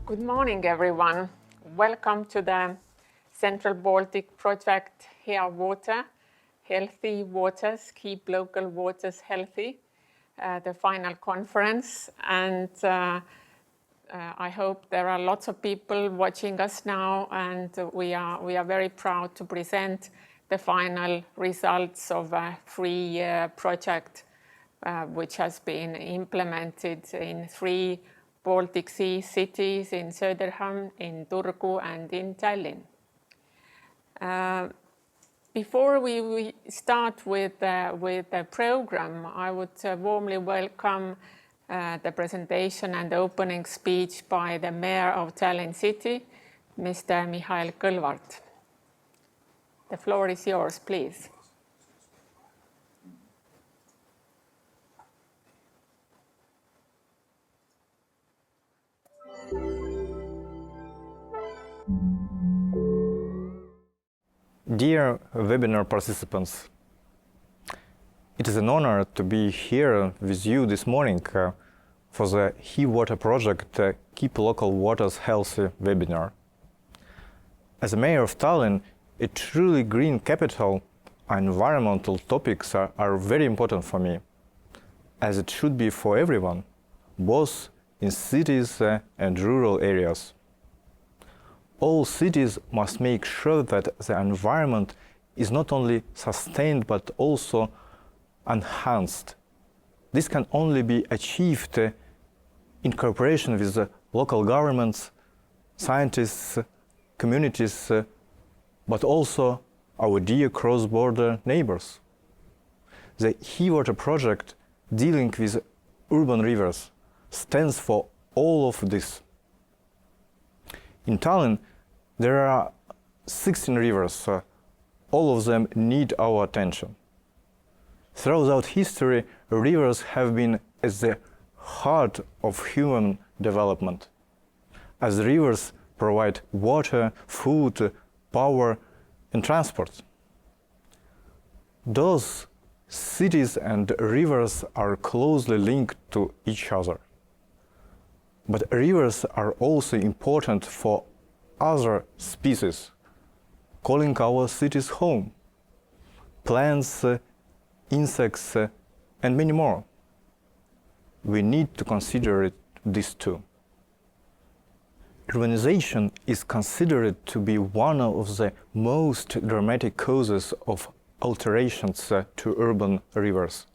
Good morning, everyone. Welcome to the Central Baltic project Heawater, Healthy Waters, Keep Local Waters Healthy, the final conference. And I hope there are lots of people watching us now, and we are very proud to present the final results of a 3-year project which has been implemented in 3 Baltic Sea cities, in Söderhamn, in Turku, and in Tallinn. Before we start with the program, I would warmly welcome the presentation and opening speech by the Mayor of Tallinn City, Mr. Mihhail Kõlvart. The floor is yours, please. Dear webinar participants, it is an honor to be here with you this morning for the Heawater project Keep Local Waters Healthy webinar. As a mayor of Tallinn, a truly green capital, environmental topics are very important for me, as it should be for everyone, both in cities and rural areas. All cities must make sure that the environment is not only sustained but also enhanced. This can only be achieved in cooperation with the local governments, scientists, communities, but also our dear cross-border neighbors. The Heawater project dealing with urban rivers stands for all of this. In Tallinn, there are 16 rivers. All of them need our attention. Throughout history, rivers have been at the heart of human development, as rivers provide water, food, power, and transport. Those cities and rivers are closely linked to each other. But rivers are also important for other species, calling our cities home, plants, insects, and many more. We need to consider this too. Urbanization is considered to be one of the most dramatic causes of alterations to urban rivers.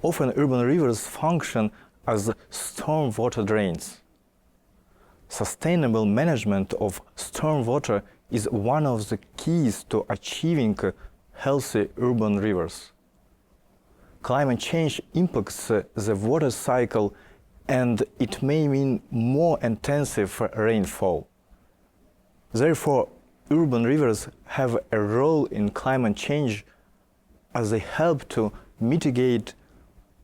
Often urban rivers function as stormwater drains. Sustainable management of stormwater is one of the keys to achieving healthy urban rivers. Climate change impacts the water cycle, and it may mean more intensive rainfall. Therefore, urban rivers have a role in climate change as they help to mitigate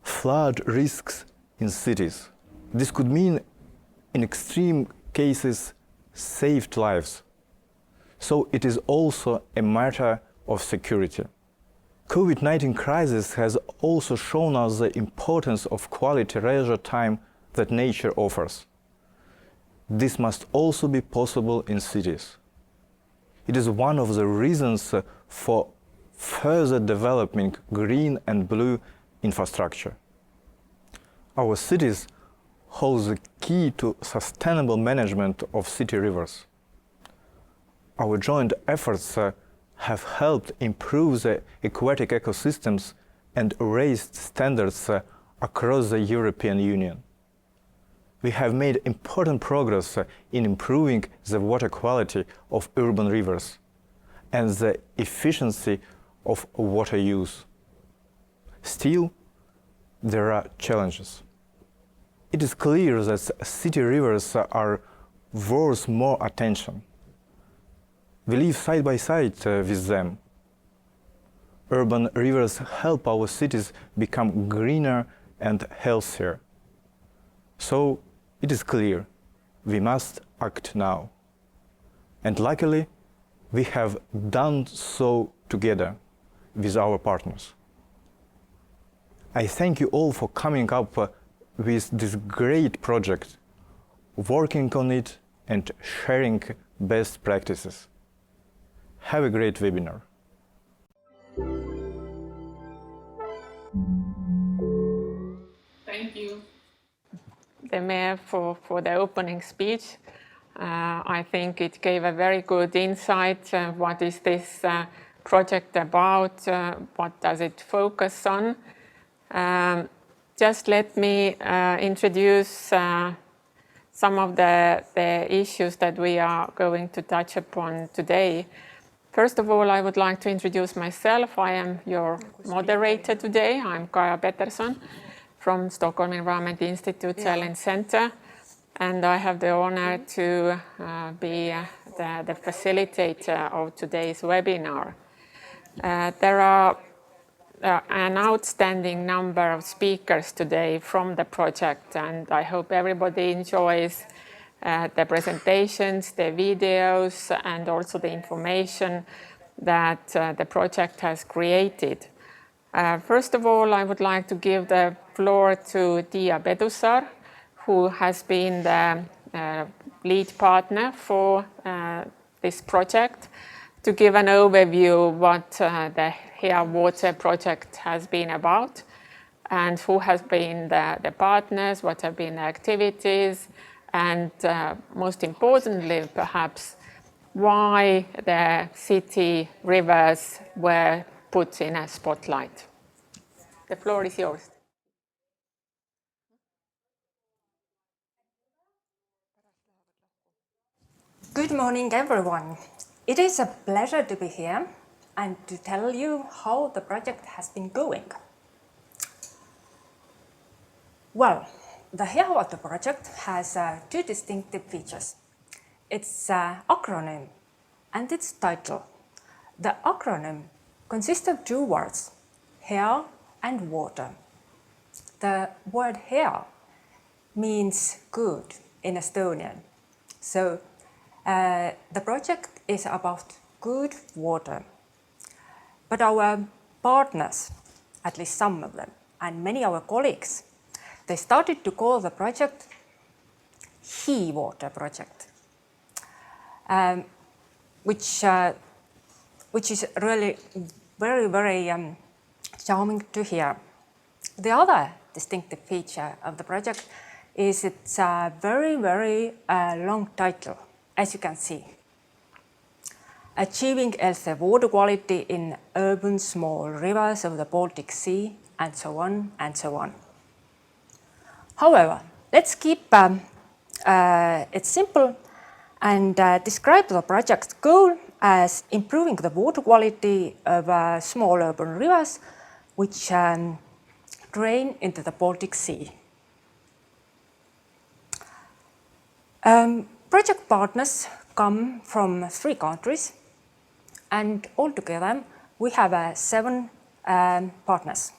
flood risks in cities. This could mean, in extreme cases, saved lives. So it is also a matter of security. COVID-19 crisis has also shown us the importance of quality leisure time that nature offers. This must also be possible in cities. It is one of the reasons for further developing green and blue infrastructure. Our cities hold the key to sustainable management of city rivers. Our joint efforts have helped improve the aquatic ecosystems and raised standards across the European Union. We have made important progress in improving the water quality of urban rivers and the efficiency of water use. Still, there are challenges. It is clear that city rivers are worth more attention. We live side by side with them. Urban rivers help our cities become greener and healthier. So it is clear we must act now. And luckily, we have done so together with our partners. I thank you all for coming up with this great project. working on it, and sharing best practices. Have a great webinar. Thank you, the Mayor, for the opening speech. I think it gave a very good insight. What is this project about? What does it focus on? Just let me introduce some of the issues that we are going to touch upon today. First of all, I would like to introduce myself. I am your moderator today. I'm Kaja Peterson from Stockholm Environment Institute Challenge Center, and I have the honor to be the facilitator of today's webinar. There are an outstanding number of speakers today from the project, and I hope everybody enjoys the presentations, the videos, and also the information that the project has created. First of all, I would like to give the floor to Tiia Pedusar, who has been the lead partner for this project, to give an overview of what the Heawater project has been about and who has been the partners, what have been the activities, and most importantly, perhaps, why the city rivers were put in a spotlight. The floor is yours. Good morning, everyone. It is a pleasure to be here and to tell you how the project has been going. Well, the Heawater project has two distinctive features. Its acronym and its title. The acronym consists of two words, Hea and water. The word Hea means good in Estonian. So the project is about good water. But our partners, at least some of them, and many of our colleagues, they started to call the project Heawater project, which is really very, very charming to hear. The other distinctive feature of the project is its very, very long title, as you can see. Achieving healthy water quality in urban small rivers of the Baltic Sea, and so on and so on. However, let's keep it simple and describe the project's goal as improving the water quality of small urban rivers which drain into the Baltic Sea. Project partners come from 3 countries, and altogether we have 7 partners.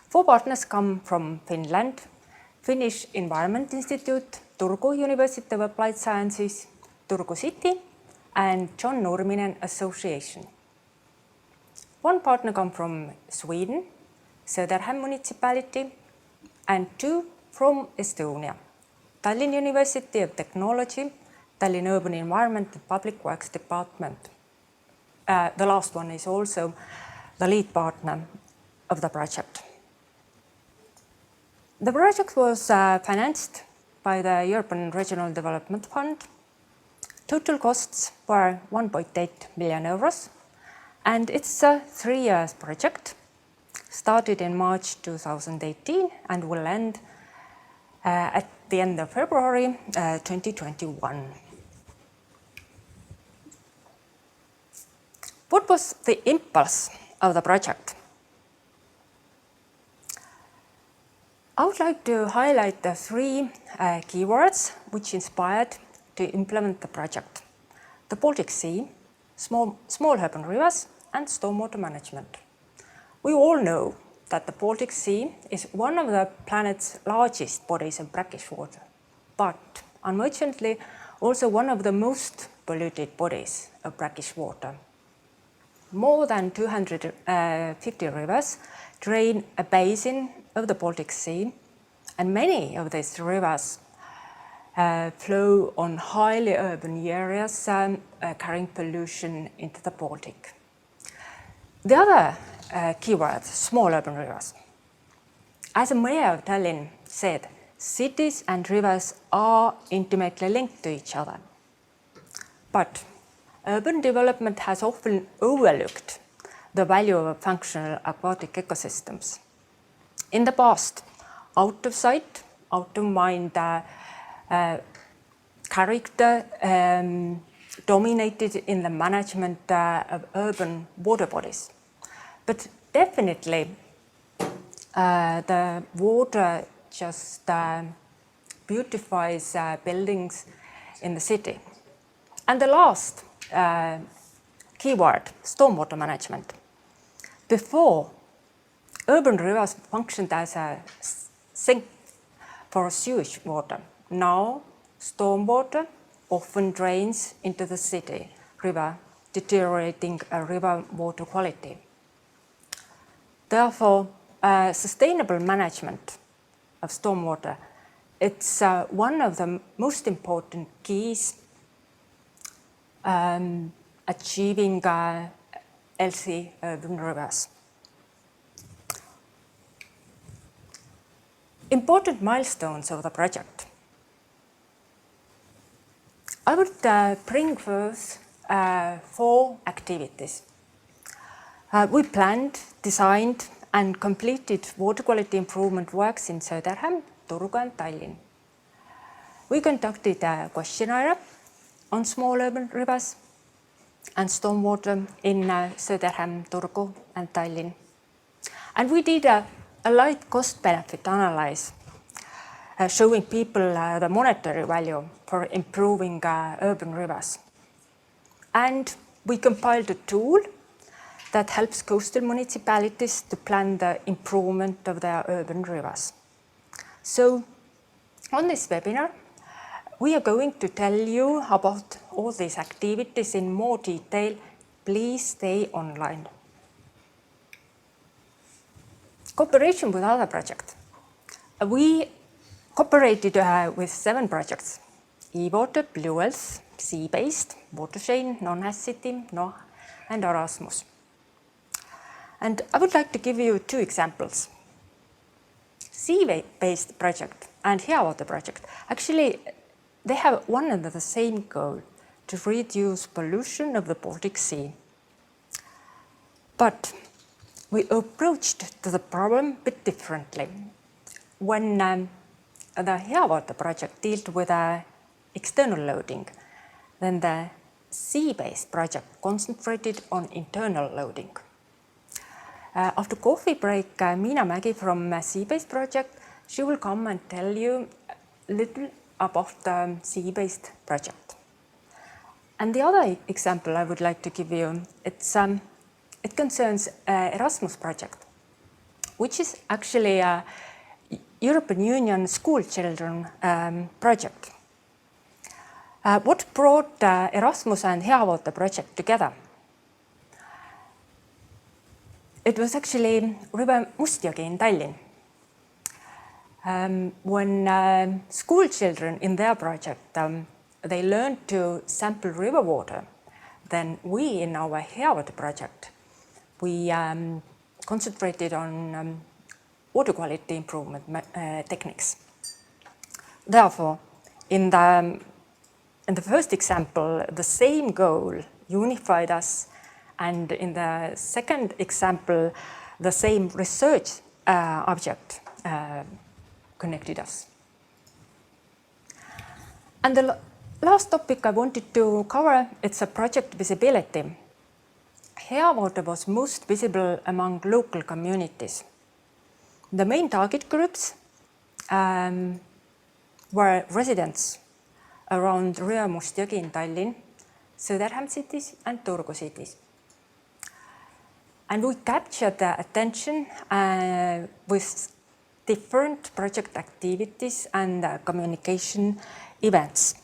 4 partners come from Finland, Finnish Environment Institute, Turku University of Applied Sciences, Turku City, and John Nurminen Association. 1 partner comes from Sweden, Söderhamn Municipality, and 2 from Estonia, Tallinn University of Technology, Tallinn Urban Environment and Public Works Department. The last one is also the lead partner of the project. The project was financed by the European Regional Development Fund. Total costs were 1.8 million euros, and it's a 3-year project, started in March 2018 and will end at the end of February 2021. What was the impulse of the project? I would like to highlight the 3 keywords which inspired to implement the project: the Baltic Sea, small urban rivers, and stormwater management. We all know that the Baltic Sea is one of the planet's largest bodies of brackish water, but unfortunately also one of the most polluted bodies of brackish water. More than 250 rivers drain a basin of the Baltic Sea, and many of these rivers flow on highly urban areas carrying pollution into the Baltic. The other keyword, small urban rivers. As the mayor of Tallinn said, cities and rivers are intimately linked to each other. But urban development has often overlooked the value of functional aquatic ecosystems. In the past, out of sight, out of mind character dominated in the management of urban water bodies. But definitely the water just beautifies buildings in the city. And the last keyword, stormwater management. Before, urban rivers functioned as a sink for sewage water. Now, stormwater often drains into the city river, deteriorating river water quality. Therefore, sustainable management of stormwater, it's one of the most important keys achieving healthy urban rivers. Important milestones of the project. I would bring forth 4 activities. We planned, designed and completed water quality improvement works in Söderhamn, Turku and Tallinn. We conducted a questionnaire on small urban rivers and stormwater in Söderhamn, Turku and Tallinn. And we did a light cost-benefit analysis showing people the monetary value for improving urban rivers. And we compiled a tool that helps coastal municipalities to plan the improvement of their urban rivers. So on this webinar, we are going to tell you about all these activities in more detail. Please stay online. Cooperation with other projects. We cooperated with 7 projects: Heawater, Blue Health, Sea-Based, Watershed, Non-City, and Erasmus. And I would like to give you 2 examples. Sea-Based project and Heawater project, actually, they have one and the same goal, to reduce pollution of the Baltic Sea. But we approached the problem a bit differently. When the Heawater project dealt with external loading, then the Sea-Based project concentrated on internal loading. After coffee break, Miina Mägi from Sea-Based project, she will come and tell you a little about the Sea-Based project. And the other example I would like to give you, it concerns Erasmus project, which is actually a European Union school children project. What brought Erasmus and Heawater project together? It was actually River Mustjõgi in Tallinn. When school children in their project, they learned to sample river water, then we in our Heawater project, we concentrated on water quality improvement techniques. Therefore, in the first example, the same goal unified us, and in the second example, the same research object connected us. And the last topic I wanted to cover, it's a project visibility. Heawater was most visible among local communities. The main target groups were residents around River Mustjõgi in Tallinn, Söderhamn cities and Turku cities. And we captured the attention with different project activities and communication events.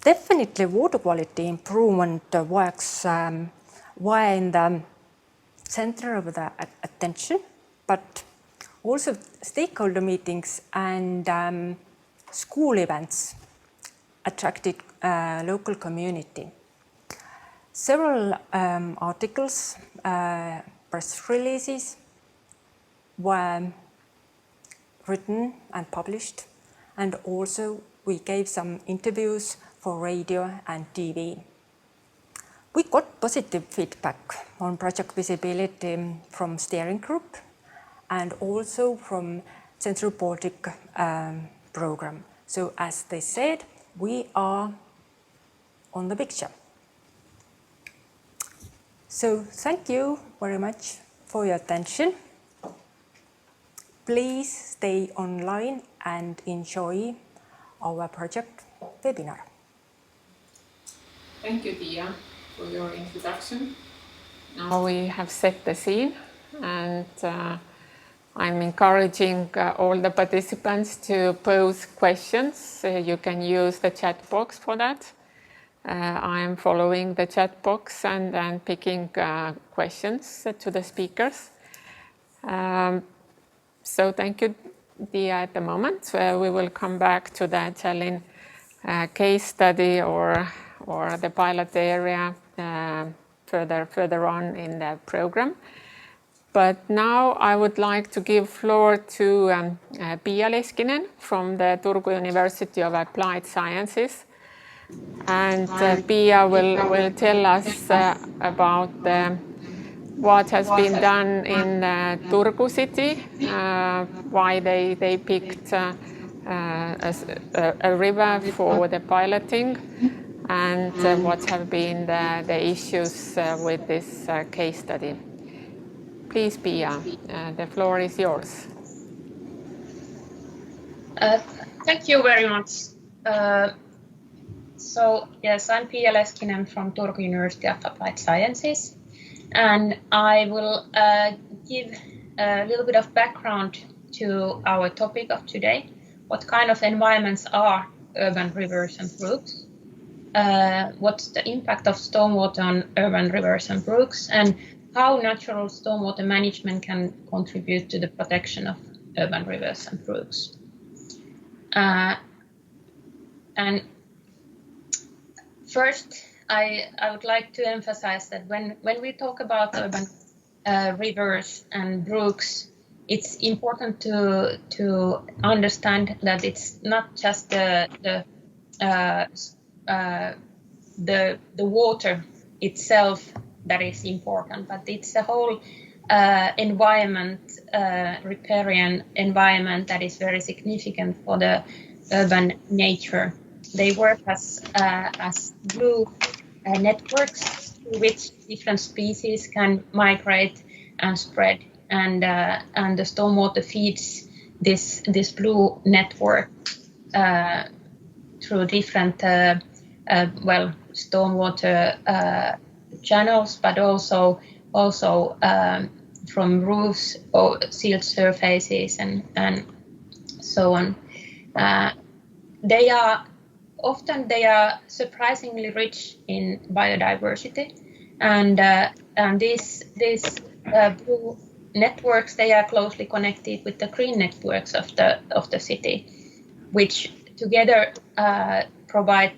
Definitely water quality improvement works were in the center of the attention, but also stakeholder meetings and school events attracted local community. Several articles, press releases were written and published, and also we gave some interviews for radio and TV. We got positive feedback on project visibility from steering group and also from Central Baltic program. So as they said, we are on the picture. So thank you very much for your attention. Please stay online and enjoy our project webinar. Thank you, Dia, for your introduction. Now we have set the scene, and I'm encouraging all the participants to pose questions. You can use the chat box for that. I am following the chat box and picking questions to the speakers. So thank you, Dia, at the moment. We will come back to the Tallinn case study or the pilot area further on in the program. But now I would like to give floor to Pia Leskinen from the Turku University of Applied Sciences. And Pia will tell us about what has been done in Turku city, why they picked a river for the piloting, and what have been the issues with this case study. Please, Pia, the floor is yours. Thank you very much. So yes, I'm Pia Leskinen from Turku University of Applied Sciences, and I will give a little bit of background to our topic of today. What kind of environments are urban rivers and brooks? What's the impact of stormwater on urban rivers and brooks, and how natural stormwater management can contribute to the protection of urban rivers and brooks. And first, I would like to emphasize that when we talk about urban rivers and brooks, it's important to understand that it's not just the water itself that is important, but it's the whole environment, riparian environment that is very significant for the urban nature. They work as blue networks through which different species can migrate and spread, and the stormwater feeds this blue network through different stormwater channels, but also from roofs or sealed surfaces and so on. They are surprisingly rich in biodiversity, and these blue networks, they are closely connected with the green networks of the city, which together provide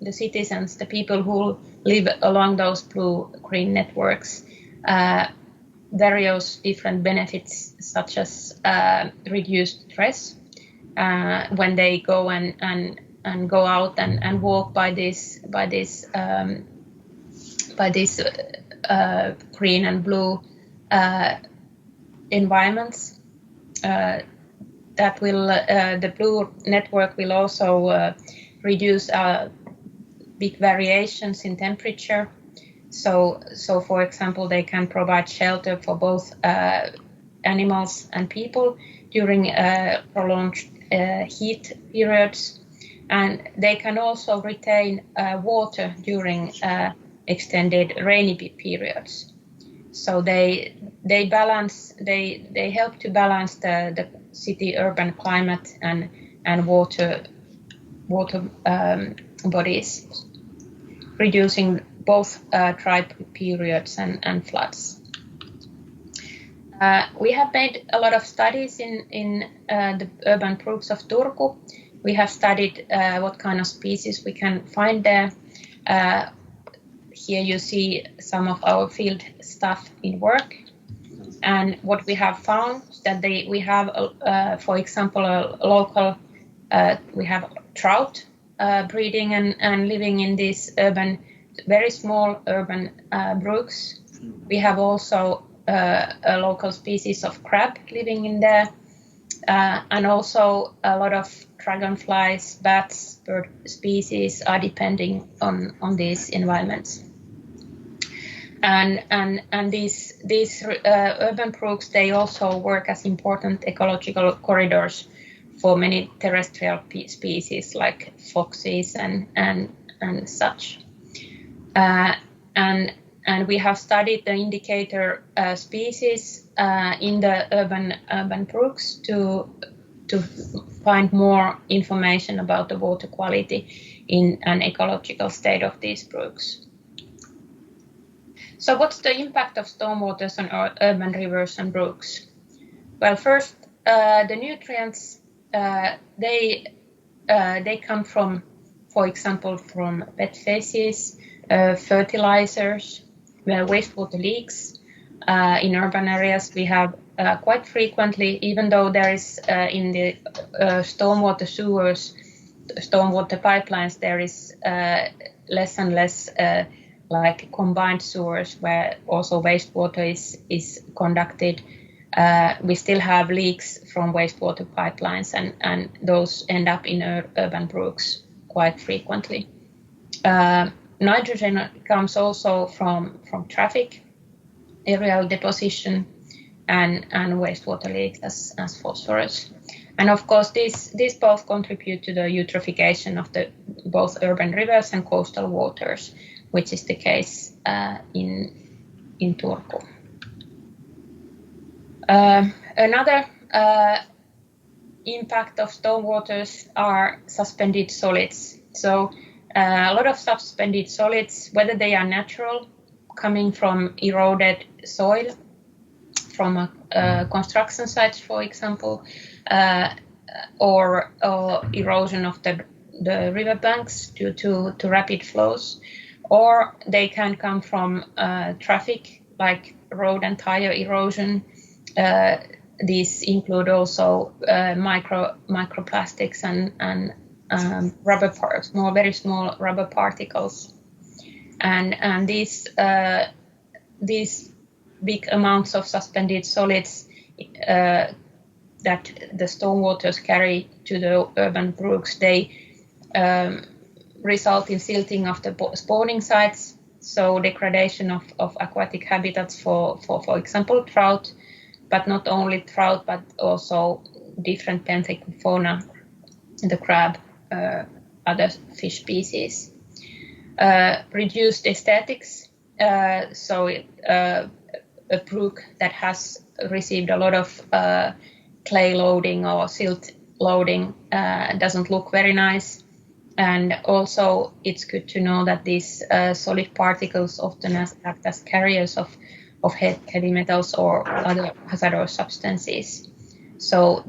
the citizens, the people who live along those blue-green networks, various different benefits, such as reduced stress when they go and go out and walk by these green and blue environments. That will the blue network will also reduce big variations in temperature. So for example, they can provide shelter for both animals and people during prolonged heat periods, and they can also retain water during extended rainy periods. So they help to balance the city-urban climate and water bodies, reducing both dry periods and floods. We have made a lot of studies in the urban brooks of Turku, We have studied what kind of species we can find there. Here you see some of our field staff in work. And what we have found that we have, for example, a local, we have trout breeding and living in these very small urban brooks. We have also a local species of crab living in there, and also a lot of dragonflies, bats, bird species are depending on these environments. And these urban brooks, they also work as important ecological corridors for many terrestrial species like foxes and such. And we have studied the indicator species in the urban brooks to find more information about the water quality in an ecological state of these brooks. So what's the impact of stormwaters on urban rivers and brooks? Well, first, the nutrients, they come from, for example, from pet feces, fertilizers, wastewater leaks. In urban areas, we have quite frequently, even though there is in the stormwater sewers, stormwater pipelines, there is less and less like combined sewers where also wastewater is conducted. We still have leaks from wastewater pipelines, and those end up in urban brooks quite frequently. Nitrogen comes also from traffic, aerial deposition, and wastewater leaks as phosphorus. And of course, these both contribute to the eutrophication of both urban rivers and coastal waters, which is the case in Turku. Another impact of stormwaters are suspended solids. So a lot of suspended solids, whether they are natural, coming from eroded soil, from construction sites, for example, or erosion of the riverbanks due to rapid flows, or they can come from traffic, like road and tire erosion. These include also microplastics and rubber parts, very small rubber particles, and these big amounts of suspended solids that the stormwaters carry to the urban brooks, they result in silting of the spawning sites, so degradation of aquatic habitats for example, trout, but not only trout, but also different benthic fauna, the crab, other fish species. Reduced aesthetics, so a brook that has received a lot of clay loading or silt loading doesn't look very nice. And also it's good to know that these solid particles often act as carriers of heavy metals or other hazardous substances. So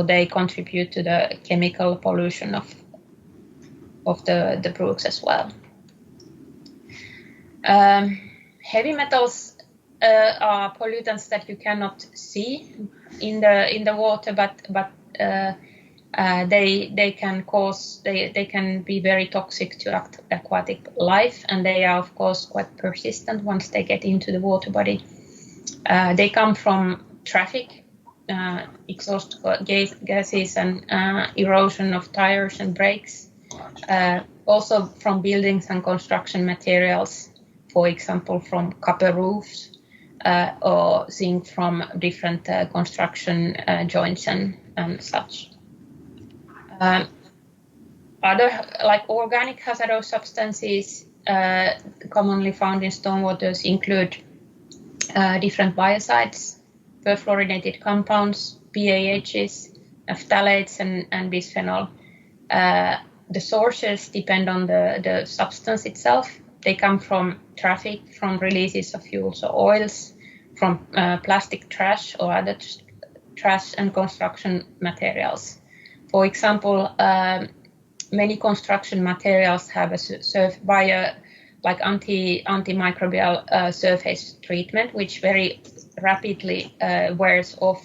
they contribute to the chemical pollution of the brooks as well. Heavy metals are pollutants that you cannot see in the water, but they can be very toxic to aquatic life, and they are of course quite persistent once they get into the water body. They come from traffic, exhaust gases, and erosion of tires and brakes. Also from buildings and construction materials, for example, from copper roofs, or zinc from different construction joints and such. Other, like organic hazardous substances commonly found in stormwaters include different biocides, perfluorinated compounds, PAHs, phthalates, and bisphenol. The sources depend on the substance itself. They come from traffic, from releases of fuels or oils, from plastic trash or other trash and construction materials. For example, many construction materials have a antimicrobial surface treatment, which very rapidly wears off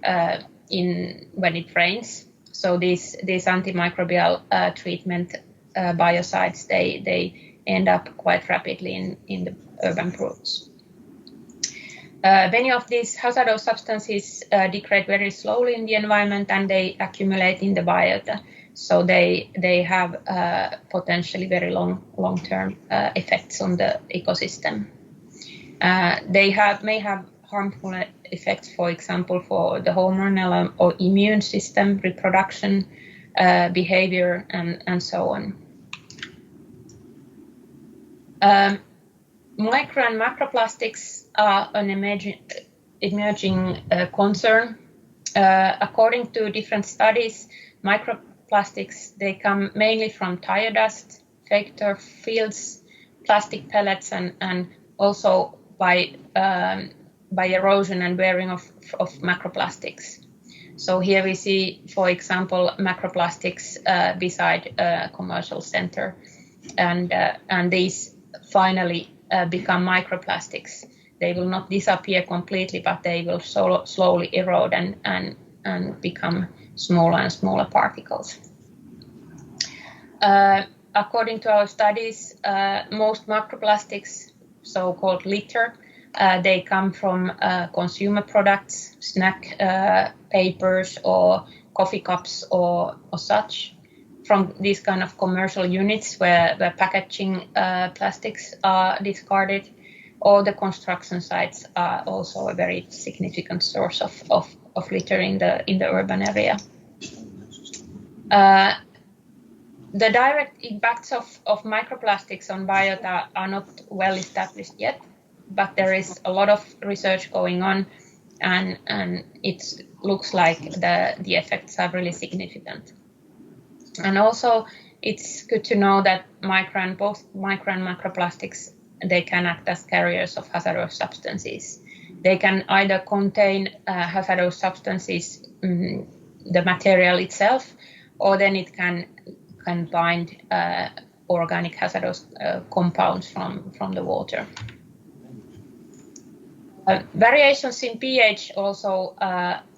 when it rains. So these antimicrobial treatment biocides, they end up quite rapidly in the urban brooks. Many of these hazardous substances degrade very slowly in the environment, and they accumulate in the biota. So they have potentially very long-term effects on the ecosystem. They may have harmful effects, for example, for the hormonal or immune system, reproduction, behavior, and so on. Micro and macroplastics are an emerging concern. According to different studies, microplastics, they come mainly from tire dust, fake turf fields, plastic pellets, and also by erosion and wearing of macroplastics. So here we see, for example, macroplastics beside a commercial center, and these finally become microplastics. They will not disappear completely, but they will slowly erode and become smaller and smaller particles. According to our studies, most macroplastics, so-called litter, they come from consumer products, snack papers, or coffee cups, or such, from these kind of commercial units where packaging plastics are discarded, or the construction sites are also a very significant source of litter in the urban area. The direct impacts of microplastics on biota are not well established yet, but there is a lot of research going on, and it looks like the effects are really significant. And also, it's good to know that both micro and macroplastics, they can act as carriers of hazardous substances. They can either contain hazardous substances, the material itself, or then it can bind organic hazardous compounds from the water. Variations in pH also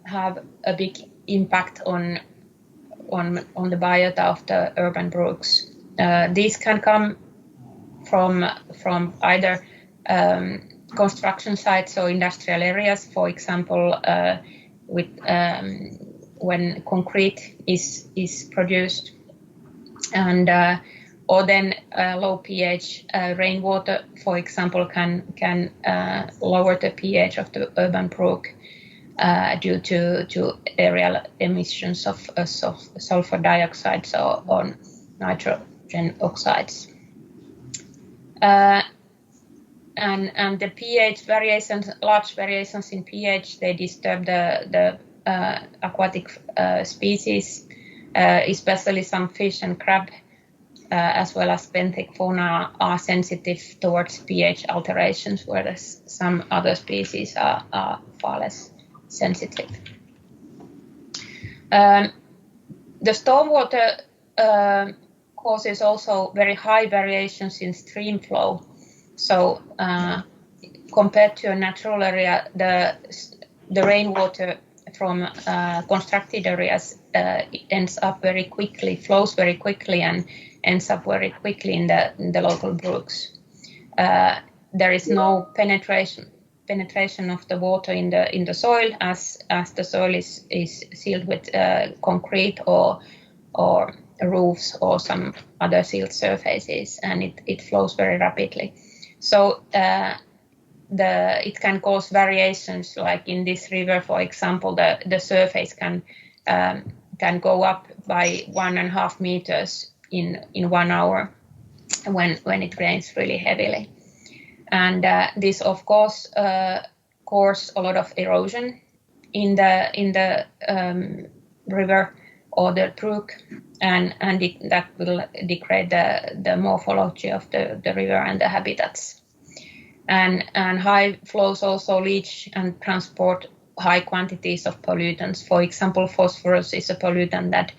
have a big impact on the biota of the urban brooks. These can come from either construction sites or industrial areas, for example, when concrete is produced, and or then low pH rainwater, for example, can lower the pH of the urban brook due to aerial emissions of sulfur dioxide or nitrogen oxides. And the pH variations, large variations in pH, they disturb the aquatic species, especially some fish and crab, as well as benthic fauna are sensitive towards pH alterations, whereas some other species are far less sensitive. The stormwater causes also very high variations in stream flow. So compared to a natural area, the rainwater from constructed areas ends up very quickly, flows very quickly, and ends up very quickly in the local brooks. There is no penetration of the water in the soil, as the soil is sealed with concrete or roofs or some other sealed surfaces, and it flows very rapidly. So it can cause variations, like in this river, for example, the surface can go up by 1.5 meters in 1 hour when it rains really heavily. And this, of course, causes a lot of erosion in the river or the brook, and that will degrade the morphology of the river and the habitats. And high flows also leach and transport high quantities of pollutants. For example, phosphorus is a pollutant that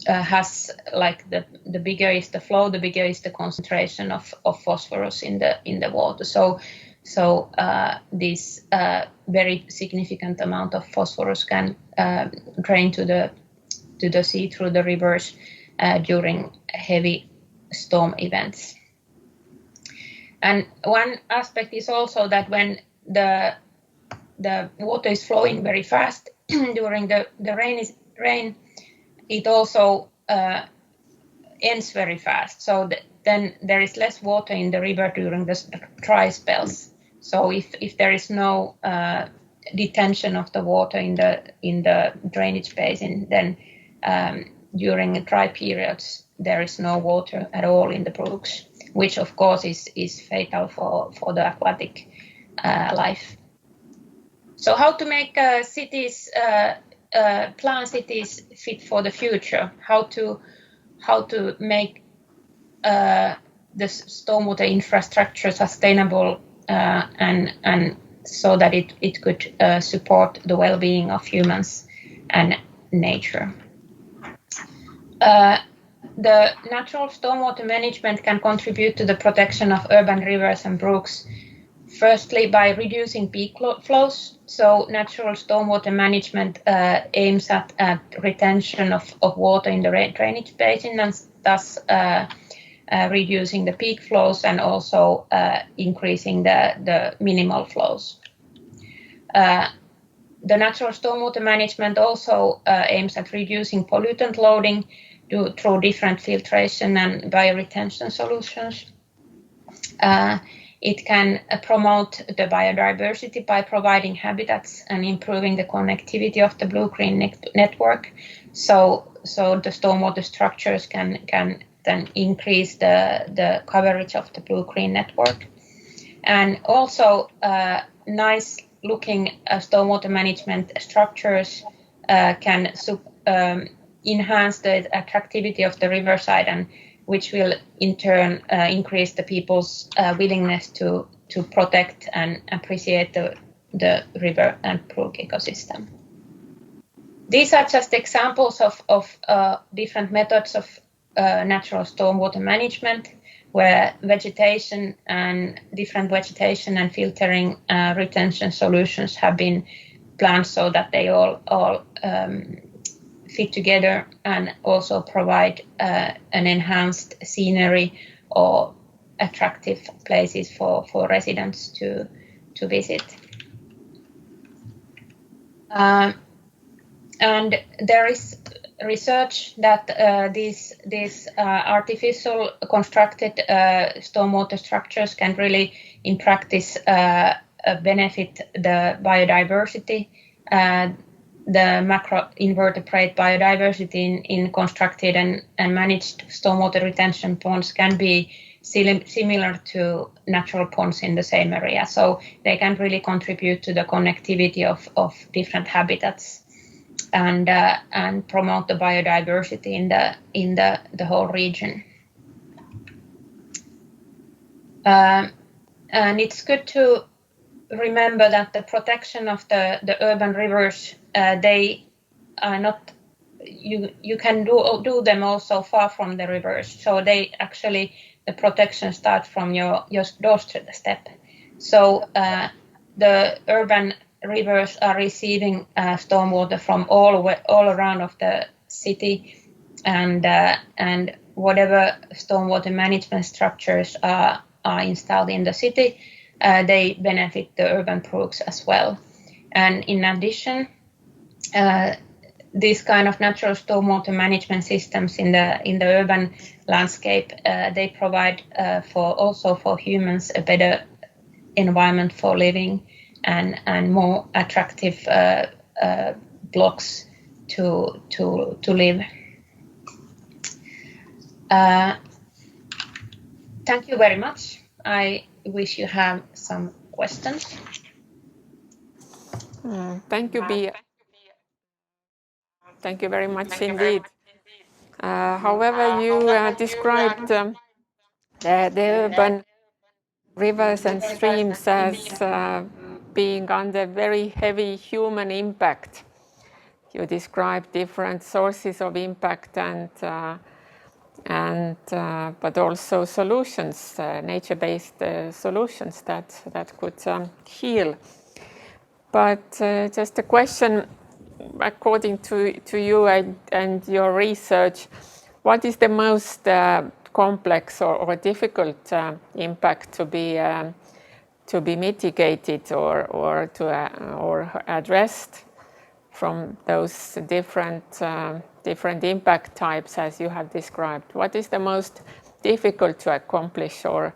has, like, the bigger is the flow, the bigger is the concentration of phosphorus in the water. So this very significant amount of phosphorus can drain to the sea through the rivers during heavy storm events. And one aspect is also that when the water is flowing very fast during the rain, it also ends very fast. So then there is less water in the river during the dry spells. So if there is no detention of the water in the drainage basin, then during dry periods there is no water at all in the brooks, which of course is fatal for the aquatic life. So how to make cities, plan cities fit for the future? How to make the stormwater infrastructure sustainable and so that it could support the well-being of humans and nature. The natural stormwater management can contribute to the protection of urban rivers and brooks, firstly by reducing peak flows. So natural stormwater management aims at retention of water in the drainage basin and thus reducing the peak flows and also increasing the minimal flows. The natural stormwater management also aims at reducing pollutant loading through different filtration and bioretention solutions. It can promote the biodiversity by providing habitats and improving the connectivity of the blue-green network. So the stormwater structures can then increase the coverage of the blue-green network. And also nice looking stormwater management structures can enhance the attractivity of the riverside, and which will in turn increase the people's willingness to protect and appreciate the river and brook ecosystem. These are just examples of different methods of natural stormwater management, where vegetation and filtering retention solutions have been planned so that they all fit together and also provide an enhanced scenery or attractive places for residents to visit. And there is research that these artificial constructed stormwater structures can really, in practice, benefit the biodiversity. The macro invertebrate biodiversity in constructed and managed stormwater retention ponds can be similar to natural ponds in the same area. So they can really contribute to the connectivity of different habitats and promote the biodiversity in the whole region. And it's good to remember that the protection of the urban rivers, they are not, you can do them also far from the rivers. So they actually, the protection starts from your doorstep. So the urban rivers are receiving stormwater from all around of the city, and whatever stormwater management structures are installed in the city, they benefit the urban brooks as well. And in addition, these kind of natural stormwater management systems in the urban landscape, they provide for humans a better environment for living and more attractive blocks to live. Thank you very much. I wish you have some questions. Thank you, Pia. Thank you very much indeed. However, you described the urban rivers and streams as being under very heavy human impact. You describe different sources of impact but also solutions, nature-based solutions that could heal. But just a question, according to you and your research, what is the most complex or difficult impact to be mitigated or addressed from those different impact types as you have described? What is the most difficult to accomplish or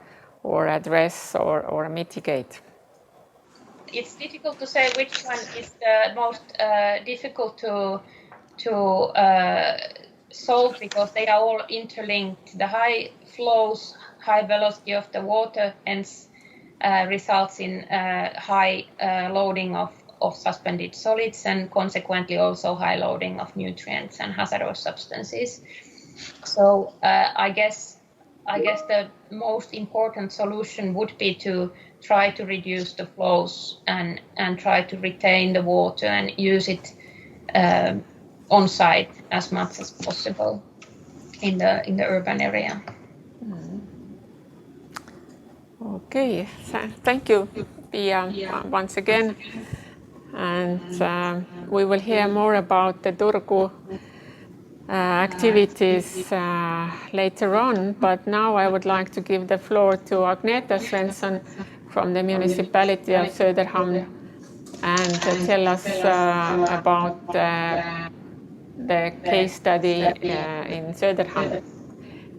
address or mitigate? It's difficult to say which one is the most difficult to solve, because they are all interlinked. The high flows, high velocity of the water, hence results in high loading of suspended solids, and consequently also high loading of nutrients and hazardous substances. So I guess the most important solution would be to try to reduce the flows and try to retain the water and use it on site as much as possible in the urban area. Okay, thank you, Pia, once again. And we will hear more about the Turku activities later on, but now I would like to give the floor to Agneta Svensson from the municipality of Söderhamn and tell us about the case study in Söderhamn.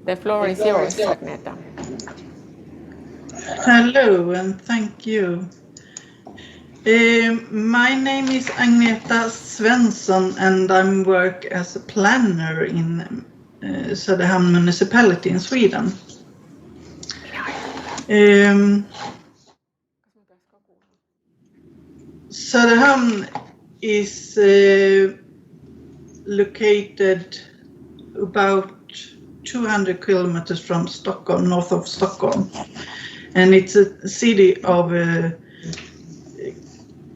The floor is yours, Agneta. Hello and thank you. My name is Agneta Svensson and I work as a planner in Söderhamn municipality in Sweden. Söderhamn is located about 200 kilometers from Stockholm, north of Stockholm, and it's a city of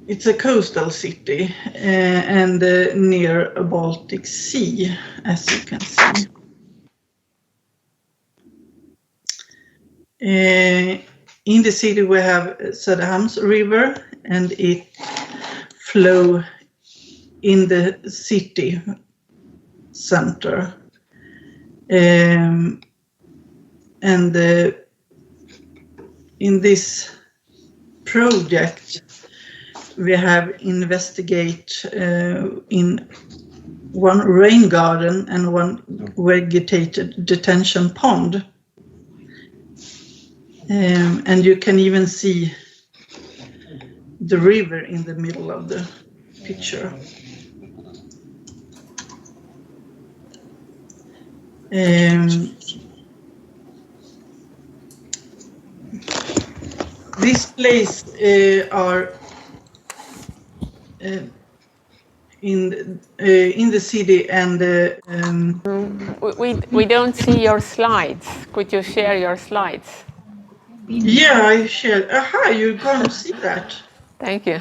it's a coastal city and near a Baltic Sea, as you can see. In the city we have Söderhamns River, and it flows in the city center. And in this project we have investigate in one rain garden and one vegetated detention pond. And you can even see the river in the middle of the picture. This place are in the city, and we don't see your slides. Could you share your slides? Yeah, I share. Aha, you're going to see that. Thank you.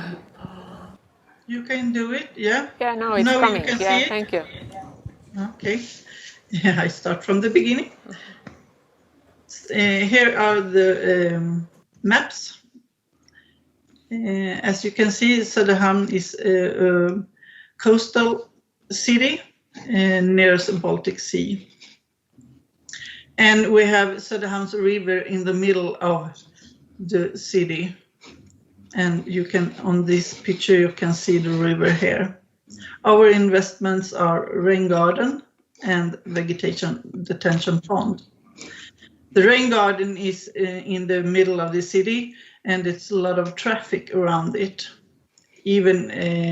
You can do it, yeah? Yeah, now it's coming. You can Yeah, see it? thank you. Okay. Yeah, I start from the beginning. Here are the maps. As you can see, Söderhamn is a coastal city near the Baltic Sea. And we have Söderhamns River in the middle of the city. And you can, on this picture, you can see the river here. Our investments are rain garden and vegetation detention pond. The rain garden is in the middle of the city, and it's a lot of traffic around it. Even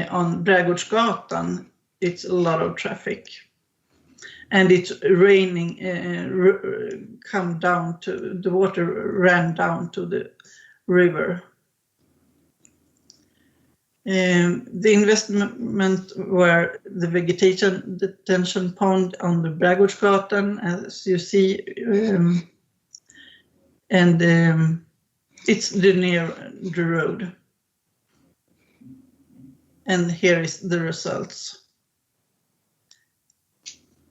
on Brädgårdsgatan, it's a lot of traffic. And it's raining, the water ran down to the river. The investment were the vegetation detention pond on the Brädgårdsgatan, as you see, and it's near the road. and here is the results.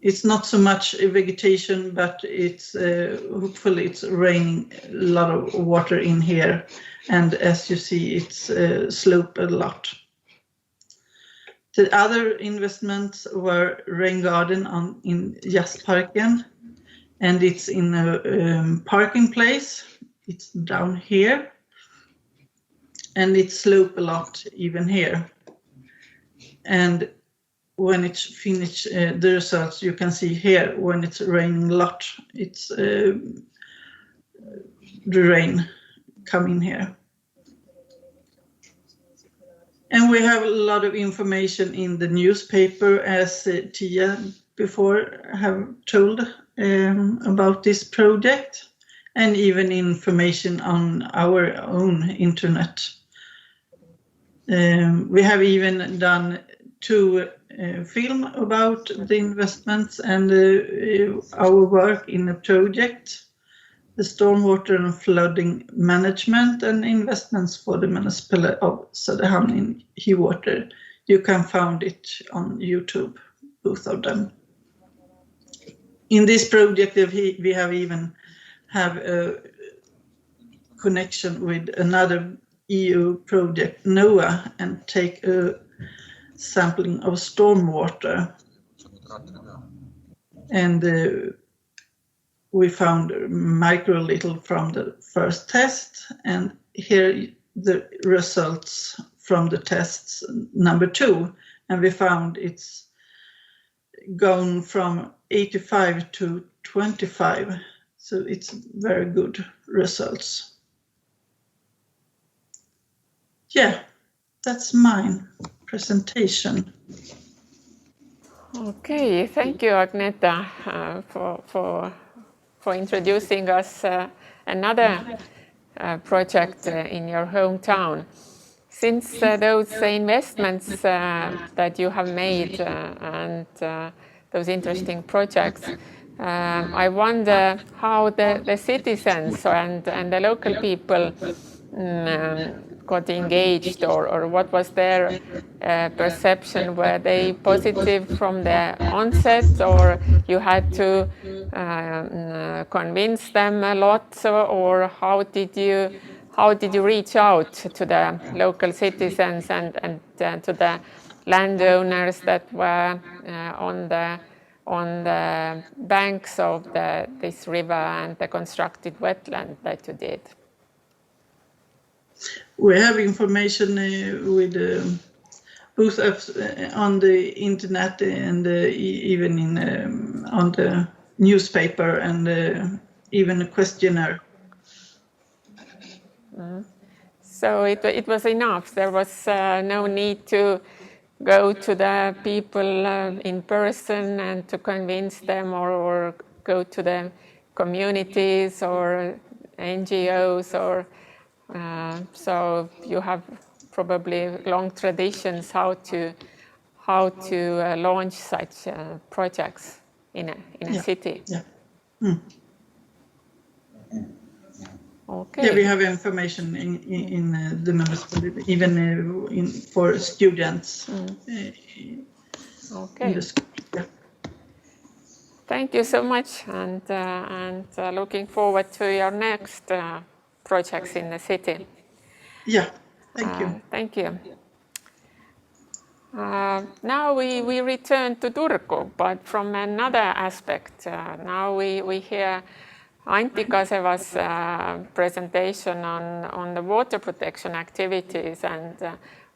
It's not so much vegetation, but it's hopefully it's raining a lot of water in here, and as you see, it's sloped a lot. The other investments were rain garden in Jazzparken, and it's in a parking place. It's down here, and it sloped a lot even here. And when it's finished, the results you can see here, when it's raining a lot, it's the rain coming here. And we have a lot of information in the newspaper, as Tia before have told about this project, and even information on our own internet. We have even done 2 film about the investments and our work in the project, the stormwater and flooding management and investments for the municipality of Söderhamn in Heawater. You can find it on YouTube, both of them. In this project, we have even have a connection with another EU project, NOAA, and take a sampling of stormwater. And we found microlittle from the first test, and here the results from the tests number 2, and we found it's gone from 85 to 25, so it's very good results. Yeah, that's mine presentation. Okay, thank you, Agneta, for introducing us another project in your hometown. Since those investments that you have made and those interesting projects, I wonder how the citizens and the local people got engaged, or what was their perception? Were they positive from the onset, or you had to convince them a lot, or how did you reach out to the local citizens and to the landowners that were on the banks of this river and the constructed wetland that you did? We have information with both on the internet and even on the newspaper, and even a questionnaire. So it was enough. There was no need to go to the people in person and to convince them, or go to the communities or NGOs, or so you have probably long traditions how to launch such projects in a city. Yeah. Mm. Okay. Yeah, we have information in the municipality, even for students. Okay. In the school. Yeah. Thank you so much, and looking forward to your next projects in the city. Yeah, thank you. Thank you. Now we return to Turku, but from another aspect. Now we hear Antti Kaseva's presentation on the water protection activities and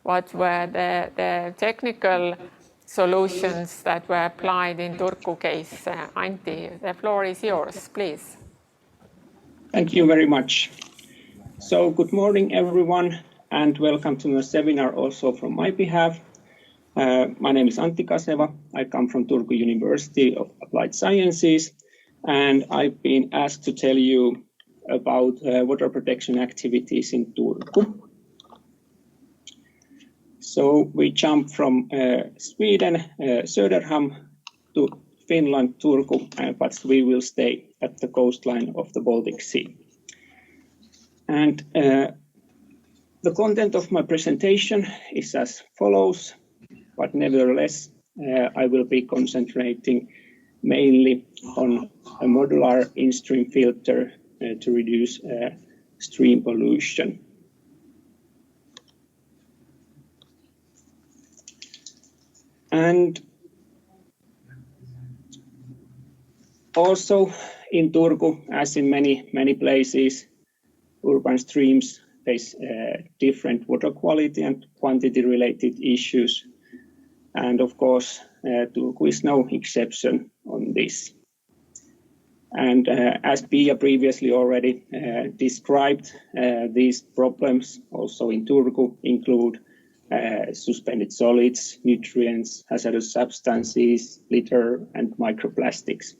what were the technical solutions that were applied in Turku case. Antti, the floor is yours, please. Thank you very much. So good morning, everyone, and welcome to the seminar also from my behalf. My name is Antti Kaseva. I come from Turku University of Applied Sciences, and I've been asked to tell you about water protection activities in Turku. So we jump from Sweden, Söderhamn, to Finland, Turku, but we will stay at the coastline of the Baltic Sea. And The content of my presentation is as follows, but nevertheless, I will be concentrating mainly on a modular in-stream filter to reduce stream pollution. And also in Turku, as in many places, urban streams face different water quality and quantity related issues. And of course, Turku is no exception on this. And as Pia previously already described, these problems also in Turku include suspended solids, nutrients, hazardous substances, litter, and microplastics.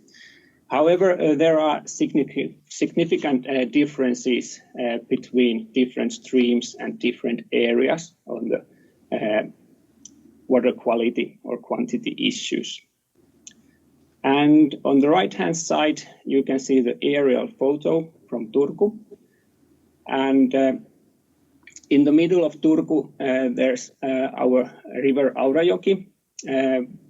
However, there are significant differences between different streams and different areas on the water quality or quantity issues. And on the right-hand side, you can see the aerial photo from Turku. And in the middle of Turku, there's our river Aurajoki,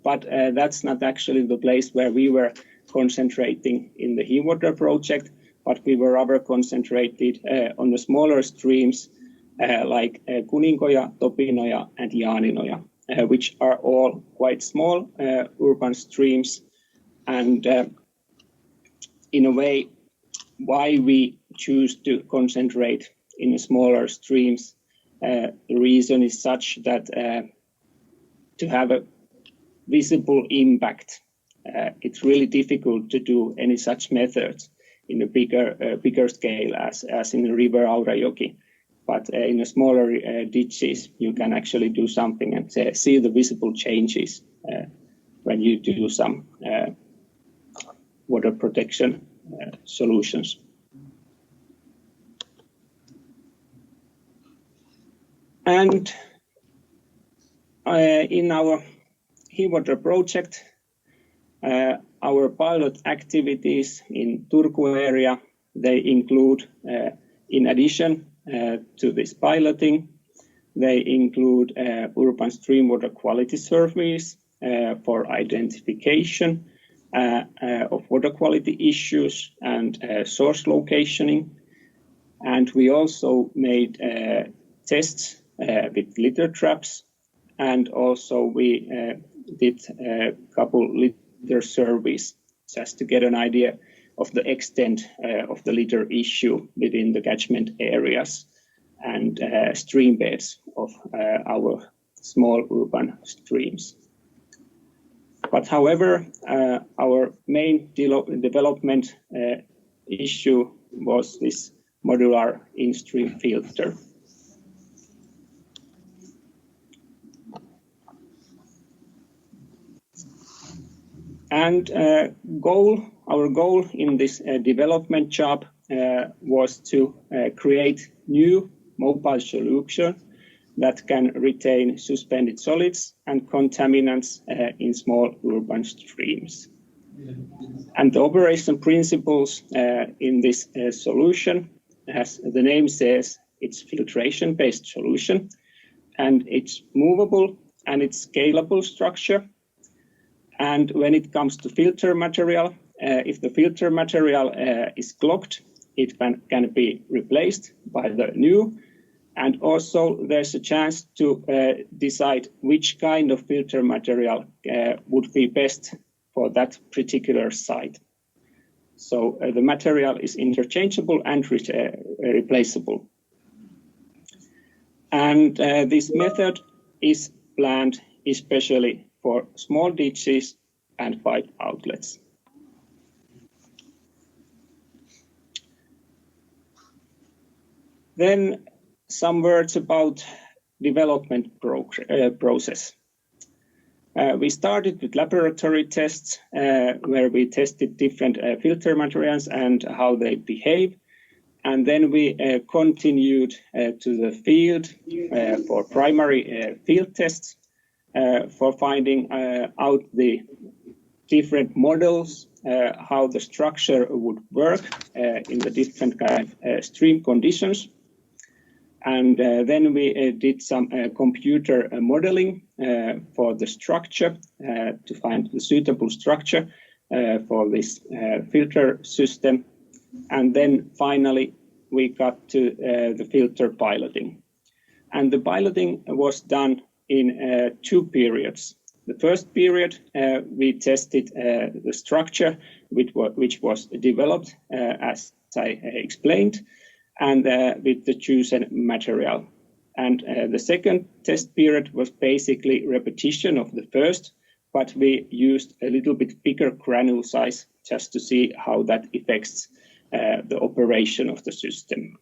but that's not actually the place where we were concentrating in the Heawater project, but we were rather concentrated on the smaller streams like Kuninkoja, Topinoja, and Jaaninoja, which are all quite small urban streams. And in a way, why we choose to concentrate in smaller streams, the reason is such that to have a visible impact, it's really difficult to do any such methods in a bigger scale as in the river Aurajoki. But in a smaller ditches, you can actually do something and see the visible changes when you do some water protection solutions. And in our Heawater project, our pilot activities in Turku area, they include, in addition to this piloting, they include urban stream water quality surveys for identification of water quality issues and source locationing. And we also made tests with litter traps, and also we did a couple litter surveys just to get an idea of the extent of the litter issue within the catchment areas and stream beds of our small urban streams. But however, our main development issue was this modular in-stream filter. And our goal in this development job was to create new mobile solution that can retain suspended solids and contaminants in small urban streams. And the operation principles in this solution, as the name says, it's filtration-based solution, and it's movable and it's scalable structure. And when it comes to filter material, if the filter material is clogged, it can be replaced by the new. And also there's a chance to decide which kind of filter material would be best for that particular site. So the material is interchangeable and replaceable. And this method is planned especially for small ditches and pipe outlets. Then some words about development process. We started with laboratory tests where we tested different filter materials and how they behave. And then we continued to the field for primary field tests for finding out the different models, how the structure would work in the different kind of stream conditions. And then we did some computer modeling for the structure to find the suitable structure for this filter system. And then finally, we got to the filter piloting. And the piloting was done in 2 periods. The first period, we tested the structure which was developed, as I explained, and with the chosen material. And the second test period was basically repetition of the first, but we used a little bit bigger granule size just to see how that affects the operation of the system.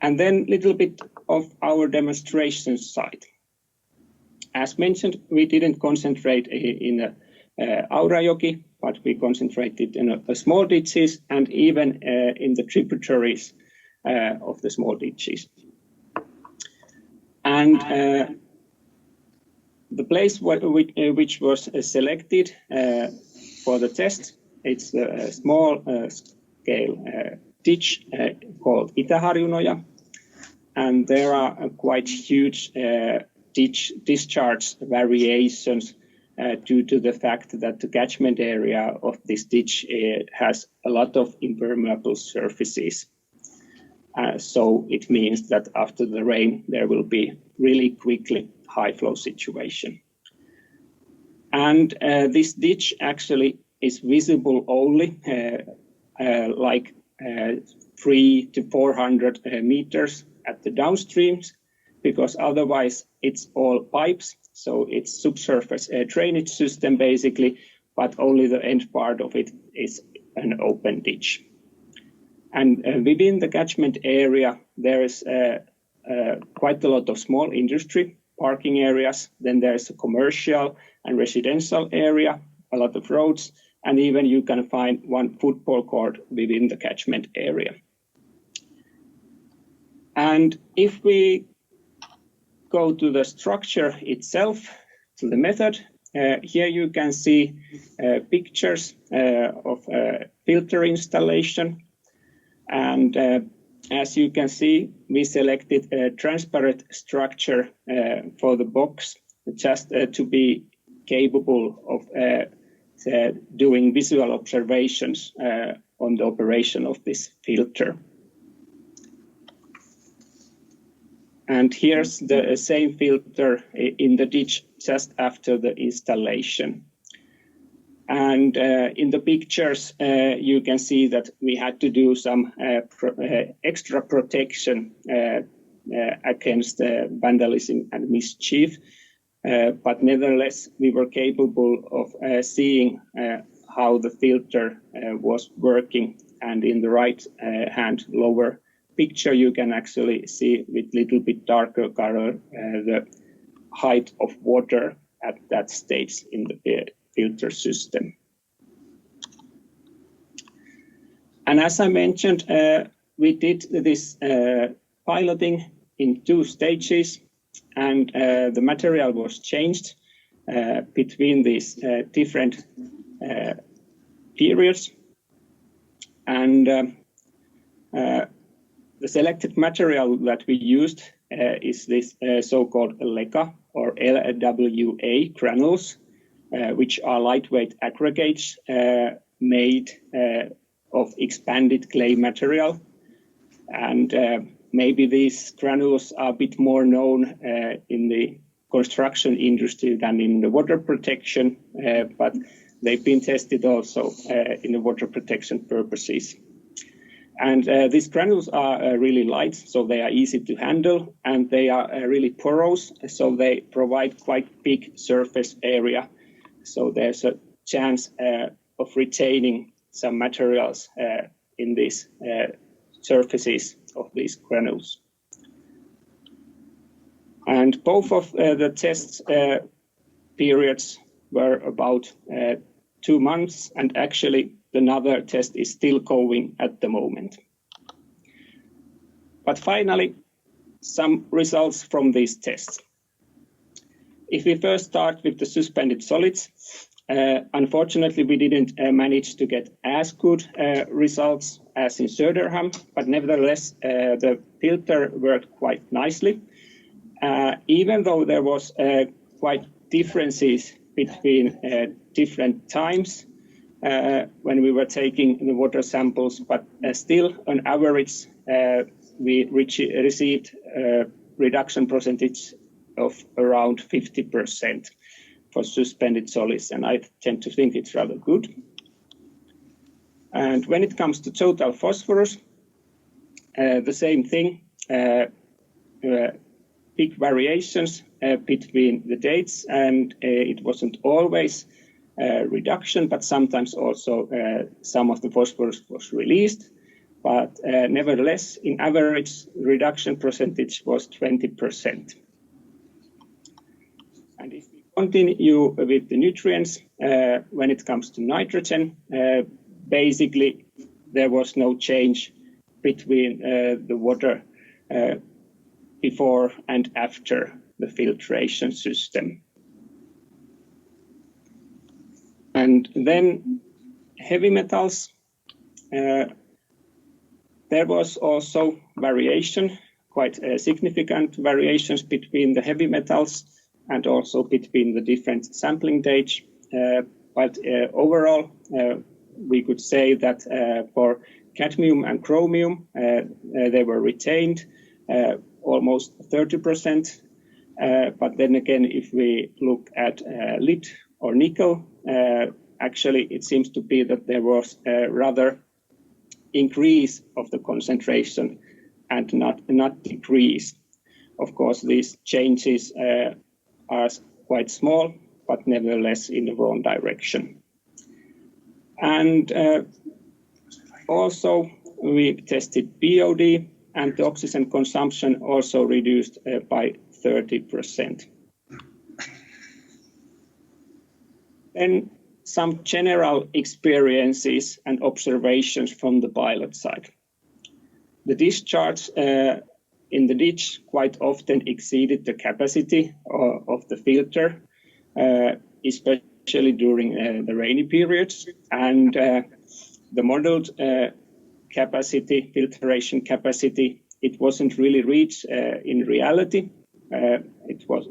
And then a little bit of our demonstration side. As mentioned, we didn't concentrate in Aurajoki, but we concentrated in small ditches and even in the tributaries of the small ditches. And the place which was selected for the test, it's a small scale ditch called Itä-Harjunoja, and there are quite huge discharge variations due to the fact that the catchment area of this ditch has a lot of impermeable surfaces. So it means that after the rain, there will be really quickly high flow situation. And this ditch actually is visible only like 300 to 400 meters at the downstreams, because otherwise it's all pipes. So it's subsurface drainage system basically, but only the end part of it is an open ditch. And within the catchment area, there is quite a lot of small industry parking areas. Then there's a commercial and residential area, a lot of roads, and even you can find one football court within the catchment area. And if we go to the structure itself, to the method, here you can see pictures of filter installation. And as you can see, we selected a transparent structure for the box just to be capable of doing visual observations on the operation of this filter. And here's the same filter in the ditch just after the installation. And in the pictures, you can see that we had to do some extra protection against vandalism and mischief. But nevertheless, we were capable of seeing how the filter was working. And in the right hand lower picture, you can actually see with little bit darker color the height of water at that stage in the filter system. And as I mentioned, we did this piloting in 2 stages, and the material was changed between these different periods. And the selected material that we used is this so-called LECA or LWA granules, which are lightweight aggregates made of expanded clay material. And maybe these granules are a bit more known in the construction industry than in the water protection, but they've been tested also in the water protection purposes. And these granules are really light, so they are easy to handle, and they are really porous, so they provide quite big surface area. So there's a chance of retaining some materials in these surfaces of these granules. And both of the test periods were about 2 months, and actually another test is still going at the moment. But finally, some results from these tests. If we first start with the suspended solids, unfortunately, we didn't manage to get as good results as in Söderhamn, but nevertheless, the filter worked quite nicely. Even though there was quite differences between different times when we were taking the water samples, but still on average, we received a reduction percentage of around 50% for suspended solids, and I tend to think it's rather good. And when it comes to total phosphorus, the same thing, big variations between the dates, and it wasn't always reduction, but sometimes also some of the phosphorus was released. But nevertheless, in average, reduction percentage was 20%. And if we continue with the nutrients, when it comes to nitrogen, basically there was no change between the water before and after the filtration system. And then heavy metals, there was also variation, quite significant variations between the heavy metals and also between the different sampling dates. But overall, we could say that for cadmium and chromium, they were retained almost 30%. But then again, if we look at lead or nickel, actually it seems to be that there was a rather increase of the concentration and not decrease. Of course, these changes are quite small, but nevertheless in the wrong direction. And also we tested BOD, and the oxygen consumption also reduced by 30%. Then some general experiences and observations from the pilot side. The discharge in the ditch quite often exceeded the capacity of the filter, especially during the rainy periods, and the modeled capacity, filtration capacity, it wasn't really reached in reality. It was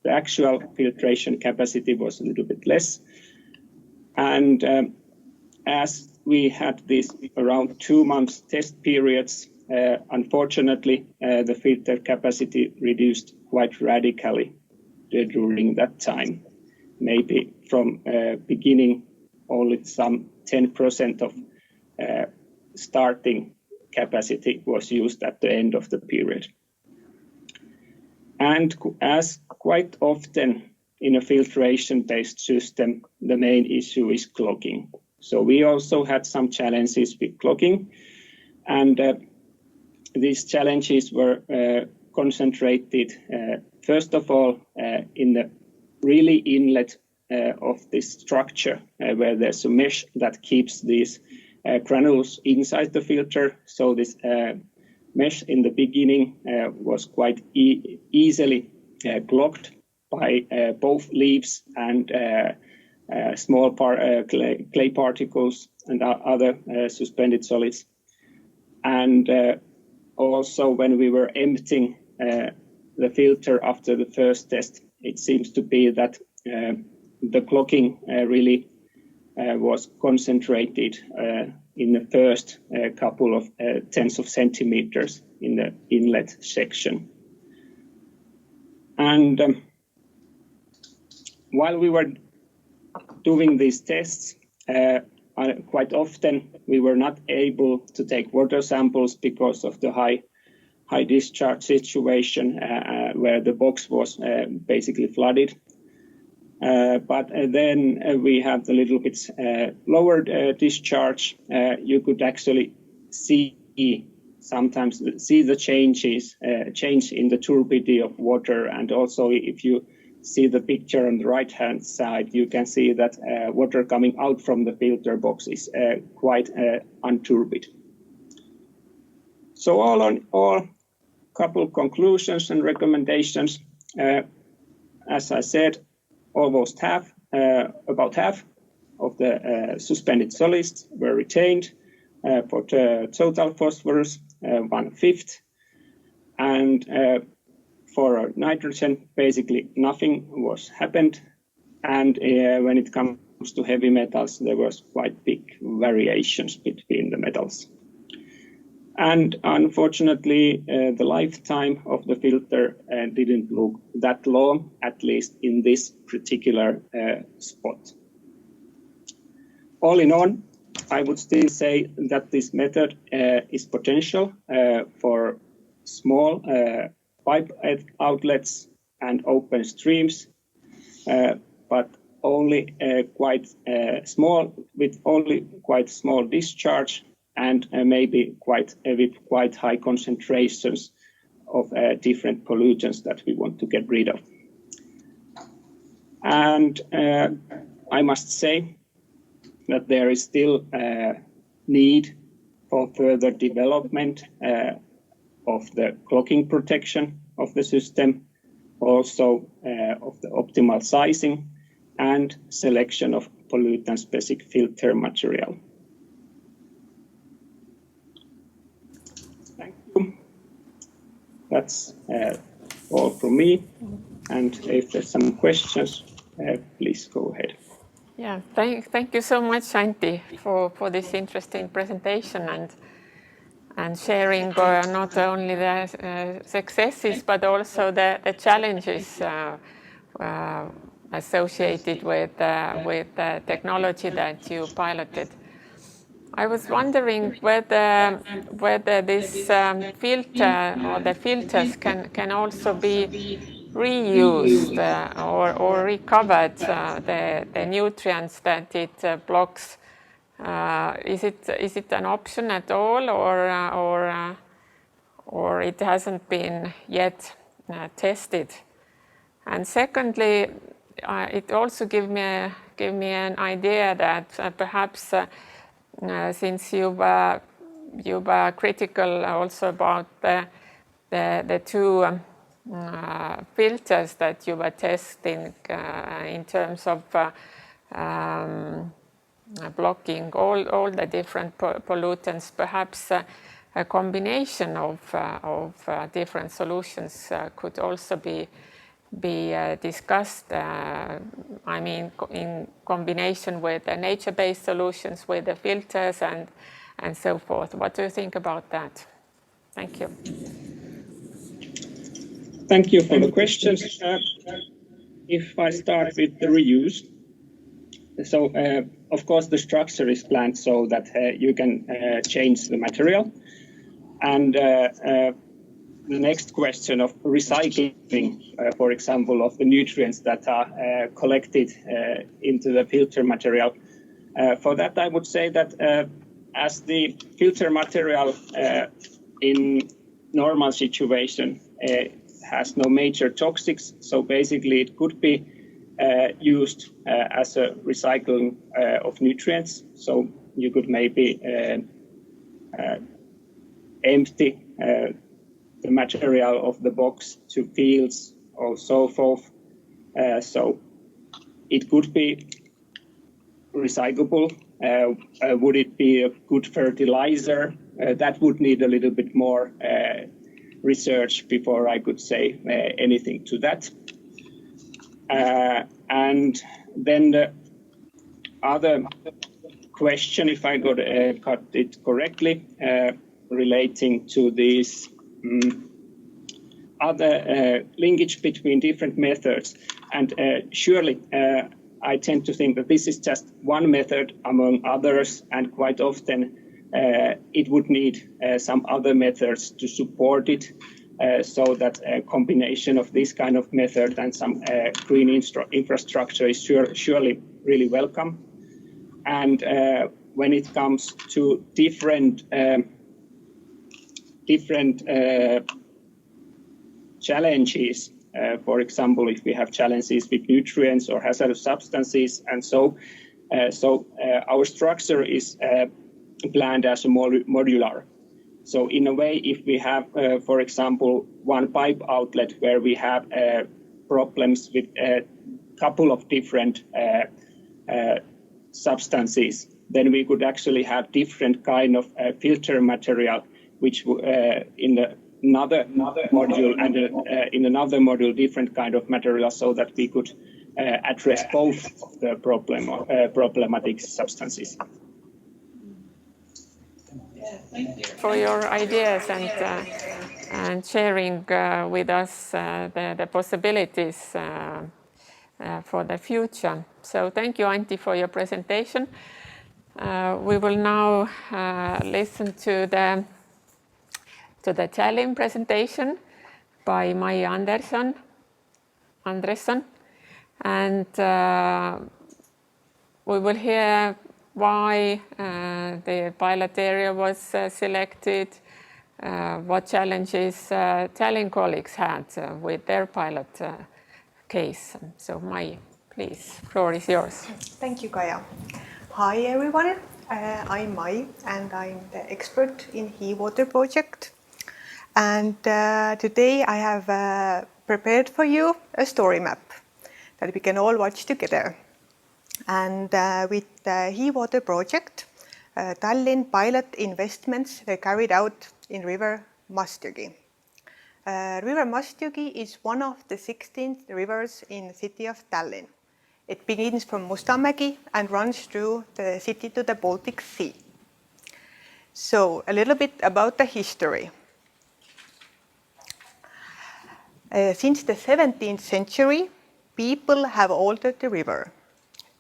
the actual filtration capacity was a little bit less. And as we had this around 2 months test periods, unfortunately, the filter capacity reduced quite radically during that time. Maybe from beginning, only some 10% of starting capacity was used at the end of the period. And as quite often in a filtration-based system, the main issue is clogging. So we also had some challenges with clogging, and these challenges were concentrated, first of all, in the really inlet of this structure, where there's a mesh that keeps these granules inside the filter. So this mesh in the beginning was quite easily clogged by both leaves and small clay particles and other suspended solids. And also when we were emptying the filter after the first test, it seems to be that the clogging really was concentrated in the first couple of tens of centimeters in the inlet section. And while we were doing these tests, quite often we were not able to take water samples because of the high discharge situation where the box was basically flooded. But then we have the little bit lower discharge. You could actually sometimes see the change in the turbidity of water. And also if you see the picture on the right-hand side, you can see that water coming out from the filter box is quite unturbid. So all in all, couple conclusions and recommendations. As I said, almost about half of the suspended solids were retained, for the total phosphorus, 1/5. And for nitrogen, basically nothing was happened. And when it comes to heavy metals, there was quite big variations between the metals. And unfortunately, the lifetime of the filter didn't look that long, at least in this particular spot. All in all, I would still say that this method is potential for small pipe outlets and open streams, but only quite small, with only quite small discharge, and maybe with quite high concentrations of different pollutants that we want to get rid of. And I must say that there is still need for further development of the clogging protection of the system, also of the optimal sizing and selection of pollutant-specific filter material. Thank you. That's all from me. And if there's some questions, please go ahead. Yeah, thank you so much, Antti, for this interesting presentation and sharing not only the successes but also the challenges associated with the technology that you piloted. I was wondering whether this filter or the filters can also be reused or recovered, the nutrients that it blocks. Is it an option at all, or it hasn't been yet tested? And secondly, it also gave me an idea that perhaps since you were critical also about the two filters that you were testing in terms of blocking all the different pollutants, perhaps a combination of different solutions could also be discussed. I mean, in combination with the nature-based solutions, with the filters and so forth. What do you think about that? Thank you. Thank you for the questions. If I start with the reuse, so of course the structure is planned so that you can change the material. And the next question of recycling, for example, of the nutrients that are collected into the filter material. For that, I would say that as the filter material in normal situation has no major toxics, so basically it could be used as a recycling of nutrients. So you could maybe empty the material of the box to fields or so forth. So it could be recyclable. Would it be a good fertilizer? That would need a little bit more research before I could say anything to that. And then the other question, if I got it correctly, relating to these other linkage between different methods. And surely I tend to think that this is just one method among others, and quite often it would need some other methods to support it, so that a combination of this kind of method and some green infrastructure is surely really welcome. And when it comes to different challenges, for example, if we have challenges with nutrients or hazardous substances, and so our structure is planned as a modular. So in a way, if we have, for example, one pipe outlet where we have problems with a couple of different substances, then we could actually have different kind of filter material, which in another module and in another module different kind of material, so that we could address both of the problematic substances. Thank you for your ideas and sharing with us the possibilities for the future. So thank you, Antti, for your presentation. We will now listen to the Tallinn presentation by Maija Andresson, and we will hear why the pilot area was selected, what challenges Tallinn colleagues had with their pilot case. So Mai, please, floor is yours. Thank you, Kaja. Hi everyone, I'm Mai and I'm the expert in Heawater project. And today I have prepared for you a story map that we can all watch together. And with the Heawater project, Tallinn pilot investments were carried out in River Mastjõgi. River Mastjõgi is one of the 16 rivers in the city of Tallinn. It begins from Mustamägi and runs through the city to the Baltic Sea. So a little bit about the history. Since the 17th century, people have altered the river.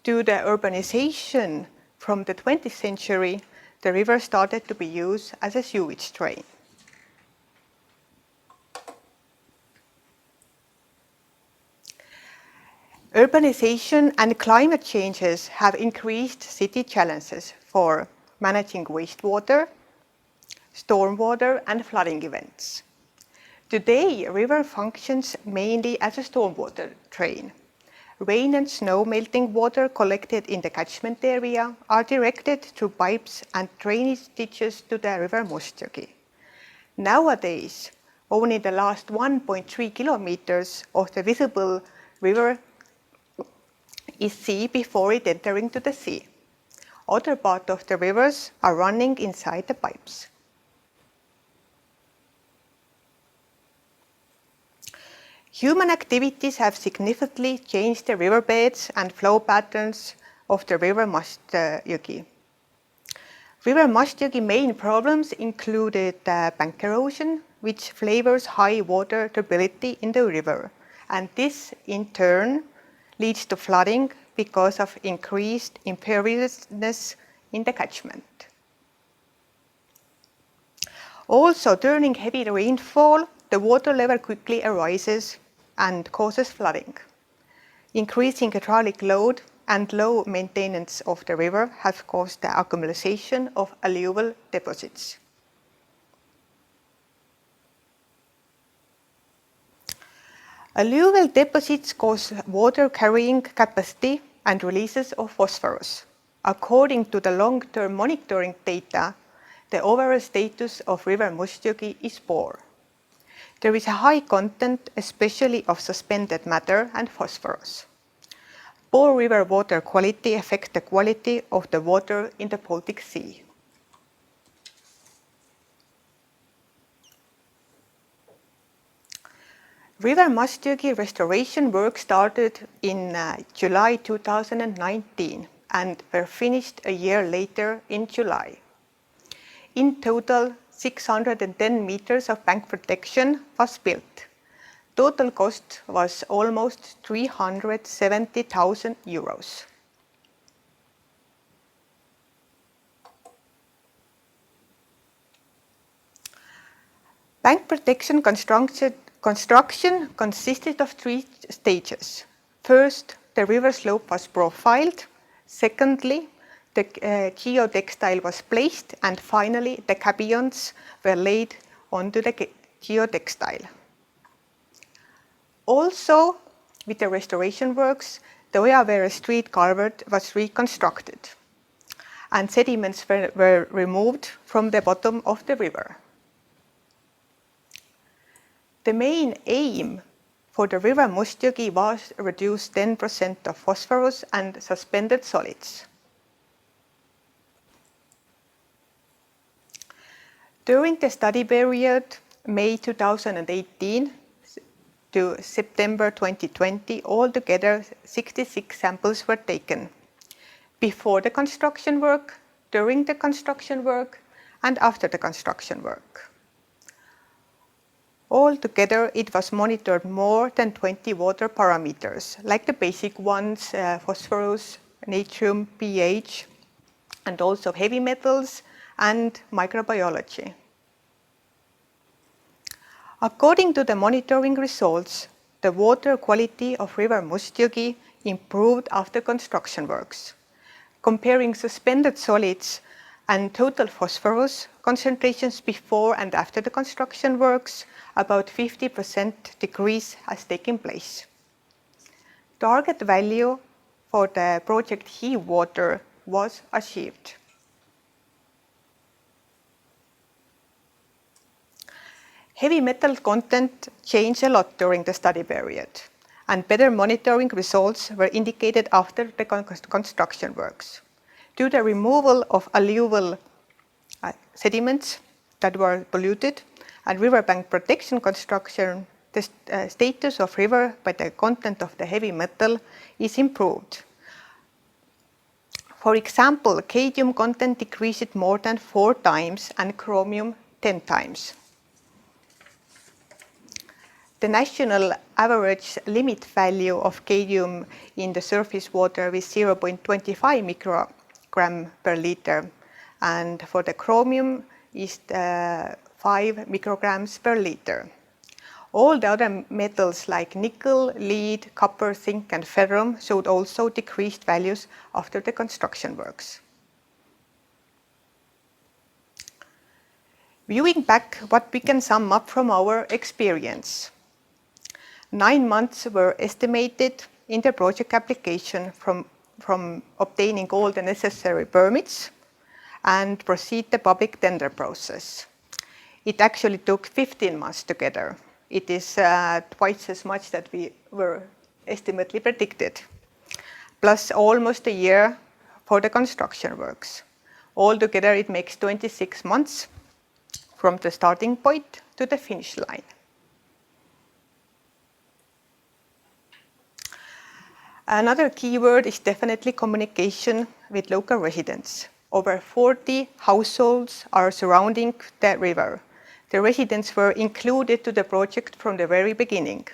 Due to the urbanization from the 20th century, the river started to be used as a sewage drain. Urbanization and climate changes have increased city challenges for managing wastewater, stormwater, and flooding events. Today, a river functions mainly as a stormwater drain. Rain and snow melting water collected in the catchment area are directed through pipes and drainage ditches to the River Mastjõgi. Nowadays, only the last 1.3 kilometers of the visible river is sea before it entering to the sea. Other part of the rivers are running inside the pipes. Human activities have significantly changed the riverbeds and flow patterns of the River Mastjõgi. River Mastjõgi main problems included bank erosion, which favors high water turbidity in the river, and this in turn leads to flooding because of increased imperviousness in the catchment. Also, during heavy rainfall, the water level quickly rises and causes flooding. Increasing hydraulic load and low maintenance of the river have caused the accumulation of alluvial deposits. Alluvial deposits cause water carrying capacity and releases of phosphorus. According to the long-term monitoring data, the overall status of River Mastjõgi is poor. There is a high content, especially of suspended matter and phosphorus. Poor river water quality affects the quality of the water in the Baltic Sea. River Mastjõgi restoration work started in July 2019 and were finished a year later in July. In total, 610 meters of bank protection was built. Total cost was almost 370,000 euros. Bank protection construction consisted of 3 stages. First, the river slope was profiled. Secondly, the geotextile was placed, and finally the gabions were laid onto the geotextile. Also, with the restoration works, the Heawater street culvert was reconstructed and sediments were removed from the bottom of the river. The main aim for the River Mastjõgi was to reduce 10% of phosphorus and suspended solids. During the study period, May 2018 to September 2020, altogether 66 samples were taken. Before the construction work, during the construction work, and after the construction work. Altogether, it was monitored more than 20 water parameters, like the basic ones, phosphorus, natrium, pH, and also heavy metals and microbiology. According to the monitoring results, the water quality of River Mustjoki improved after construction works. Comparing suspended solids and total phosphorus concentrations before and after the construction works, about 50% decrease has taken place. Target value for the project Heawater was achieved. Heavy metal content changed a lot during the study period, and better monitoring results were indicated after the construction works. Due to the removal of alluvial sediments that were polluted and riverbank protection construction, the status of river by the content of the heavy metal is improved. For example, cadmium content decreased more than 4 times and chromium 10 times. The national average limit value of cadmium in the surface water is 0.25 microgram per liter, and for the chromium is 5 micrograms per liter. All the other metals like nickel, lead, copper, zinc, and ferrum showed also decreased values after the construction works. Viewing back, what we can sum up from our experience. 9 months were estimated in the project application from obtaining all the necessary permits and proceed the public tender process. It actually took 15 months together. It is twice as much that we were estimately predicted, plus almost a year for the construction works. Altogether, it makes 26 months from the starting point to the finish line. Another keyword is definitely communication with local residents. Over 40 households are surrounding the river. The residents were included to the project from the very beginning.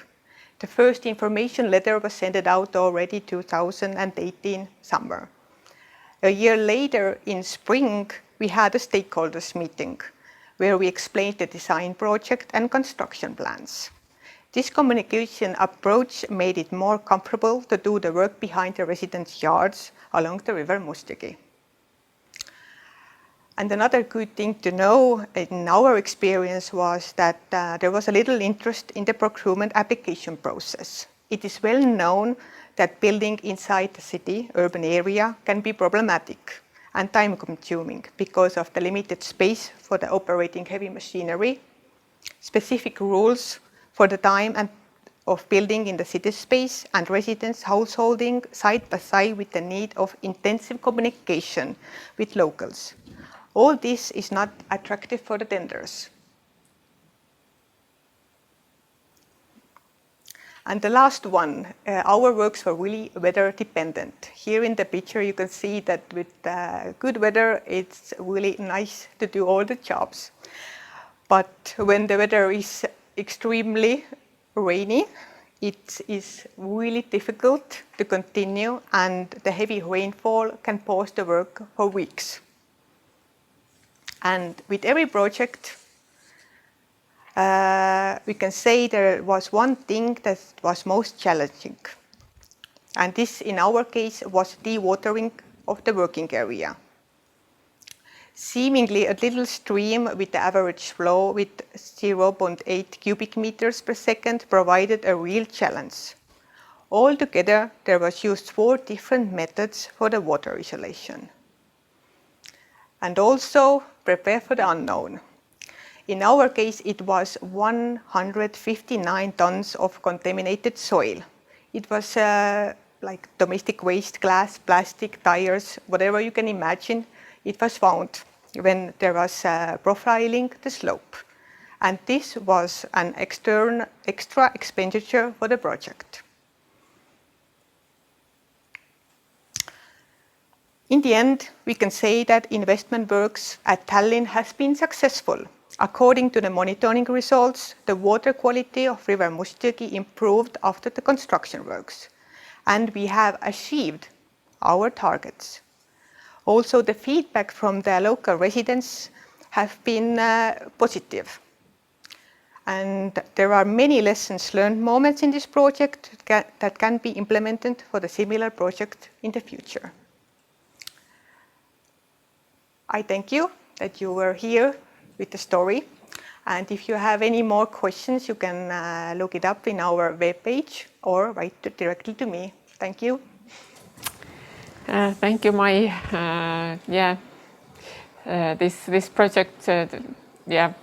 The first information letter was sent out already 2018 summer. A year later, in spring, we had a stakeholders meeting where we explained the design project and construction plans. This communication approach made it more comfortable to do the work behind the residents' yards along the River Mustjoki. And another good thing to know in our experience was that there was a little interest in the procurement application process. It is well known that building inside the city, urban area, can be problematic and time-consuming because of the limited space for the operating heavy machinery, specific rules for the time and of building in the city space, and residents householding side by side with the need of intensive communication with locals. All this is not attractive for the tenders. And the last one, our works were really weather dependent. Here in the picture you can see that with good weather it's really nice to do all the jobs. But when the weather is extremely rainy, it is really difficult to continue, and the heavy rainfall can pause the work for weeks. And with every project, we can say there was one thing that was most challenging. And this, in our case, was dewatering of the working area. Seemingly a little stream with the average flow with 0.8 cubic meters per second provided a real challenge. Altogether, there was used 4 different methods for the water isolation. And also prepare for the unknown. In our case, it was 159 tons of contaminated soil. It was like domestic waste, glass, plastic, tires, whatever you can imagine, it was found when there was profiling the slope. And this was an extra expenditure for the project. In the end, we can say that investment works at Tallinn has been successful. According to the monitoring results, the water quality of River Mustjõgi improved after the construction works, and we have achieved our targets. Also, the feedback from the local residents have been positive. And there are many lessons learned moments in this project that can be implemented for the similar project in the future. I thank you that you were here with the story. And if you have any more questions, you can look it up in our webpage or write directly to me. Thank you. Thank you, Mai. This project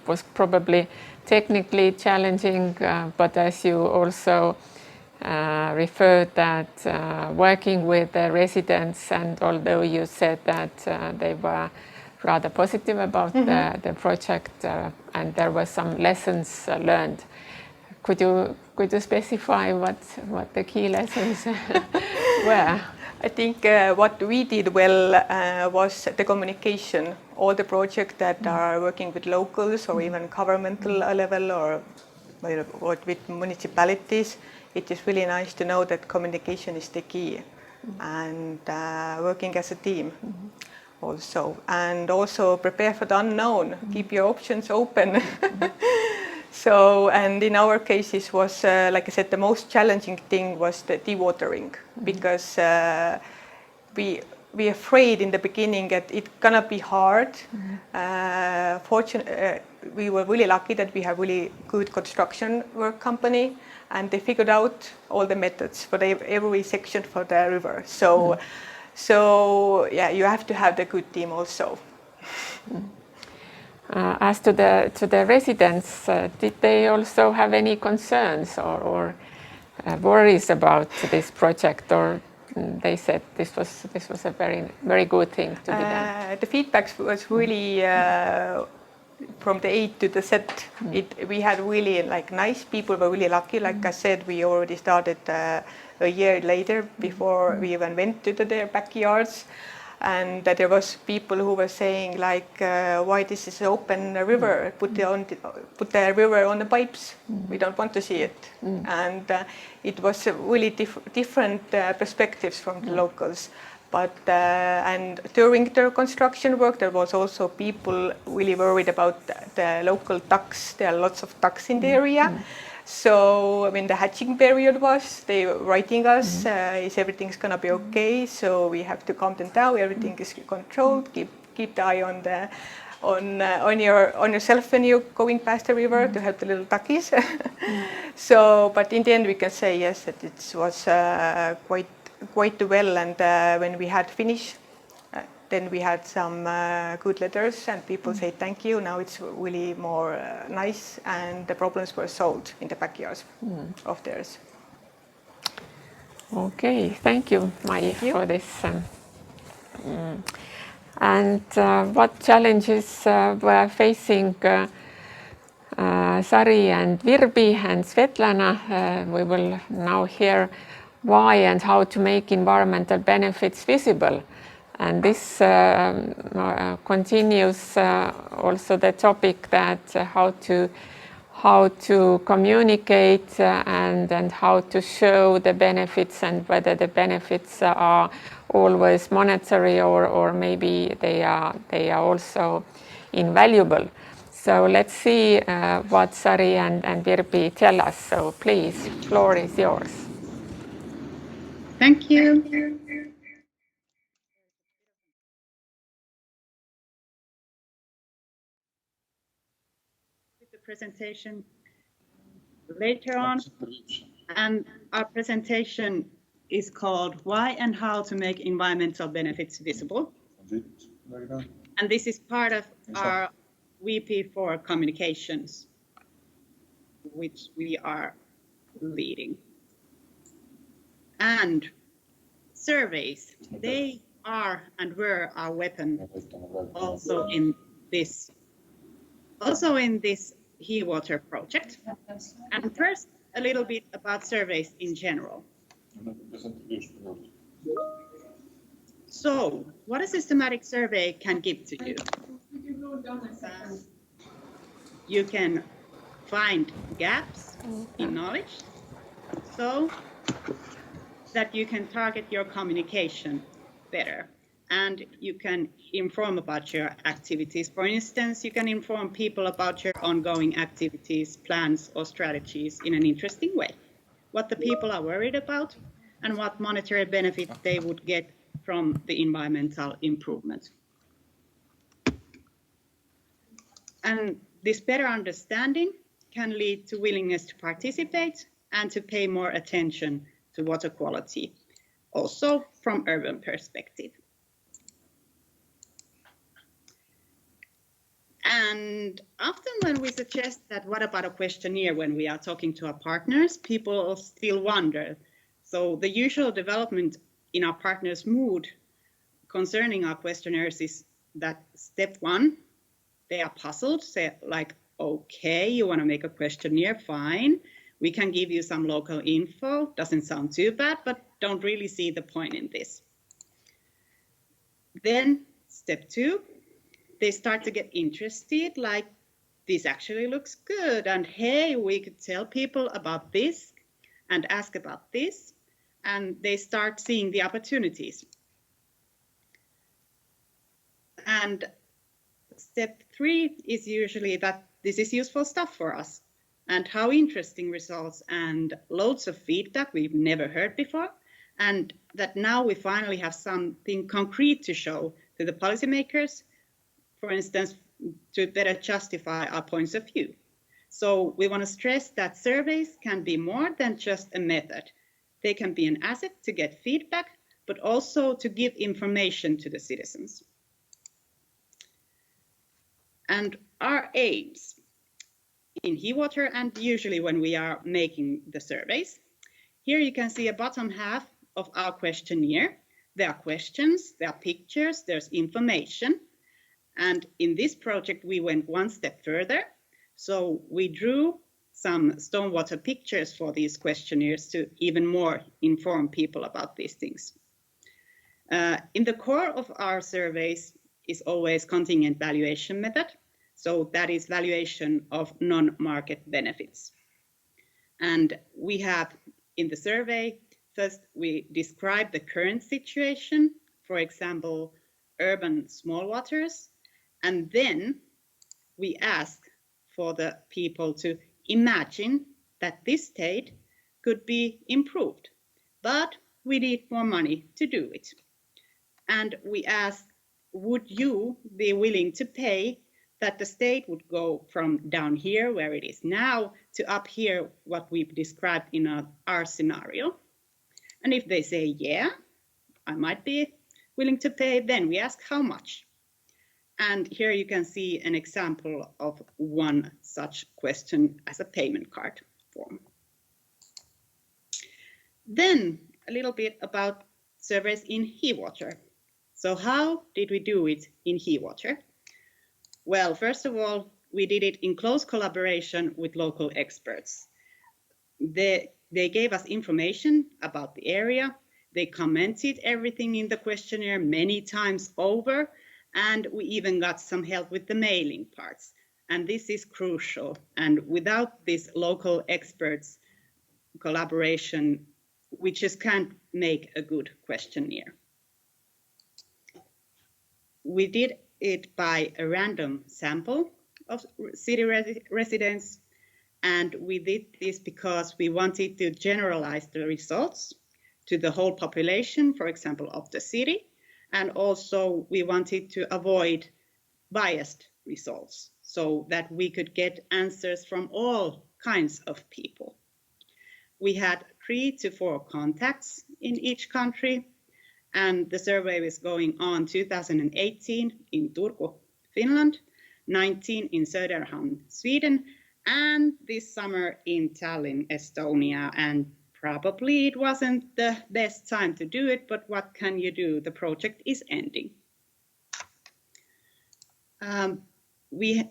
was probably technically challenging, but as you also referred that working with the residents, and although you said that they were rather positive about the project and there were some lessons learned, could you specify what the key lessons were? I think what we did well was the communication. All the projects that are working with locals or even governmental level or with municipalities, it is really nice to know that communication is the key and working as a team also. And also prepare for the unknown, keep your options open. So, and in our cases was, like I said, the most challenging thing was the dewatering, because we afraid in the beginning that it's gonna be hard. Fortunately, we were really lucky that we have really good construction work company, and they figured out all the methods for every section for the river. So yeah, you have to have the good team also. As to the residents, did they also have any concerns or worries about this project, or they said this was a very good thing to be done? The feedback was really from the A to the Z. We had really nice people. Were really lucky. Like I said, we already started a year later before we even went to their backyards. And that there was people who were saying why this is open river, put the river on the pipes. We don't want to see it. And it was really different perspectives from the locals. But and during the construction work, there was also people really worried about the local ducks. There are lots of ducks in the area. So when the hatching period was, they were writing us, is everything's gonna be okay? So we have to calm them down. Everything is controlled. Keep the eye on yourself when you're going past the river to help the little duckies. So, but in the end, we can say yes that it was quite well. And when we had finished, then we had some good letters and people say thank you. Now it's really more nice, and the problems were solved in the backyards of theirs. Okay, thank you, Mai, for this. And what challenges were facing Sari and Virpi and Svetlana? We will now hear why and how to make environmental benefits visible. And this continues also the topic that how to communicate and how to show the benefits, and whether the benefits are always monetary or maybe they are also invaluable. So let's see what Sari and Virpi tell us. So please, floor is yours. Thank you. The presentation later on, and our presentation is called Why and How to Make Environmental Benefits Visible. And this is part of our VP for Communications, which we are leading. And surveys, they are and were our weapon also in this Heawater project. And first, a little bit about surveys in general. So, what a systematic survey can give to you. You can find gaps in knowledge so that you can target your communication better. And you can inform about your activities. For instance, you can inform people about your ongoing activities, plans, or strategies in an interesting way. What the people are worried about and what monetary benefit they would get from the environmental improvement. And this better understanding can lead to willingness to participate and to pay more attention to water quality, also from urban perspective. And often when we suggest that what about a questionnaire when we are talking to our partners, people still wonder. So the usual development in our partners' mood concerning our questionnaires is that step one, they are puzzled, say like, okay, you want to make a questionnaire, fine. We can give you some local info, doesn't sound too bad, but don't really see the point in this. Then step two, they start to get interested, like this actually looks good, and hey, we could tell people about this and ask about this, and they start seeing the opportunities. And step three is usually that this is useful stuff for us, and how interesting results and loads of feedback we've never heard before, and that now we finally have something concrete to show to the policymakers, for instance, to better justify our points of view. So we want to stress that surveys can be more than just a method. They can be an asset to get feedback, but also to give information to the citizens. And our aims in Heawater, and usually when we are making the surveys, here you can see a bottom half of our questionnaire. There are questions, there are pictures, there's information. And in this project, we went one step further. So we drew some stormwater pictures for these questionnaires to even more inform people about these things. In the core of our surveys is always contingent valuation method. So that is valuation of non-market benefits. And we have in the survey, first we describe the current situation, for example, urban small waters. And then we ask for the people to imagine that this state could be improved, but we need more money to do it. And we ask, would you be willing to pay that the state would go from down here where it is now to up here, what we've described in our scenario? And if they say, yeah, I might be willing to pay, then we ask how much. And here you can see an example of one such question as a payment card form. Then a little bit about surveys in Heawater. So how did we do it in Heawater? Well, first of all, we did it in close collaboration with local experts. They gave us information about the area. They commented everything in the questionnaire many times over. And we even got some help with the mailing parts. And this is crucial. And without this local experts collaboration, we just can't make a good questionnaire. We did it by a random sample of city residents. And we did this because we wanted to generalize the results to the whole population, for example, of the city. And also we wanted to avoid biased results so that we could get answers from all kinds of people. We had 3 to 4 contacts in each country, and the survey was going on 2018 in Turku, Finland, 19 in Söderhamn, Sweden, and this summer in Tallinn, Estonia, and probably it wasn't the best time to do it, but what can you do? The project is ending. We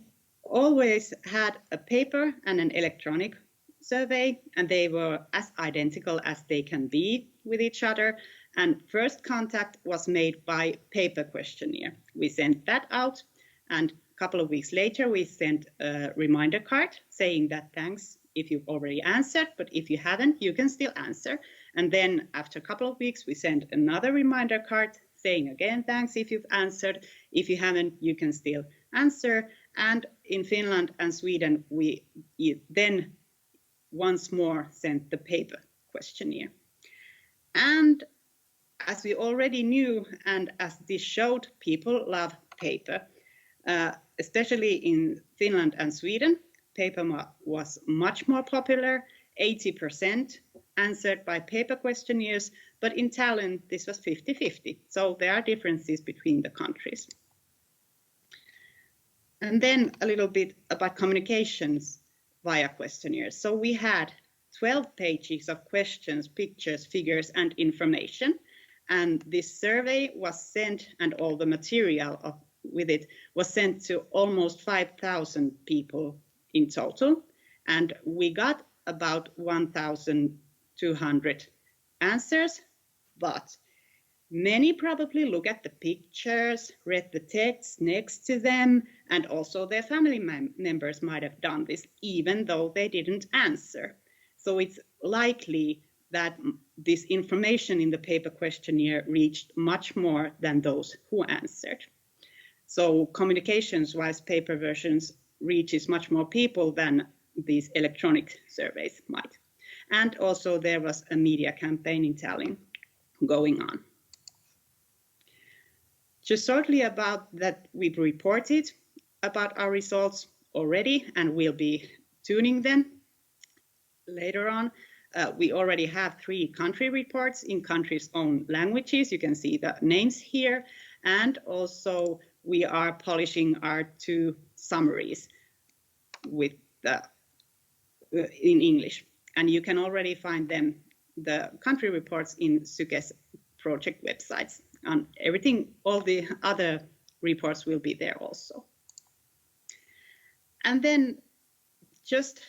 always had a paper and an electronic survey, and they were as identical as they can be with each other. And first contact was made by paper questionnaire. We sent that out, and a couple of weeks later, we sent a reminder card saying that thanks if you've already answered, but if you haven't, you can still answer. And then after a couple of weeks, we sent another reminder card saying again, thanks if you've answered. If you haven't, you can still answer. And in Finland and Sweden, we then once more sent the paper questionnaire. And as we already knew, and as this showed, people love paper, especially in Finland and Sweden. Paper was much more popular, 80% answered by paper questionnaires, but in Tallinn, this was 50-50. So there are differences between the countries. And then a little bit about communications via questionnaires. So we had 12 pages of questions, pictures, figures, and information. And this survey was sent, and all the material with it was sent to almost 5,000 people in total. And we got about 1,200 answers, but many probably look at the pictures, read the text next to them, and also their family members might have done this, even though they didn't answer. So it's likely that this information in the paper questionnaire reached much more than those who answered. So communications-wise, paper versions reaches much more people than these electronic surveys might. And also there was a media campaign in Tallinn going on. Just shortly about that, we've reported about our results already, and we'll be tuning them later on. We already have 3 country reports in countries' own languages. You can see the names here. And also we are polishing our 2 summaries with in English. And you can already find them, the country reports, in Syke's project websites. And everything, all the other reports will be there also. And then just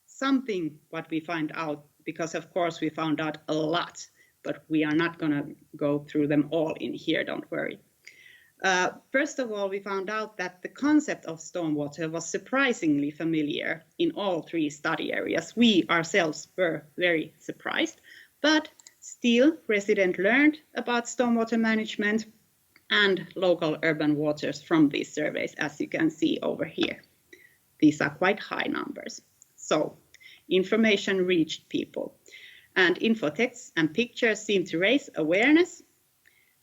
something what we find out, because of course we found out a lot, but we are not going to go through them all in here, don't worry. First of all, we found out that the concept of stormwater was surprisingly familiar in all 3 study areas. We ourselves were very surprised, but still residents learned about stormwater management and local urban waters from these surveys, as you can see over here. These are quite high numbers. So information reached people, and info texts and pictures seem to raise awareness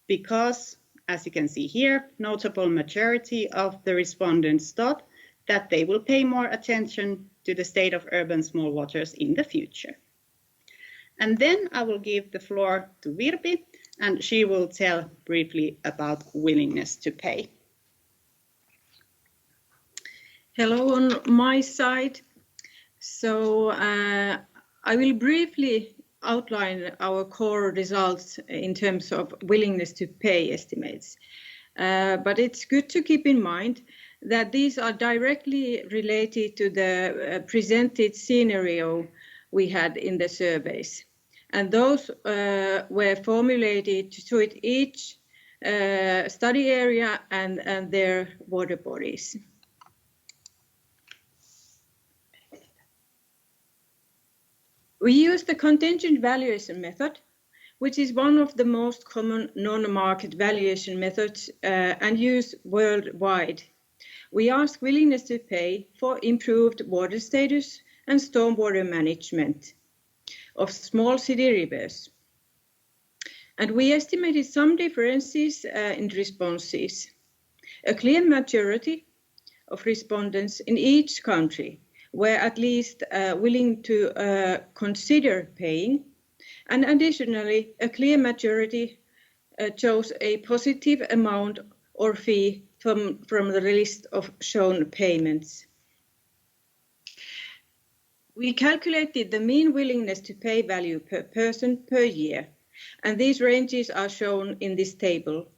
because, as you can see here, notable majority of the respondents thought that they will pay more attention to the state of urban small waters in the future. And then I will give the floor to Virpi, and she will tell briefly about willingness to pay. Hello on my side. So I will briefly outline our core results in terms of willingness to pay estimates. But it's good to keep in mind that these are directly related to the presented scenario we had in the surveys. And those were formulated to suit each study area and their water bodies. We use the contingent valuation method, which is one of the most common non-market valuation methods and used worldwide. We ask willingness to pay for improved water status and stormwater management of small city rivers. And we estimated some differences in responses. A clear majority of respondents in each country were at least willing to consider paying, and additionally, a clear majority chose a positive amount or fee from the list of shown payments. We calculated the mean willingness to pay value per person per year, and these ranges are shown in this table.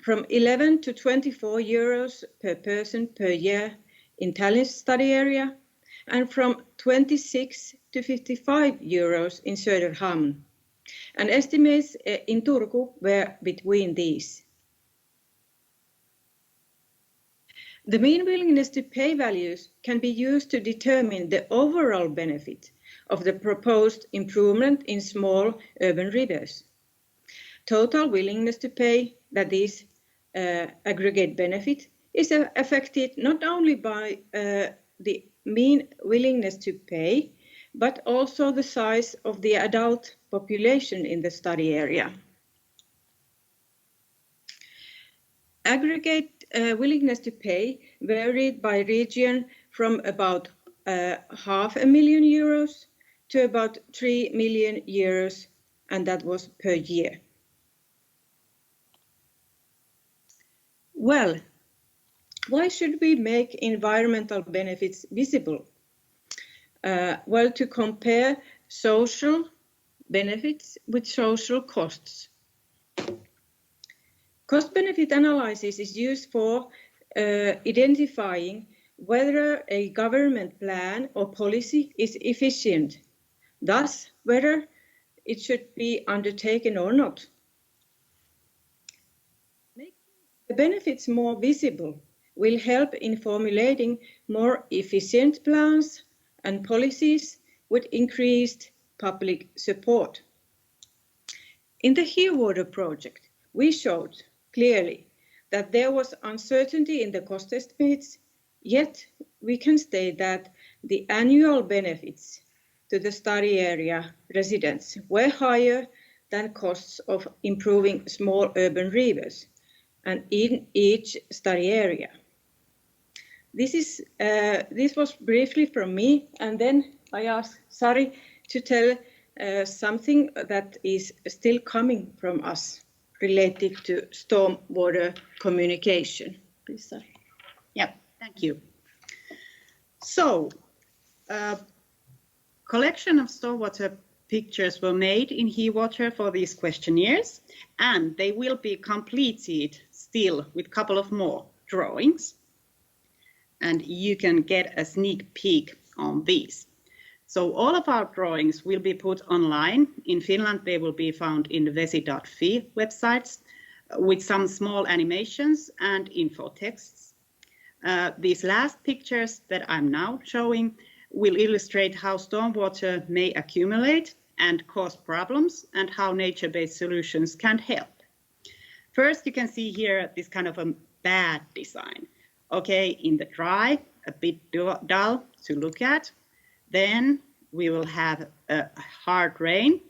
From 11 to 24 euros per person per year in Tallinn's study area, and from 26 to 55 euros in Söderhamn. And estimates in Turku were between these. The mean willingness to pay values can be used to determine the overall benefit of the proposed improvement in small urban rivers. Total willingness to pay, that is, aggregate benefit, is affected not only by the mean willingness to pay, but also the size of the adult population in the study area. Aggregate willingness to pay varied by region from about €500,000 euros to about €3 million euros, and that was per year. Well, why should we make environmental benefits visible? Well, to compare social benefits with social costs. Cost-benefit analysis is used for identifying whether a government plan or policy is efficient, thus whether it should be undertaken or not. Making the benefits more visible will help in formulating more efficient plans and policies with increased public support. In the Heawater project, we showed clearly that there was uncertainty in the cost estimates, yet we can state that the annual benefits to the study area residents were higher than costs of improving small urban rivers and in each study area. This was briefly from me, and then I asked Sari to tell something that is still coming from us related to stormwater communication. Please, Sari. Yeah, thank you. So, collection of stormwater pictures were made in Heawater for these questionnaires, and they will be completed still with a couple of more drawings. And you can get a sneak peek on these. So all of our drawings will be put online. In Finland, they will be found in the vesi.fi websites with some small animations and info texts. These last pictures that I'm now showing will illustrate how stormwater may accumulate and cause problems and how nature-based solutions can help. First, you can see here this kind of a bad design. Okay, in the dry, a bit dull to look at. Then we will have a hard rain.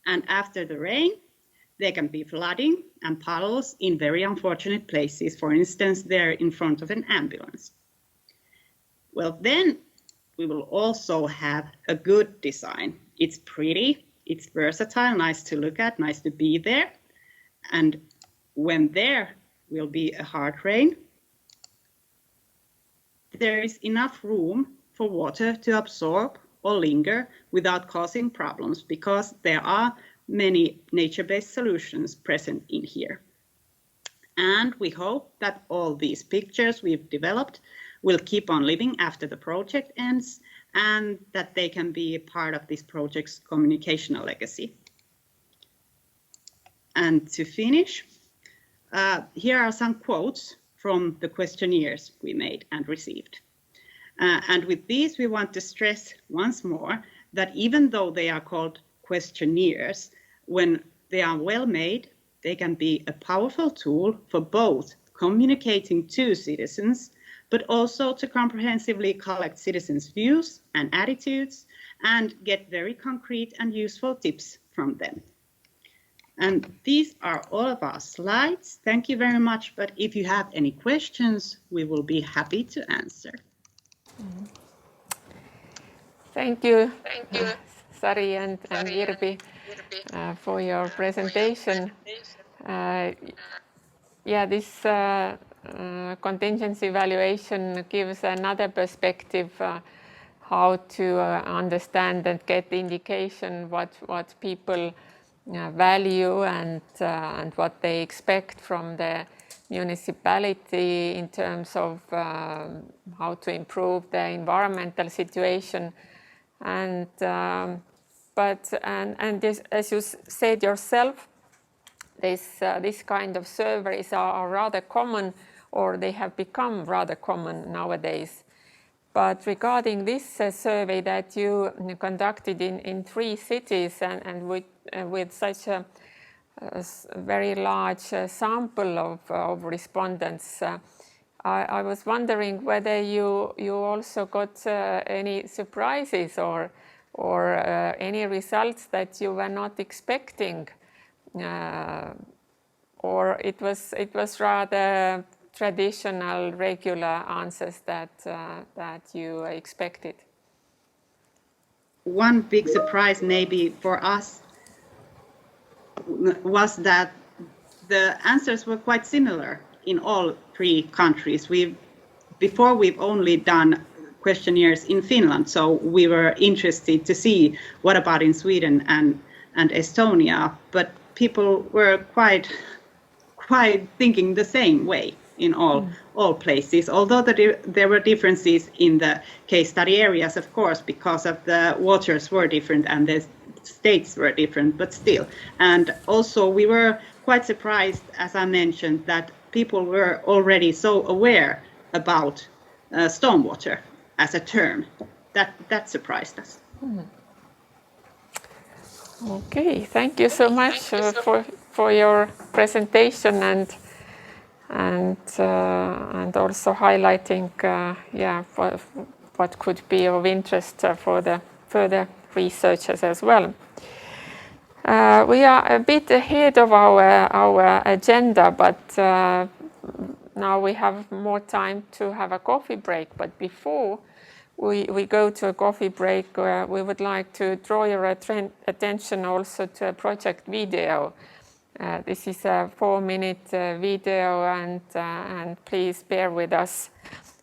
And after the rain, there can be flooding and puddles in very unfortunate places. For instance, there in front of an ambulance. Well, then we will also have a good design. It's pretty, it's versatile, nice to look at, nice to be there. And when there will be a hard rain, there is enough room for water to absorb or linger without causing problems, because there are many nature-based solutions present in here. And we hope that all these pictures we've developed will keep on living after the project ends, and that they can be a part of this project's communicational legacy. And to finish, here are some quotes from the questionnaires we made and received. And with these, we want to stress once more that even though they are called questionnaires, when they are well made, they can be a powerful tool for both communicating to citizens, but also to comprehensively collect citizens' views and attitudes and get very concrete and useful tips from them. And these are all of our slides. Thank you very much. But if you have any questions, we will be happy to answer. Thank you, Sari and Virpi, for your presentation. This contingency evaluation gives another perspective how to understand and get indication what people value and what they expect from the municipality in terms of how to improve the environmental situation. And this, as you said yourself, this kind of surveys are rather common, or they have become rather common nowadays. But regarding this survey that you conducted in 3 cities and with such a very large sample of respondents, I was wondering whether you also got any surprises or any results that you were not expecting, or it was rather traditional, regular answers that you expected. One big surprise maybe for us was that the answers were quite similar in all 3 countries. Before we've only done questionnaires in Finland, so we were interested to see what about in Sweden and Estonia, but people were quite thinking the same way in all places, although there were differences in the case study areas, of course, because of the waters were different and the states were different, but still. And also we were quite surprised, as I mentioned, that people were already so aware about stormwater as a term. That surprised us. Okay, thank you so much for your presentation and also highlighting what could be of interest for the further researchers as well. We are a bit ahead of our agenda, but now we have more time to have a coffee break. But before we go to a coffee break, we would like to draw your attention also to a project video. This is a 4-minute video, and please bear with us.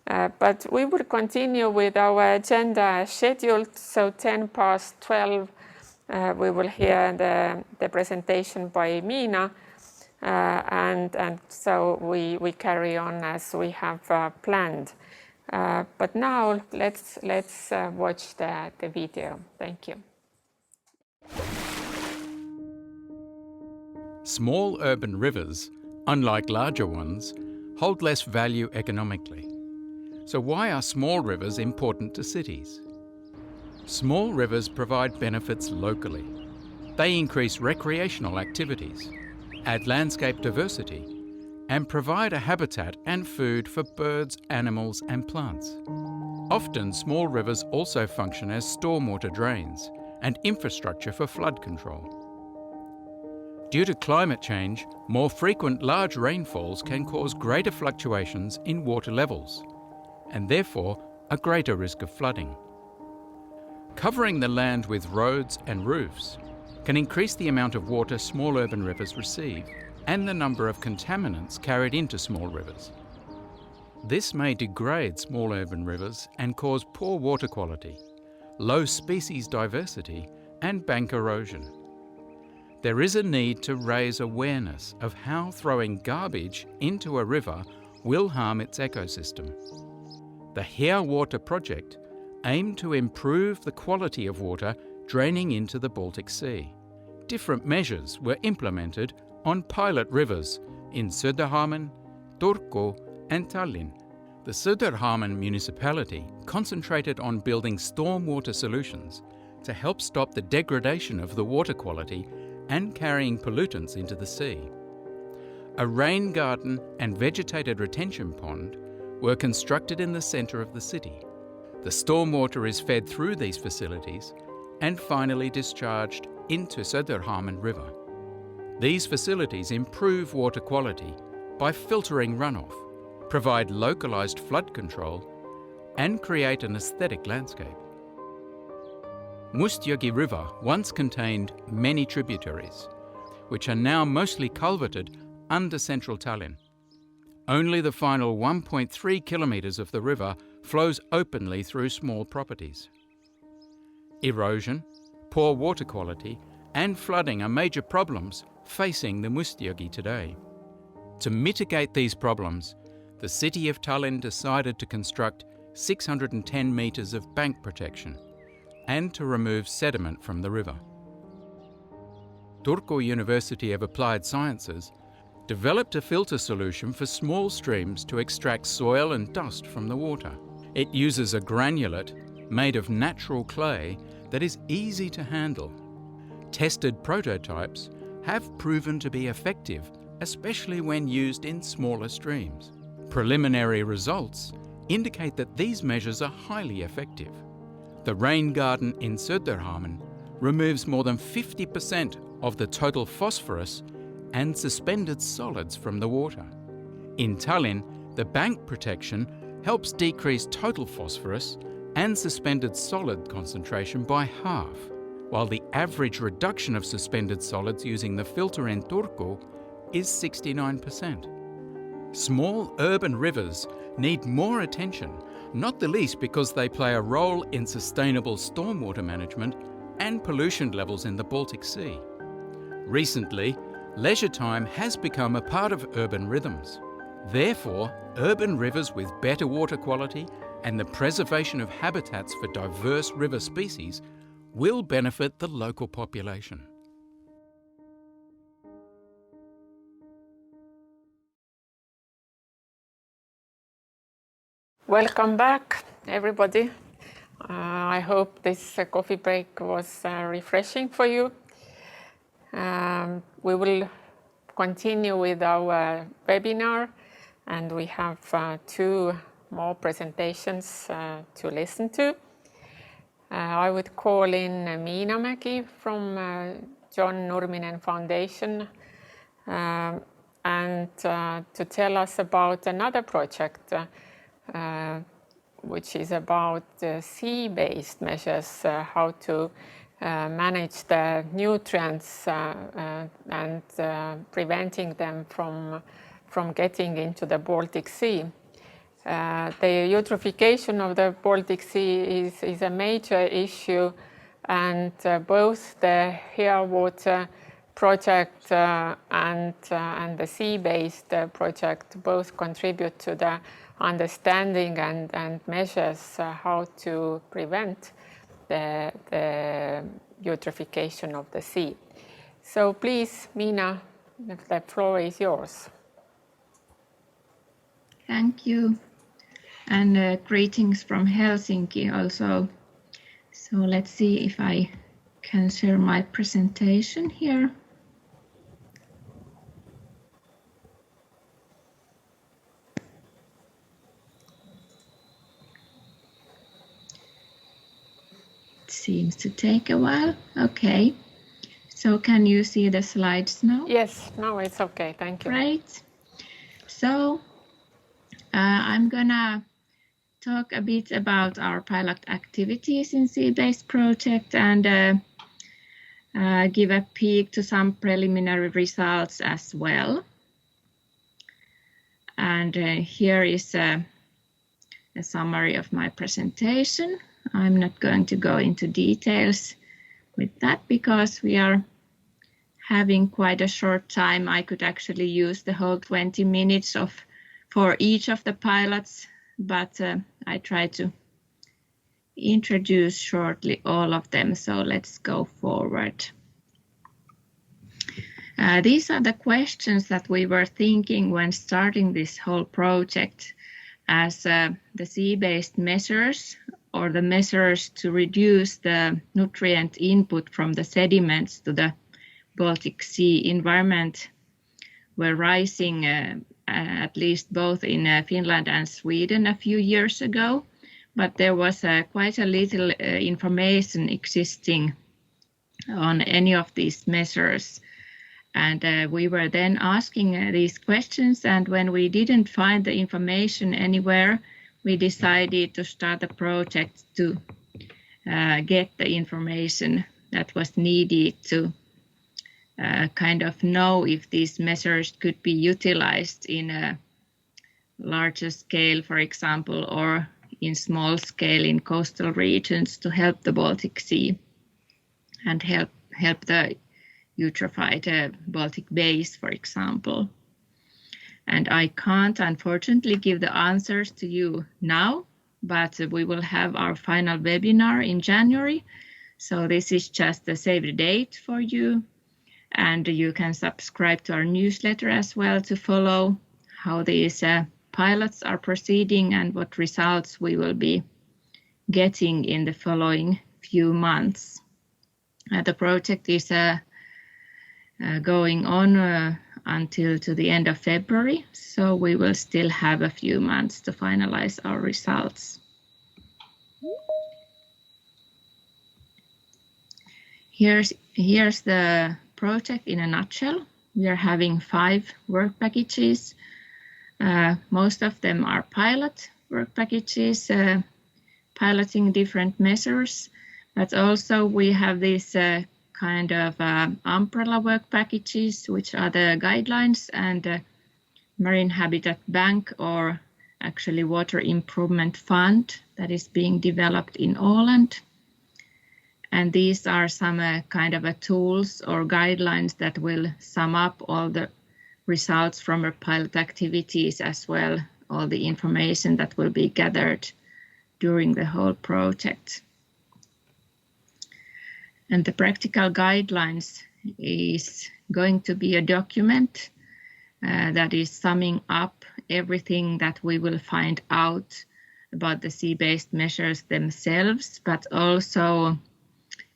But we will continue with our agenda as scheduled. So 12:10, we will hear the presentation by Miina, and so we carry on as we have planned. But now let's watch the video. Thank you. Small urban rivers, unlike larger ones, hold less value economically. So why are small rivers important to cities? Small rivers provide benefits locally. They increase recreational activities, add landscape diversity, and provide a habitat and food for birds, animals, and plants. Often, small rivers also function as stormwater drains and infrastructure for flood control. Due to climate change, more frequent large rainfalls can cause greater fluctuations in water levels, and therefore a greater risk of flooding. Covering the land with roads and roofs can increase the amount of water small urban rivers receive and the number of contaminants carried into small rivers. This may degrade small urban rivers and cause poor water quality, low species diversity, and bank erosion. There is a need to raise awareness of how throwing garbage into a river will harm its ecosystem. The Heawater project aimed to improve the quality of water draining into the Baltic Sea. Different measures were implemented on pilot rivers in Söderhamn, Turku, and Tallinn. The Söderhamn municipality concentrated on building stormwater solutions to help stop the degradation of the water quality and carrying pollutants into the sea. A rain garden and vegetated retention pond were constructed in the centre of the city. The stormwater is fed through these facilities and finally discharged into Söderhamn River. These facilities improve water quality by filtering runoff, provide localised flood control, and create an aesthetic landscape. Mustjoki River once contained many tributaries, which are now mostly culverted under central Tallinn. Only the final 1.3 kilometres of the river flows openly through small properties. Erosion, poor water quality and flooding are major problems facing the Mustionjoki today. To mitigate these problems, the City of Tallinn decided to construct 610 metres of bank protection and to remove sediment from the river. Turku University of Applied Sciences developed a filter solution for small streams to extract soil and dust from the water. It uses a granulate made of natural clay that is easy to handle. Tested prototypes have proven to be effective, especially when used in smaller streams. Preliminary results indicate that these measures are highly effective. The rain garden in Söderhamn removes more than 50% of the total phosphorus and suspended solids from the water. In Tallinn, the bank protection helps decrease total phosphorus and suspended solid concentration by half, while the average reduction of suspended solids using the filter in Turku is 69%. Small urban rivers need more attention, not the least because they play a role in sustainable stormwater management and pollution levels in the Baltic Sea. Recently, leisure time has become a part of urban rhythms. Therefore, urban rivers with better water quality and the preservation of habitats for diverse river species will benefit the local population. Welcome back, everybody. I hope this coffee break was refreshing for you. We will continue with our webinar, and we have 2 more presentations to listen to. I would call in Miina Mägi from John Nurminen Foundation and to tell us about another project which is about sea-based measures, how to manage the nutrients and preventing them from getting into the Baltic Sea. The eutrophication of the Baltic Sea is a major issue, and both the Heawater project and the sea-based project both contribute to the understanding and measures how to prevent the eutrophication of the sea. So please, Miina, the floor is yours. Thank you, and greetings from Helsinki also. So let's see if I can share my presentation here. Seems to take a while. Okay, so can you see the slides now? Yes, now it's okay, thank you. Great. So I'm gonna talk a bit about our pilot activities in sea-based project and give a peek to some preliminary results as well. And here is a summary of my presentation. I'm not going to go into details with that because we are having quite a short time. I could actually use the whole 20 minutes for each of the pilots, but I try to introduce shortly all of them. So let's go forward. These are the questions that we were thinking when starting this whole project as the sea-based measures or the measures to reduce the nutrient input from the sediments to the Baltic Sea environment were rising at least both in Finland and Sweden a few years ago, but there was quite a little information existing on any of these measures. And we were then asking these questions, and when we didn't find the information anywhere, we decided to start a project to get the information that was needed to kind of know if these measures could be utilized in a larger scale, for example, or in small scale in coastal regions to help the Baltic Sea and help the eutrophied Baltic bays, for example. And I can't, unfortunately, give the answers to you now, but we will have our final webinar in January. So this is just a save the date for you. And you can subscribe to our newsletter as well to follow how these pilots are proceeding and what results we will be getting in the following few months. The project is going on until to the end of February, so we will still have a few months to finalize our results. Here's the project in a nutshell. We are having 5 work packages. Most of them are pilot work packages, piloting different measures, but also we have these kind of umbrella work packages, which are the guidelines and Marine Habitat Bank, or actually Water Improvement Fund, that is being developed in Åland. And these are some kind of tools or guidelines that will sum up all the results from our pilot activities, as well all the information that will be gathered during the whole project. And the practical guidelines is going to be a document that is summing up everything that we will find out about the sea-based measures themselves, but also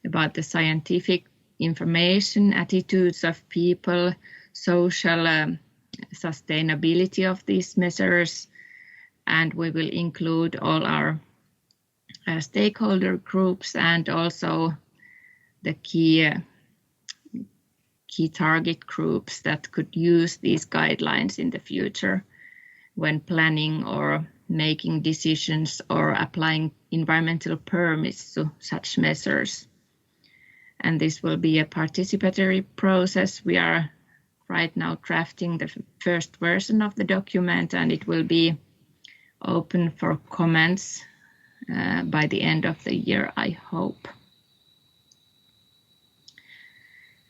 about the scientific information, attitudes of people, social sustainability of these measures, and we will include all our stakeholder groups and also the key target groups that could use these guidelines in the future when planning or making decisions or applying environmental permits to such measures. And this will be a participatory process. We are right now drafting the first version of the document, and it will be open for comments by the end of the year, I hope.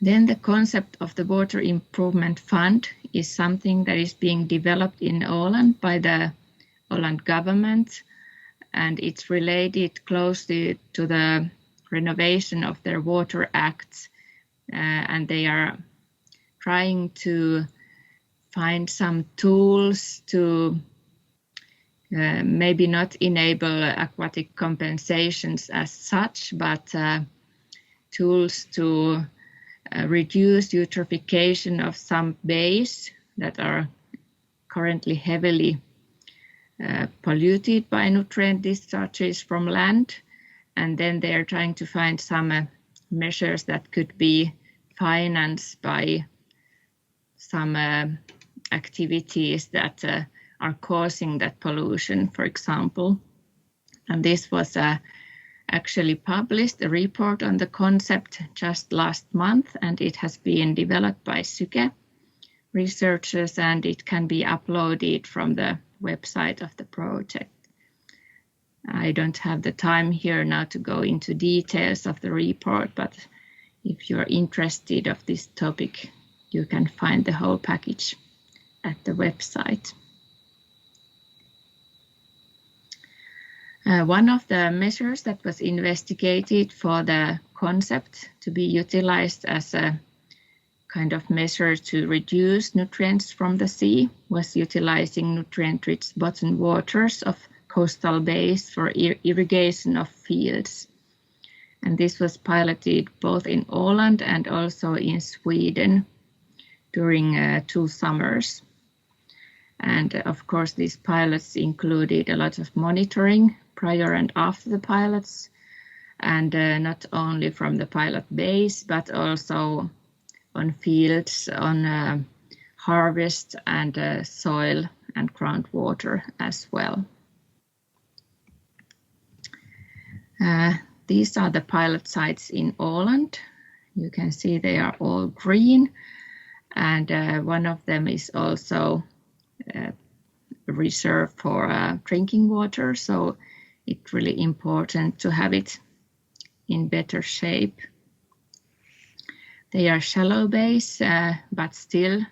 Then the concept of the Water Improvement Fund is something that is being developed in Åland by the Åland government, and it's related closely to the renovation of their water acts, and they are trying to find some tools to maybe not enable aquatic compensations as such, but tools to reduce eutrophication of some bays that are currently heavily polluted by nutrient discharges from land. And then they are trying to find some measures that could be financed by some activities that are causing that pollution, for example. And this was actually published, a report on the concept just last month, and it has been developed by Syke researchers, and it can be uploaded from the website of the project. I don't have the time here now to go into details of the report, but if you're interested of this topic, you can find the whole package at the website. One of the measures that was investigated for the concept to be utilized as a kind of measure to reduce nutrients from the sea was utilizing nutrient-rich bottom waters of coastal bays for irrigation of fields. And this was piloted both in Åland and also in Sweden during 2 summers. And of course, these pilots included a lot of monitoring prior and after the pilots, and not only from the pilot base, but also on fields, on harvest and soil and groundwater as well. These are the pilot sites in Åland. You can see they are all green, and one of them is also reserved for drinking water. So it's really important to have it in better shape. They are shallow bays, but still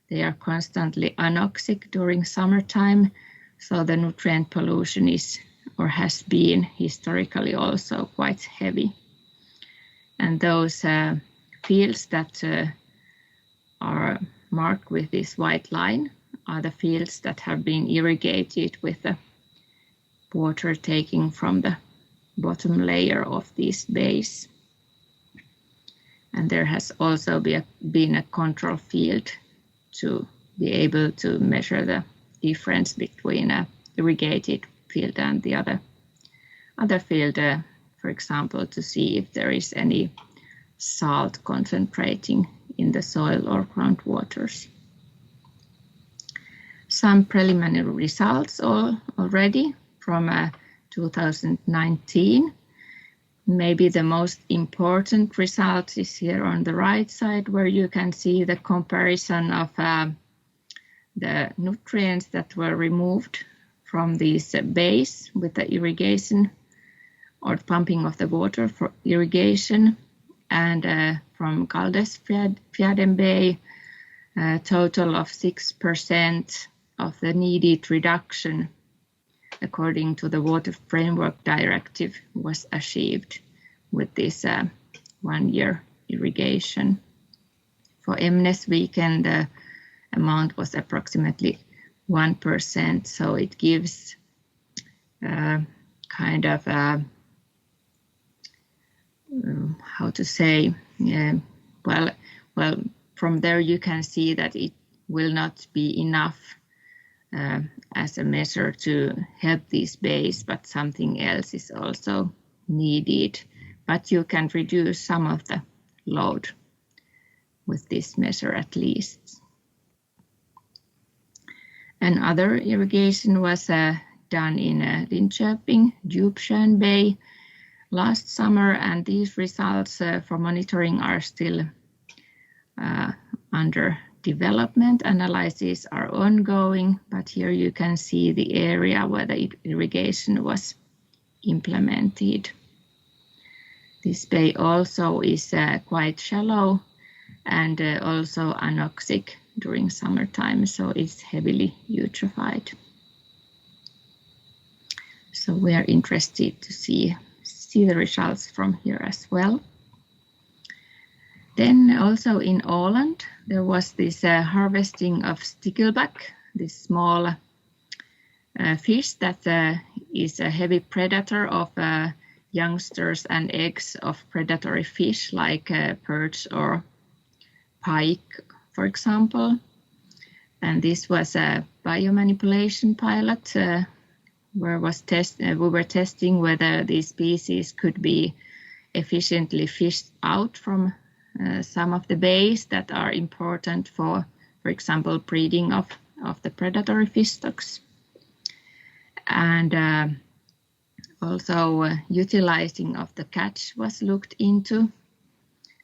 they are constantly anoxic during summertime, so the nutrient pollution is or has been historically also quite heavy. And those fields that are marked with this white line are the fields that have been irrigated with the water taking from the bottom layer of these bays. And there has also been a control field to be able to measure the difference between an irrigated field and the other field, for example, to see if there is any salt concentrating in the soil or groundwaters. Some preliminary results already from 2019. Maybe the most important result is here on the right side, where you can see the comparison of the nutrients that were removed from these bays with the irrigation or pumping of the water for irrigation, and from Galdhesfjärden Bay, a total of 6% of the needed reduction according to the Water Framework Directive was achieved with this 1 year irrigation. For Emnesviken, the amount was approximately 1%, so it gives kind of how to say, well, from there you can see that it will not be enough as a measure to help these bays, but something else is also needed. But you can reduce some of the load with this measure at least. Another irrigation was done in Linköping, Djupsjön Bay last summer, and these results for monitoring are still under development. Analyses are ongoing, but here you can see the area where the irrigation was implemented. This bay also is quite shallow and also anoxic during summertime, so it's heavily eutrophied. So we are interested to see the results from here as well. Then also in Åland, there was this harvesting of stickleback, this small fish that is a heavy predator of youngsters and eggs of predatory fish like perch or pike, for example. And this was a biomanipulation pilot where we were testing whether these species could be efficiently fished out from some of the bays that are important for example, breeding of the predatory fish stocks. And also utilizing of the catch was looked into.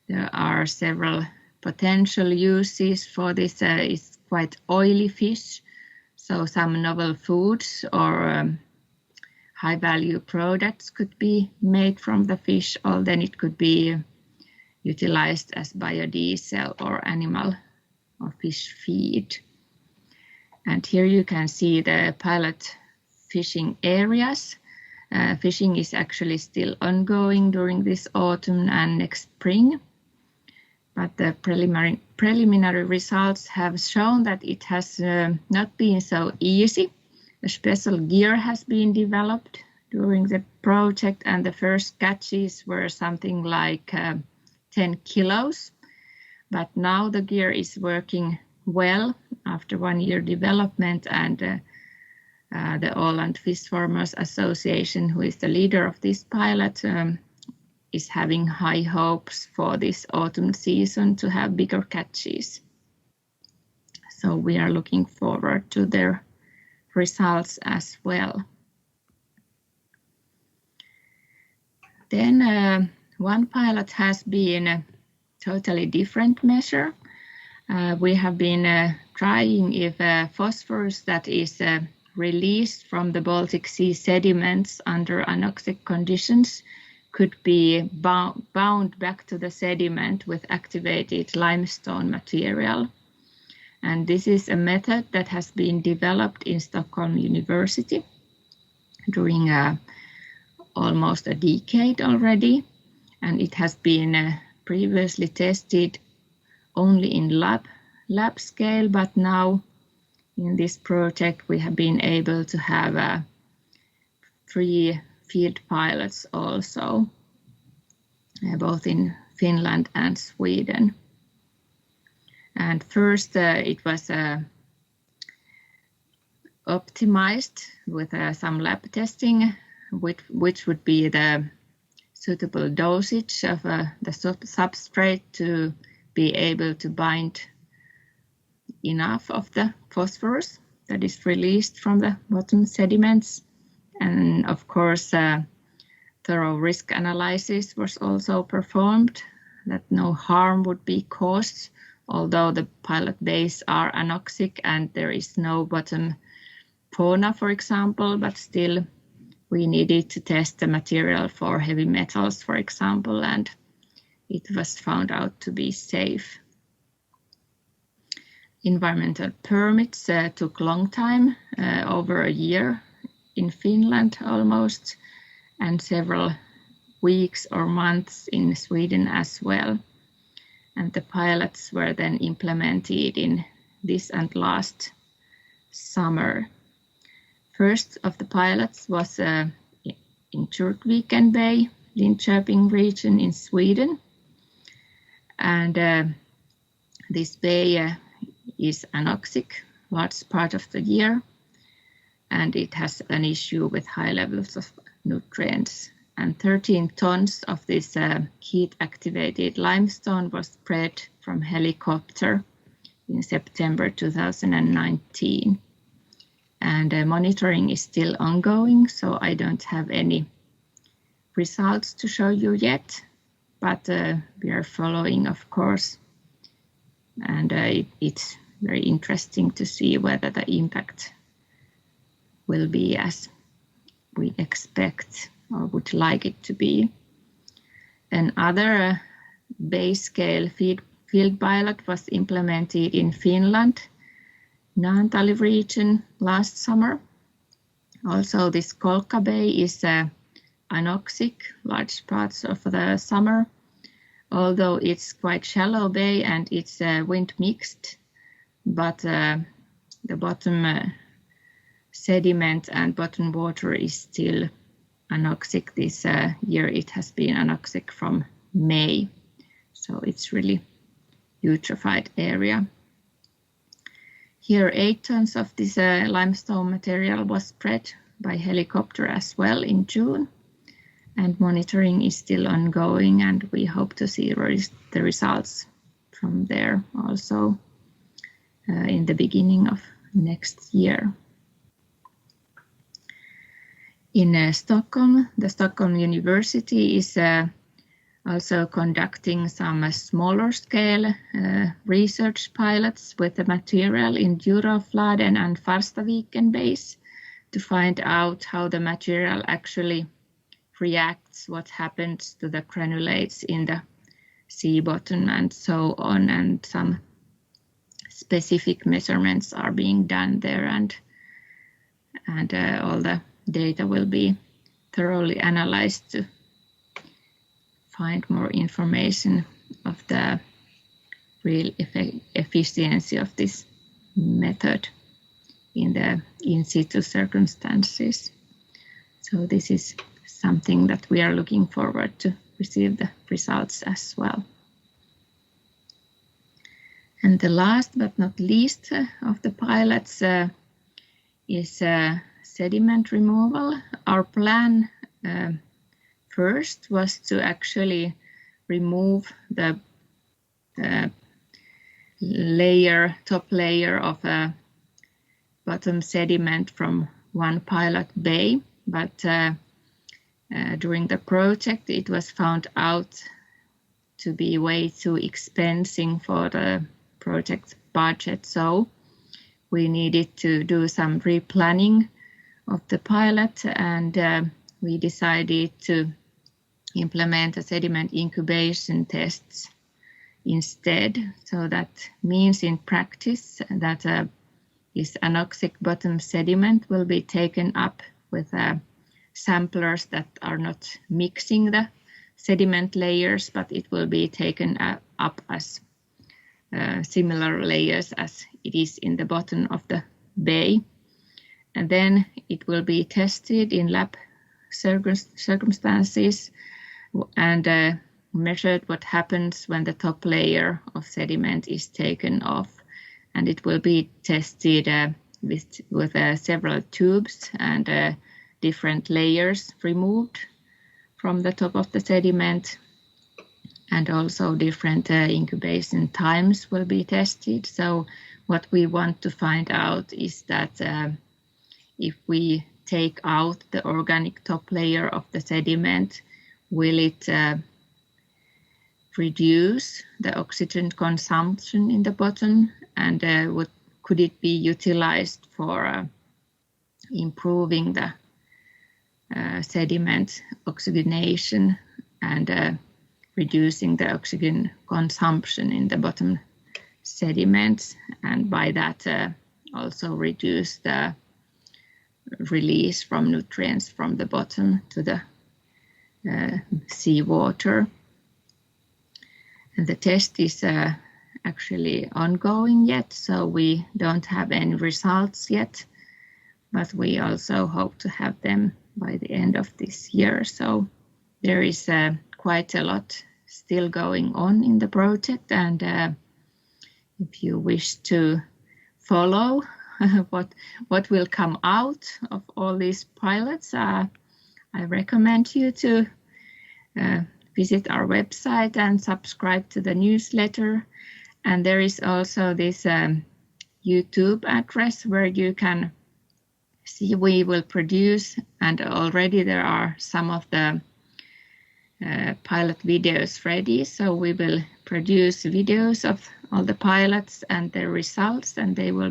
There are several potential uses for this. It's quite oily fish, so some novel foods or high-value products could be made from the fish, or then it could be utilized as biodiesel or animal or fish feed. And here you can see the pilot fishing areas. Fishing is actually still ongoing during this autumn and next spring, but the preliminary results have shown that it has not been so easy. A special gear has been developed during the project, and the first catches were something like 10 kilos. But now the gear is working well after 1 year development, and the Åland Fish Farmers Association, who is the leader of this pilot, is having high hopes for this autumn season to have bigger catches. So we are looking forward to their results as well. Then one pilot has been a totally different measure. We have been trying if phosphorus that is released from the Baltic Sea sediments under anoxic conditions could be bound back to the sediment with activated limestone material. And this is a method that has been developed in Stockholm University during almost a decade already. And it has been previously tested only in lab scale, but now in this project we have been able to have 3 field pilots also, both in Finland and Sweden. And first it was optimized with some lab testing, which would be the suitable dosage of the substrate to be able to bind enough of the phosphorus that is released from the bottom sediments. And of course, thorough risk analysis was also performed that no harm would be caused, although the pilot bays are anoxic and there is no bottom fauna, for example, but still we needed to test the material for heavy metals, for example, and it was found out to be safe. Environmental permits took long time, over a year in Finland almost, and several weeks or months in Sweden as well. And the pilots were then implemented in this and last summer. First of the pilots was in Tjurkviken Bay, Linköping region in Sweden. And this bay is anoxic large part of the year, and it has an issue with high levels of nutrients. And 13 tons of this heat-activated limestone was spread from helicopter in September 2019. And monitoring is still ongoing, so I don't have any results to show you yet, but we are following, of course. And it's very interesting to see whether the impact will be as we expect or would like it to be. Another base scale field pilot was implemented in Finland, Naantali region last summer. Also, this Kolkka Bay is anoxic large parts of the summer, although it's quite shallow bay and it's wind mixed, but the bottom sediment and bottom water is still anoxic. This year it has been anoxic from May, so it's really eutrophied area. Here 8 tons of this limestone material was spread by helicopter as well in June, and monitoring is still ongoing, and we hope to see the results from there also in the beginning of next year. In Stockholm, the Stockholm University is also conducting some smaller scale research pilots with the material in Djurafladen and Farstaviken bays to find out how the material actually reacts, what happens to the granulates in the sea bottom and so on, and some specific measurements are being done there, and all the data will be thoroughly analyzed to find more information of the real efficiency of this method in the in situ circumstances. So this is something that we are looking forward to receive the results as well. And the last but not least of the pilots is sediment removal. Our plan first was to actually remove the top layer of bottom sediment from one pilot bay, but during the project it was found out to be way too expensive for the project budget, so we needed to do some replanning of the pilot, and we decided to implement the sediment incubation tests instead. So that means in practice that this anoxic bottom sediment will be taken up with samplers that are not mixing the sediment layers, but it will be taken up as similar layers as it is in the bottom of the bay. And then it will be tested in lab circumstances and measured what happens when the top layer of sediment is taken off. And it will be tested with several tubes and different layers removed from the top of the sediment. And also different incubation times will be tested. So what we want to find out is that if we take out the organic top layer of the sediment, will it reduce the oxygen consumption in the bottom, and could it be utilized for improving the sediment oxygenation and reducing the oxygen consumption in the bottom sediments, and by that also reduce the release from nutrients from the bottom to the seawater. And the test is actually ongoing yet, so we don't have any results yet, but we also hope to have them by the end of this year. So there is quite a lot still going on in the project, and if you wish to follow what will come out of all these pilots, I recommend you to visit our website and subscribe to the newsletter. And there is also this YouTube address where you can see we will produce, and already there are some of the pilot videos ready. So we will produce videos of all the pilots and their results, and they will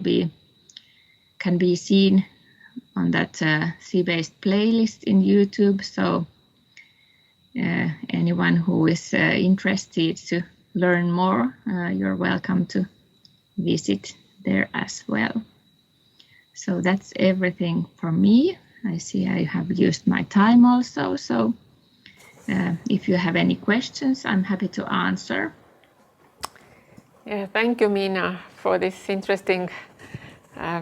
can be seen on that sea-based playlist in YouTube. So anyone who is interested to learn more, you're welcome to visit there as well. So that's everything from me. I see I have used my time also. So if you have any questions, I'm happy to answer. Yeah, thank you, Mina, for this interesting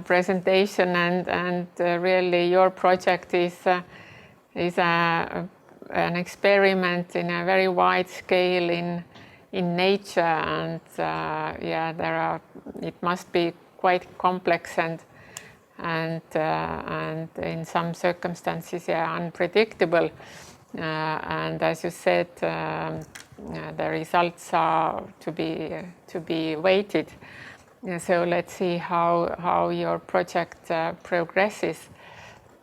presentation, and really your project is an experiment in a very wide scale in nature, and yeah, it must be quite complex and in some circumstances, yeah, unpredictable. And as you said, the results are to be waited. So let's see how your project progresses.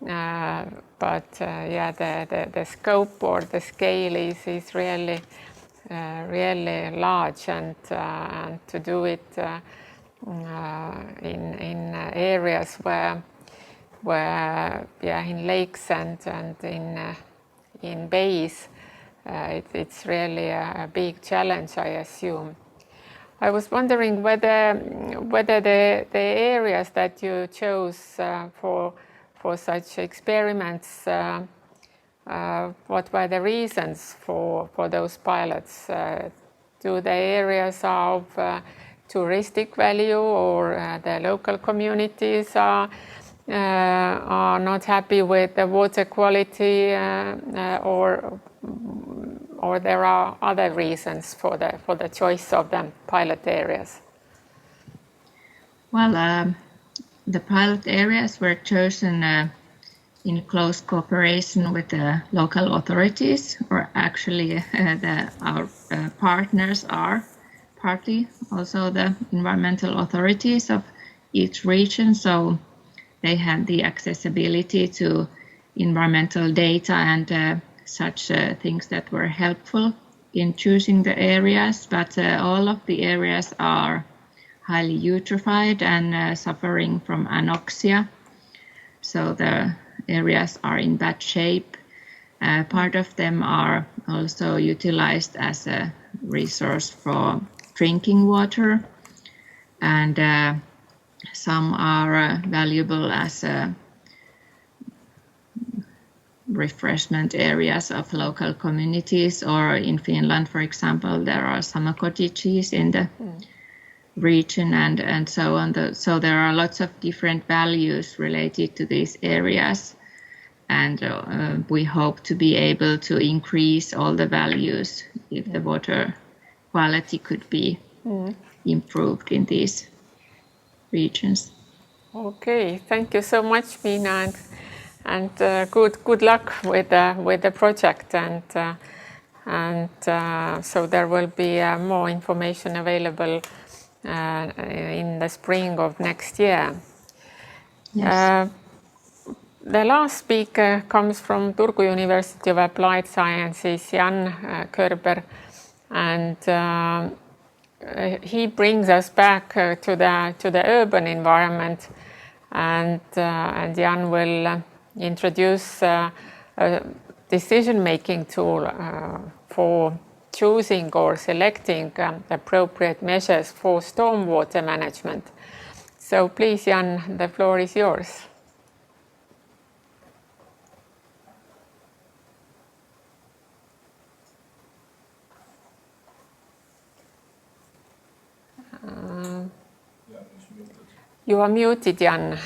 But yeah, the scope or the scale is really large, and to do it in areas where yeah, in lakes and in bays, it's really a big challenge, I assume. I was wondering whether the areas that you chose for such experiments, what were the reasons for those pilots? Do the areas of touristic value, or the local communities are not happy with the water quality, or there are other reasons for the choice of the pilot areas? Well, the pilot areas were chosen in close cooperation with the local authorities, or actually our partners are partly also the environmental authorities of each region. So they had the accessibility to environmental data and such things that were helpful in choosing the areas. But all of the areas are highly eutrophied and suffering from anoxia. So the areas are in bad shape. Part of them are also utilized as a resource for drinking water, and some are valuable as refreshment areas of local communities, or in Finland, for example, there are summer cottages in the region and so on. So there are lots of different values related to these areas, and we hope to be able to increase all the values if the water quality could be improved in these regions. Okay, thank you so much, Miina, and good luck with the project, and so there will be more information available in the spring of next year. Yes. The last speaker comes from Turku University of Applied Sciences, Jan Körber, and he brings us back to the urban environment, and Jan will introduce a decision-making tool for choosing or selecting appropriate measures for stormwater management. So please, Jan, the floor is yours. You are muted, Jan.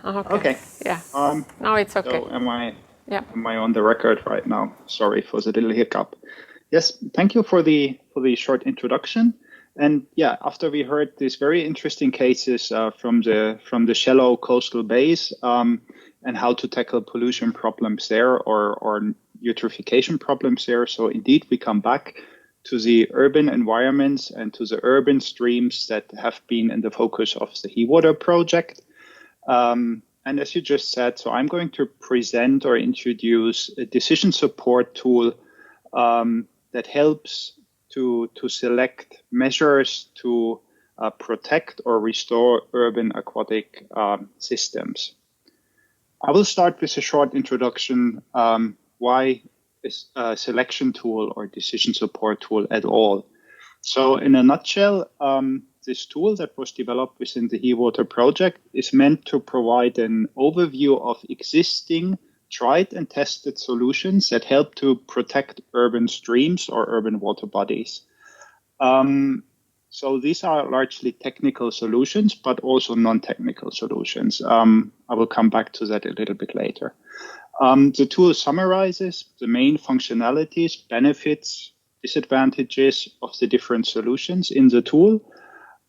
Okay. Yeah. Now it's okay. So am I on the record right now? Sorry for the little hiccup. Yes, thank you for the short introduction. And yeah, after we heard these very interesting cases from the shallow coastal bays and how to tackle pollution problems there or eutrophication problems there, so indeed we come back to the urban environments and to the urban streams that have been in the focus of the Heawater project. And as you just said, so I'm going to present or introduce a decision support tool that helps to select measures to protect or restore urban aquatic systems. I will start with a short introduction. Why is a selection tool or decision support tool at all? So in a nutshell, this tool that was developed within the Heawater project is meant to provide an overview of existing tried and tested solutions that help to protect urban streams or urban water bodies. So these are largely technical solutions, but also non-technical solutions. I will come back to that a little bit later. The tool summarizes the main functionalities, benefits, disadvantages of the different solutions in the tool,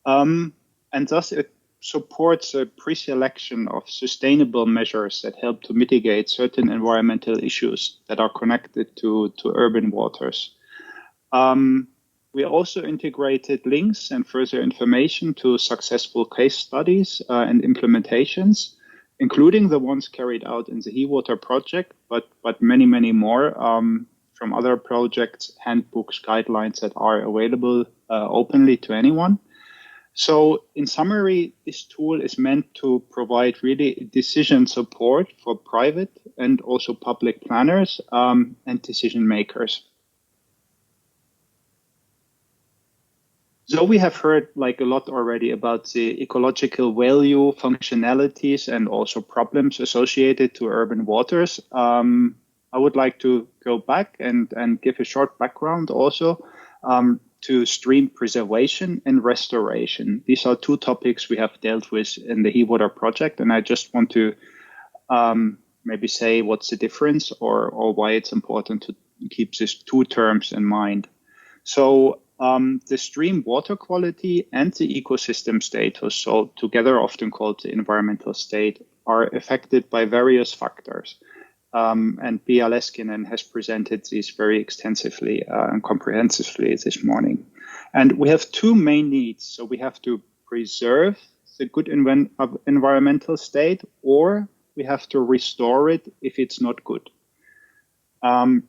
and thus it supports a pre-selection of sustainable measures that help to mitigate certain environmental issues that are connected to urban waters. We also integrated links and further information to successful case studies and implementations, including the ones carried out in the Heawater project, but many, many more from other projects, handbooks, guidelines that are available openly to anyone. So in summary, this tool is meant to provide really decision support for private and also public planners and decision makers. So we have heard like a lot already about the ecological value, functionalities, and also problems associated to urban waters. I would like to go back and give a short background also to stream preservation and restoration. These are two topics we have dealt with in the Heawater project, and I just want to maybe say what's the difference or why it's important to keep these two terms in mind. So the stream water quality and the ecosystem status, so together often called the environmental state, are affected by various factors. And Pia Leskinen has presented these very extensively and comprehensively this morning. And we have two main needs. So we have to preserve the good environmental state, or we have to restore it if it's not good.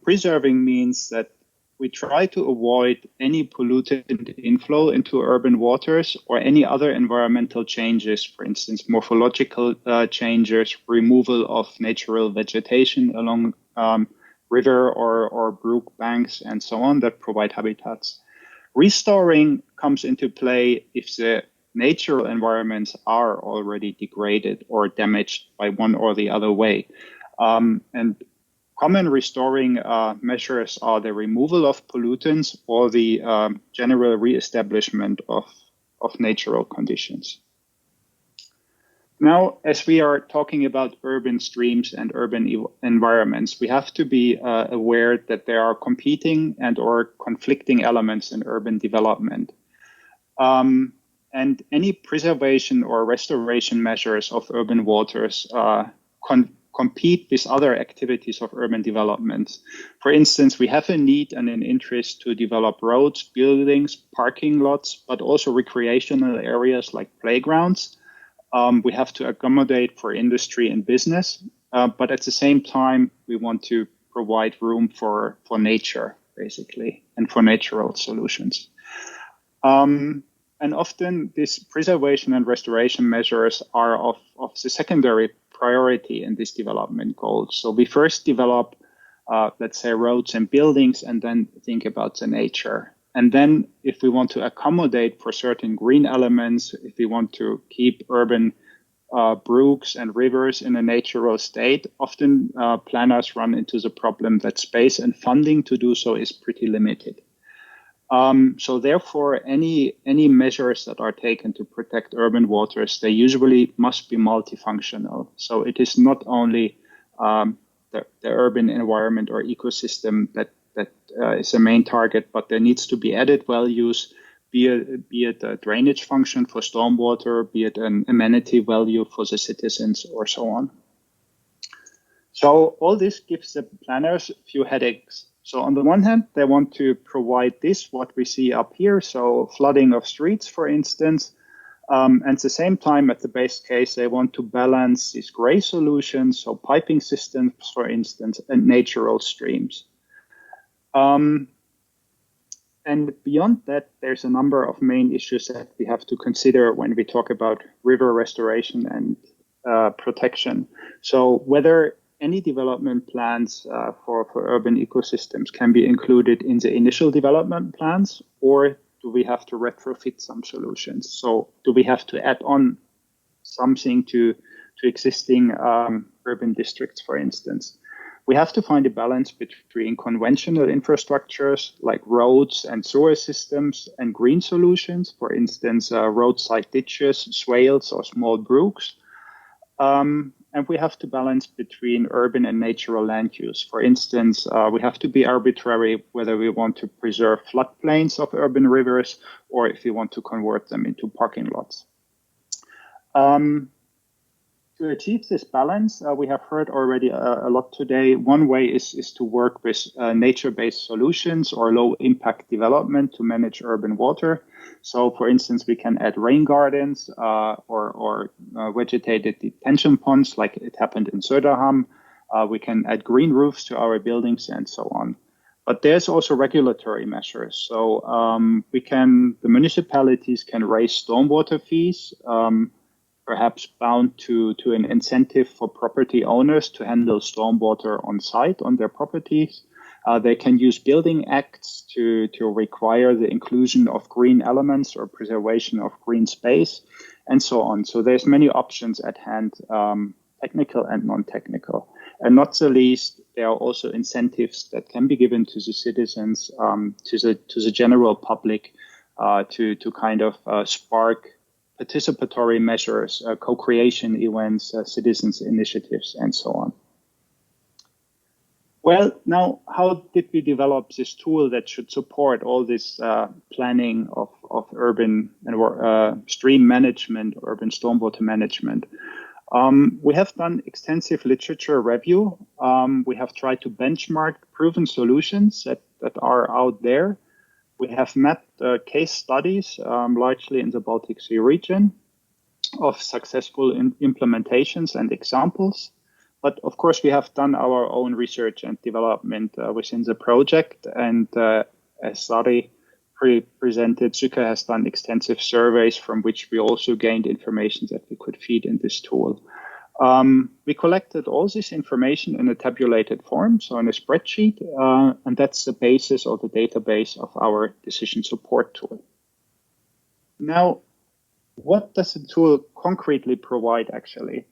Preserving means that we try to avoid any pollutant inflow into urban waters or any other environmental changes, for instance, morphological changes, removal of natural vegetation along river or brook banks and so on that provide habitats. Restoring comes into play if the natural environments are already degraded or damaged by one or the other way. And common restoring measures are the removal of pollutants or the general re-establishment of natural conditions. Now, as we are talking about urban streams and urban environments, we have to be aware that there are competing and or conflicting elements in urban development. And any preservation or restoration measures of urban waters compete with other activities of urban development. For instance, we have a need and an interest to develop roads, buildings, parking lots, but also recreational areas like playgrounds. We have to accommodate for industry and business, but at the same time, we want to provide room for nature, basically, and for natural solutions. And often these preservation and restoration measures are of the secondary priority in this development goal. So we first develop, let's say, roads and buildings, and then think about the nature. And then if we want to accommodate for certain green elements, if we want to keep urban brooks and rivers in a natural state, often planners run into the problem that space and funding to do so is pretty limited. So therefore, any measures that are taken to protect urban waters, they usually must be multifunctional. So it is not only the urban environment or ecosystem that is a main target, but there needs to be added values, be it a drainage function for stormwater, be it an amenity value for the citizens, or so on. So all this gives the planners a few headaches. So on the one hand, they want to provide this, what we see up here, so flooding of streets, for instance, and at the same time, at the base case, they want to balance these gray solutions, so piping systems, for instance, and natural streams. And beyond that, there's a number of main issues that we have to consider when we talk about river restoration and protection. So whether any development plans for urban ecosystems can be included in the initial development plans, or do we have to retrofit some solutions? So do we have to add on something to existing urban districts, for instance? We have to find a balance between conventional infrastructures like roads and sewer systems and green solutions, for instance, roadside ditches, swales, or small brooks. And we have to balance between urban and natural land use. For instance, we have to be arbitrary whether we want to preserve floodplains of urban rivers or if we want to convert them into parking lots. To achieve this balance, we have heard already a lot today. One way is to work with nature-based solutions or low-impact development to manage urban water. So, for instance, we can add rain gardens or vegetated detention ponds, like it happened in Söderhamn. We can add green roofs to our buildings and so on. But there's also regulatory measures. So the municipalities can raise stormwater fees, perhaps bound to an incentive for property owners to handle stormwater on site on their properties. They can use building acts to require the inclusion of green elements or preservation of green space, and so on. So there's many options at hand, technical and non-technical. And not the least, there are also incentives that can be given to the citizens, to the general public, to kind of spark participatory measures, co-creation events, citizens' initiatives, and so on. Well, now, how did we develop this tool that should support all this planning of urban and stream management, urban stormwater management? We have done extensive literature review. We have tried to benchmark proven solutions that are out there. We have mapped case studies, largely in the Baltic Sea region, of successful implementations and examples. But of course, we have done our own research and development within the project. And as Sari presented, Suka has done extensive surveys from which we also gained information that we could feed in this tool. We collected all this information in a tabulated form, so in a spreadsheet, and that's the basis or the database of our decision support tool. Now, what does the tool concretely provide, actually?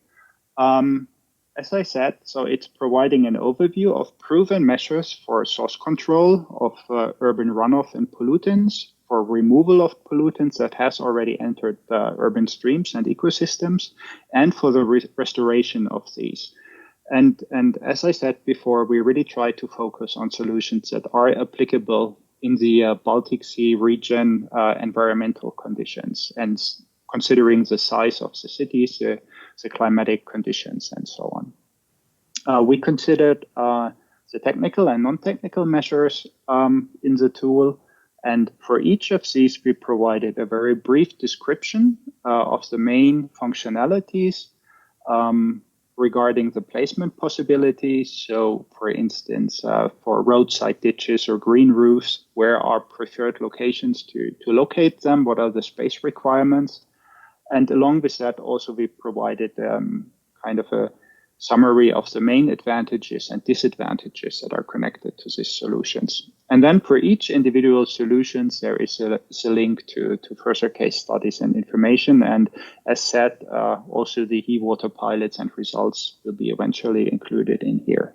As I said, so it's providing an overview of proven measures for source control of urban runoff and pollutants, for removal of pollutants that has already entered urban streams and ecosystems, and for the restoration of these. And as I said before, we really try to focus on solutions that are applicable in the Baltic Sea region environmental conditions, and considering the size of the cities, the climatic conditions, and so on. We considered the technical and non-technical measures in the tool. And for each of these, we provided a very brief description of the main functionalities regarding the placement possibilities. So, for instance, for roadside ditches or green roofs, where are preferred locations to locate them? What are the space requirements? And along with that, also we provided kind of a summary of the main advantages and disadvantages that are connected to these solutions. And then for each individual solutions, there is a link to further case studies and information. And as said, also the Heawater pilots and results will be eventually included in here.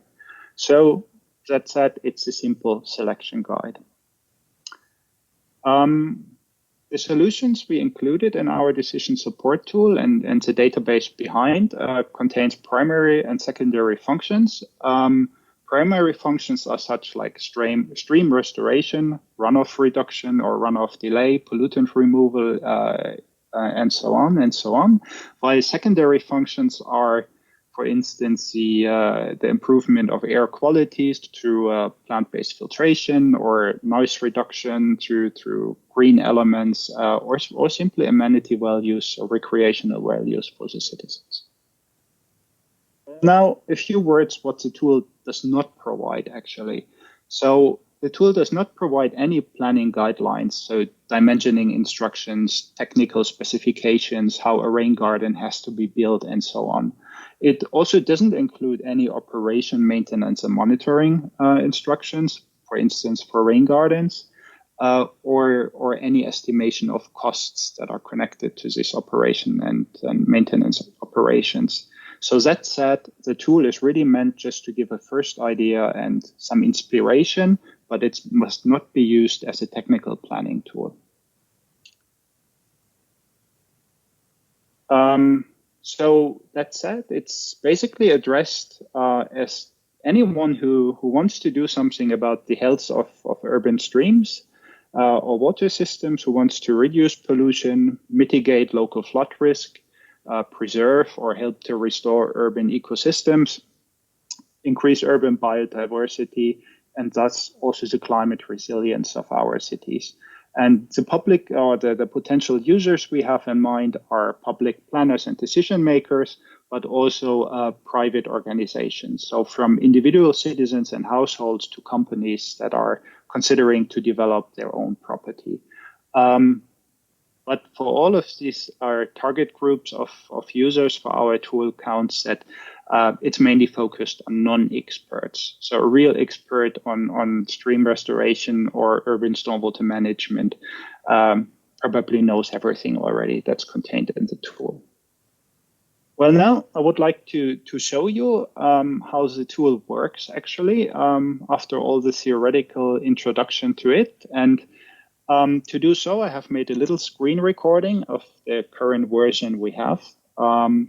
So that said, it's a simple selection guide. The solutions we included in our decision support tool and the database behind contains primary and secondary functions. Primary functions are such like stream restoration, runoff reduction or runoff delay, pollutant removal, and so on and so on. While secondary functions are, for instance, the improvement of air qualities through plant-based filtration or noise reduction through green elements or simply amenity values or recreational values for the citizens. Now, a few words what the tool does not provide, actually. So the tool does not provide any planning guidelines, so dimensioning instructions, technical specifications, how a rain garden has to be built, and so on. It also doesn't include any operation, maintenance, and monitoring instructions, for instance, for rain gardens, or any estimation of costs that are connected to this operation and maintenance operations. So that said, the tool is really meant just to give a first idea and some inspiration, but it must not be used as a technical planning tool. So that said, it's basically addressed as anyone who wants to do something about the health of urban streams or water systems, who wants to reduce pollution, mitigate local flood risk, preserve or help to restore urban ecosystems, increase urban biodiversity, and thus also the climate resilience of our cities. And the public or the potential users we have in mind are public planners and decision makers, but also private organizations. So from individual citizens and households to companies that are considering to develop their own property. But for all of these our target groups of users for our tool counts that it's mainly focused on non-experts. So a real expert on stream restoration or urban stormwater management probably knows everything already that's contained in the tool. Well, now I would like to show you how the tool works actually after all the theoretical introduction to it. And to do so, I have made a little screen recording of the current version we have.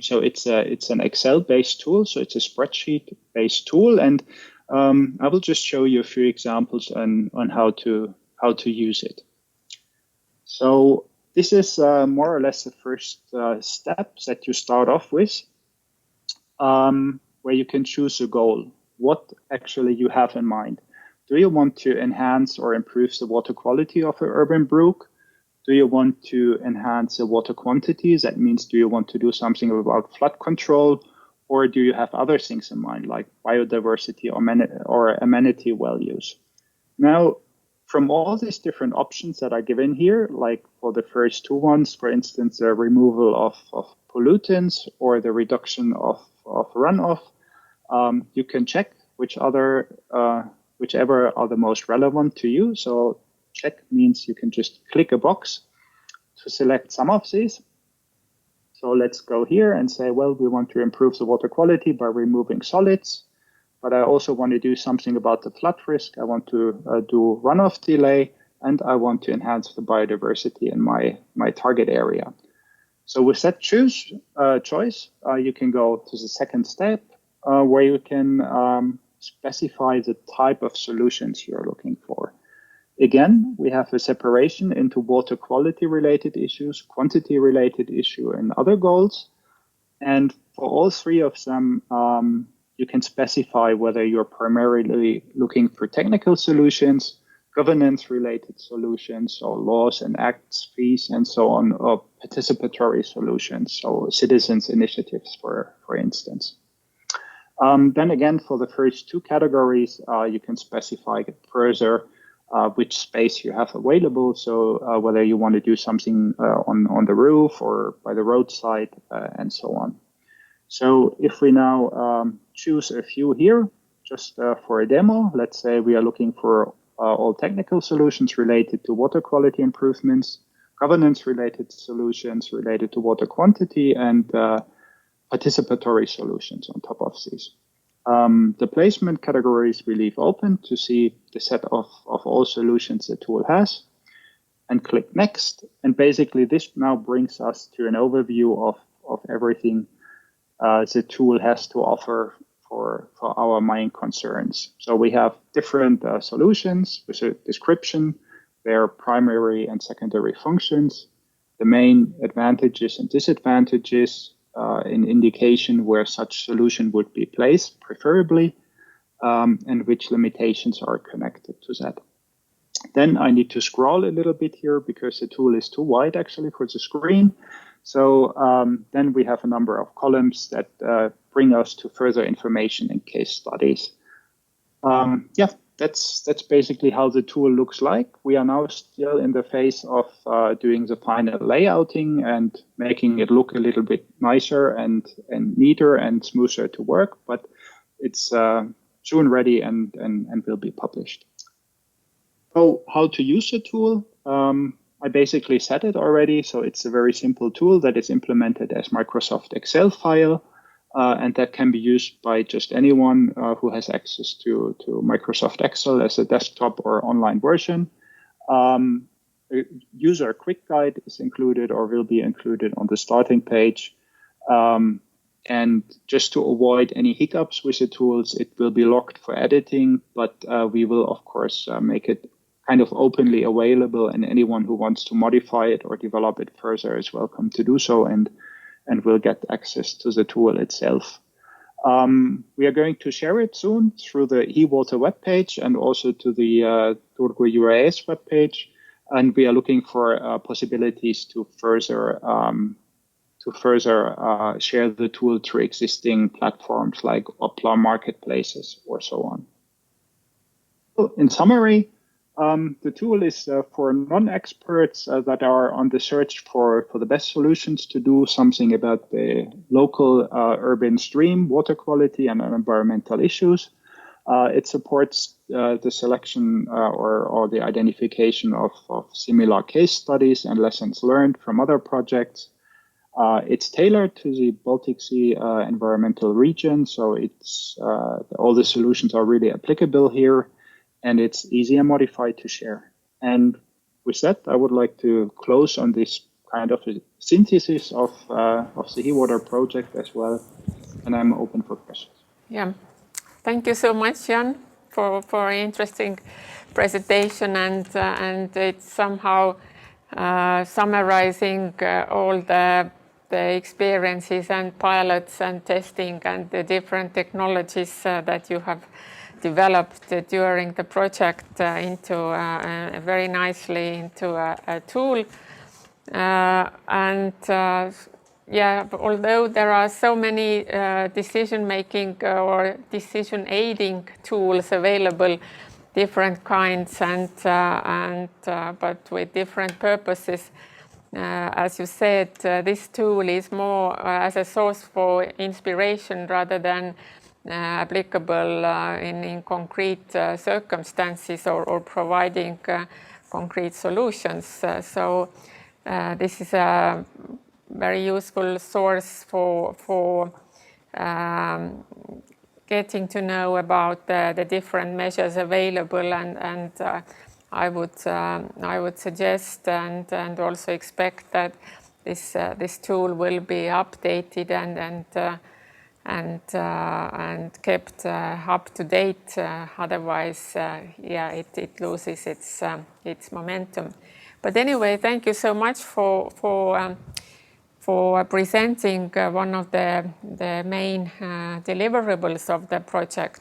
So it's an Excel-based tool, so it's a spreadsheet-based tool, and I will just show you a few examples on how to use it. So this is more or less the first steps that you start off with, where you can choose a goal. What actually you have in mind. Do you want to enhance or improve the water quality of an urban brook? Do you want to enhance the water quantities? That means, do you want to do something about flood control? Or do you have other things in mind, like biodiversity or amenity values? Now, from all these different options that are given here, like for the first two ones, for instance, the removal of pollutants or the reduction of runoff, you can check whichever are the most relevant to you. So check means you can just click a box to select some of these. So let's go here and say, well, we want to improve the water quality by removing solids, but I also want to do something about the flood risk. I want to do runoff delay, and I want to enhance the biodiversity in my target area. So with that choice, you can go to the second step, where you can specify the type of solutions you're looking for. Again, we have a separation into water quality related issues, quantity related issue, and other goals. And for all three of them, you can specify whether you're primarily looking for technical solutions, governance related solutions, or laws and acts, fees, and so on, or participatory solutions, so citizens initiatives, for instance. Then again, for the first two categories, you can specify further which space you have available. So whether you want to do something on the roof or by the roadside, and so on. So if we now choose a few here, just for a demo, let's say we are looking for all technical solutions related to water quality improvements, governance related solutions related to water quantity, and participatory solutions on top of these. The placement categories we leave open to see the set of all solutions the tool has, and click next. And basically this now brings us to an overview of everything the tool has to offer for our main concerns. So we have different solutions with a description, their primary and secondary functions, the main advantages and disadvantages, an indication where such solution would be placed, preferably, and which limitations are connected to that. Then I need to scroll a little bit here because the tool is too wide actually for the screen. So then we have a number of columns that bring us to further information and case studies. That's basically how the tool looks like. We are now still in the phase of doing the final layouting and making it look a little bit nicer and neater and smoother to work, but it's soon ready and will be published. So how to use the tool? I basically said it already. So it's a very simple tool that is implemented as Microsoft Excel file. And that can be used by just anyone who has access to Microsoft Excel as a desktop or online version. A user quick guide is included or will be included on the starting page. And just to avoid any hiccups with the tools, it will be locked for editing, but we will, of course, make it kind of openly available, and anyone who wants to modify it or develop it further is welcome to do so, and will get access to the tool itself. We are going to share it soon through the Heawater webpage and also to the Turku UAS webpage, and we are looking for possibilities to further share the tool through existing platforms like Opla marketplaces or so on. So in summary, the tool is for non-experts that are on the search for the best solutions to do something about the local urban stream, water quality, and environmental issues. It supports the selection or the identification of similar case studies and lessons learned from other projects. It's tailored to the Baltic Sea environmental region, so it's all the solutions are really applicable here. And it's easy and modified to share. And with that, I would like to close on this kind of a synthesis of the Heawater project as well. And I'm open for questions. Yeah, thank you so much, Jan, for an interesting presentation, and it's somehow summarizing all the experiences and pilots and testing and the different technologies that you have developed during the project into very nicely into a tool. yeah, although there are so many decision-making or decision-aiding tools available, different kinds, but with different purposes. As you said, this tool is more as a source for inspiration rather than applicable in concrete circumstances or providing concrete solutions. So this is a very useful source for getting to know about the different measures available, and I would suggest and also expect that this tool will be updated and kept up to date. Otherwise, yeah, it loses its momentum. But anyway, thank you so much for presenting one of the main deliverables of the project.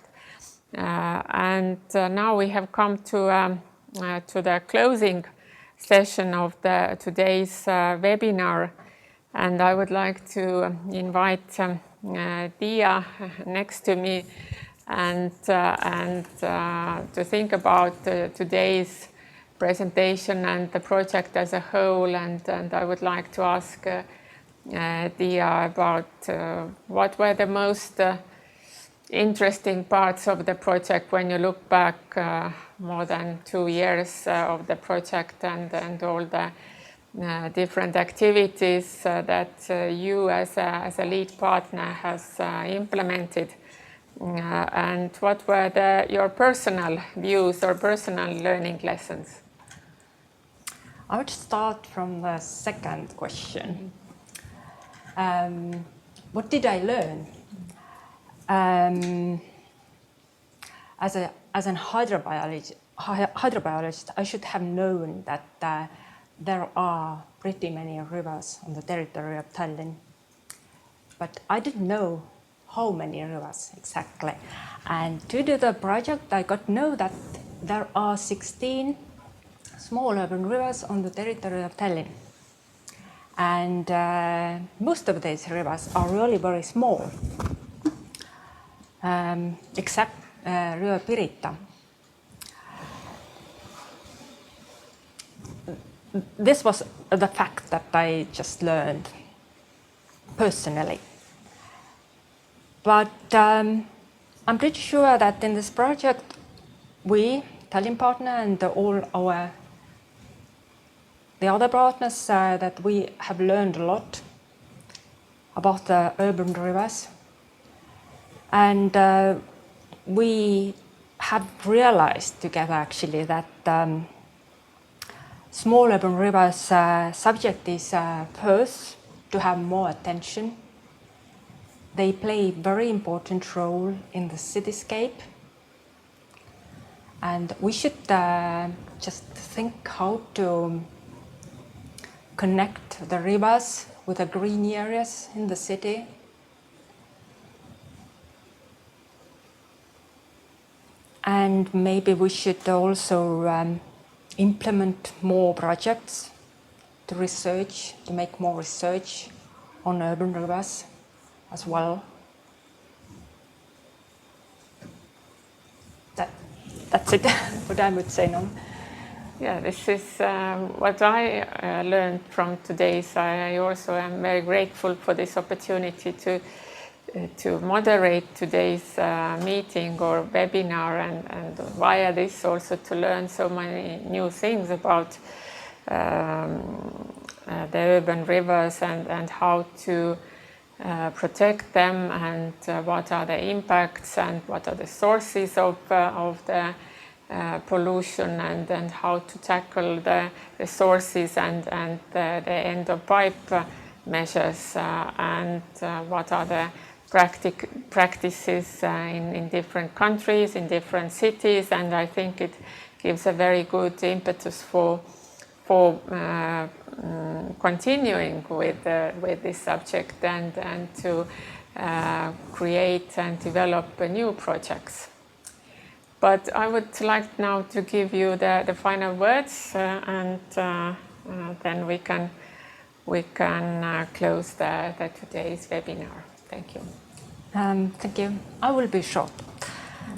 And now we have come to the closing session of today's webinar, and I would like to invite Dia next to me and to think about today's presentation and the project as a whole. And I would like to ask Dia about what were the most interesting parts of the project when you look back more than 2 years of the project and all the different activities that you as a lead partner has implemented. And what were your personal views or personal learning lessons? I would start from the second question. What did I learn? As an hydrobiologist, I should have known that there are pretty many rivers on the territory of Tallinn, but I didn't know how many rivers exactly. And to do the project, I got to know that there are 16 small urban rivers on the territory of Tallinn. And most of these rivers are really very small, except River Pirita. This was the fact that I just learned personally. But I'm pretty sure that in this project, we, Tallinn partner, and all the other partners, that we have learned a lot about the urban rivers. And we have realized together actually that small urban rivers subject is first to have more attention. They play a very important role in the cityscape. And we should just think how to connect the rivers with the green areas in the city. And maybe we should also implement more projects to make more research on urban rivers as well. That's it, what I would say now. Yeah, this is what I learned from today's. I also am very grateful for this opportunity to moderate today's meeting or webinar, and via this also to learn so many new things about the urban rivers and how to protect them, and what are the impacts and what are the sources of the pollution, and how to tackle the sources and the end of pipe measures, and what are the practices in different countries, in different cities. And I think it gives a very good impetus for continuing with this subject and to create and develop new projects. But I would like now to give you the final words, and then we we can close the today's webinar. Thank you. Thank you. I will be short.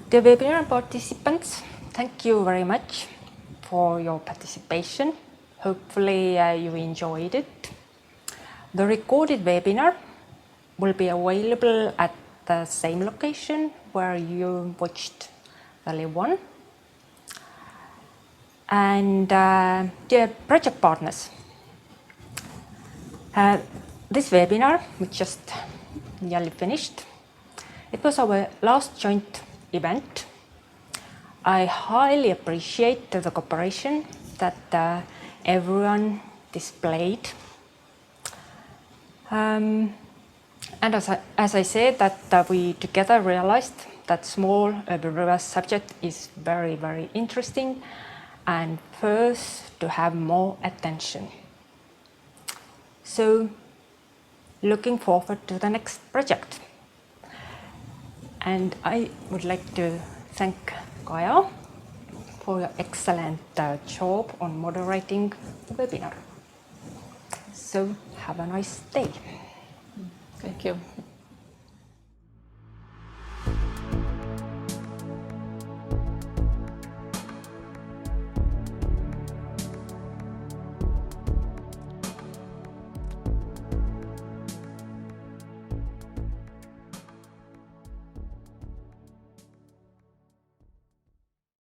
Dear webinar participants, thank you very much for your participation. Hopefully you enjoyed it. The recorded webinar will be available at the same location where you watched the live one. And dear project partners, this webinar, we just nearly finished. It was our last joint event. I highly appreciate the cooperation that everyone displayed. And as I said, that we together realized that small urban rivers subject is very, very interesting and first to have more attention. So, looking forward to the next project. And I would like to thank Kaja for your excellent job on moderating the webinar. So, have a nice day. Thank you.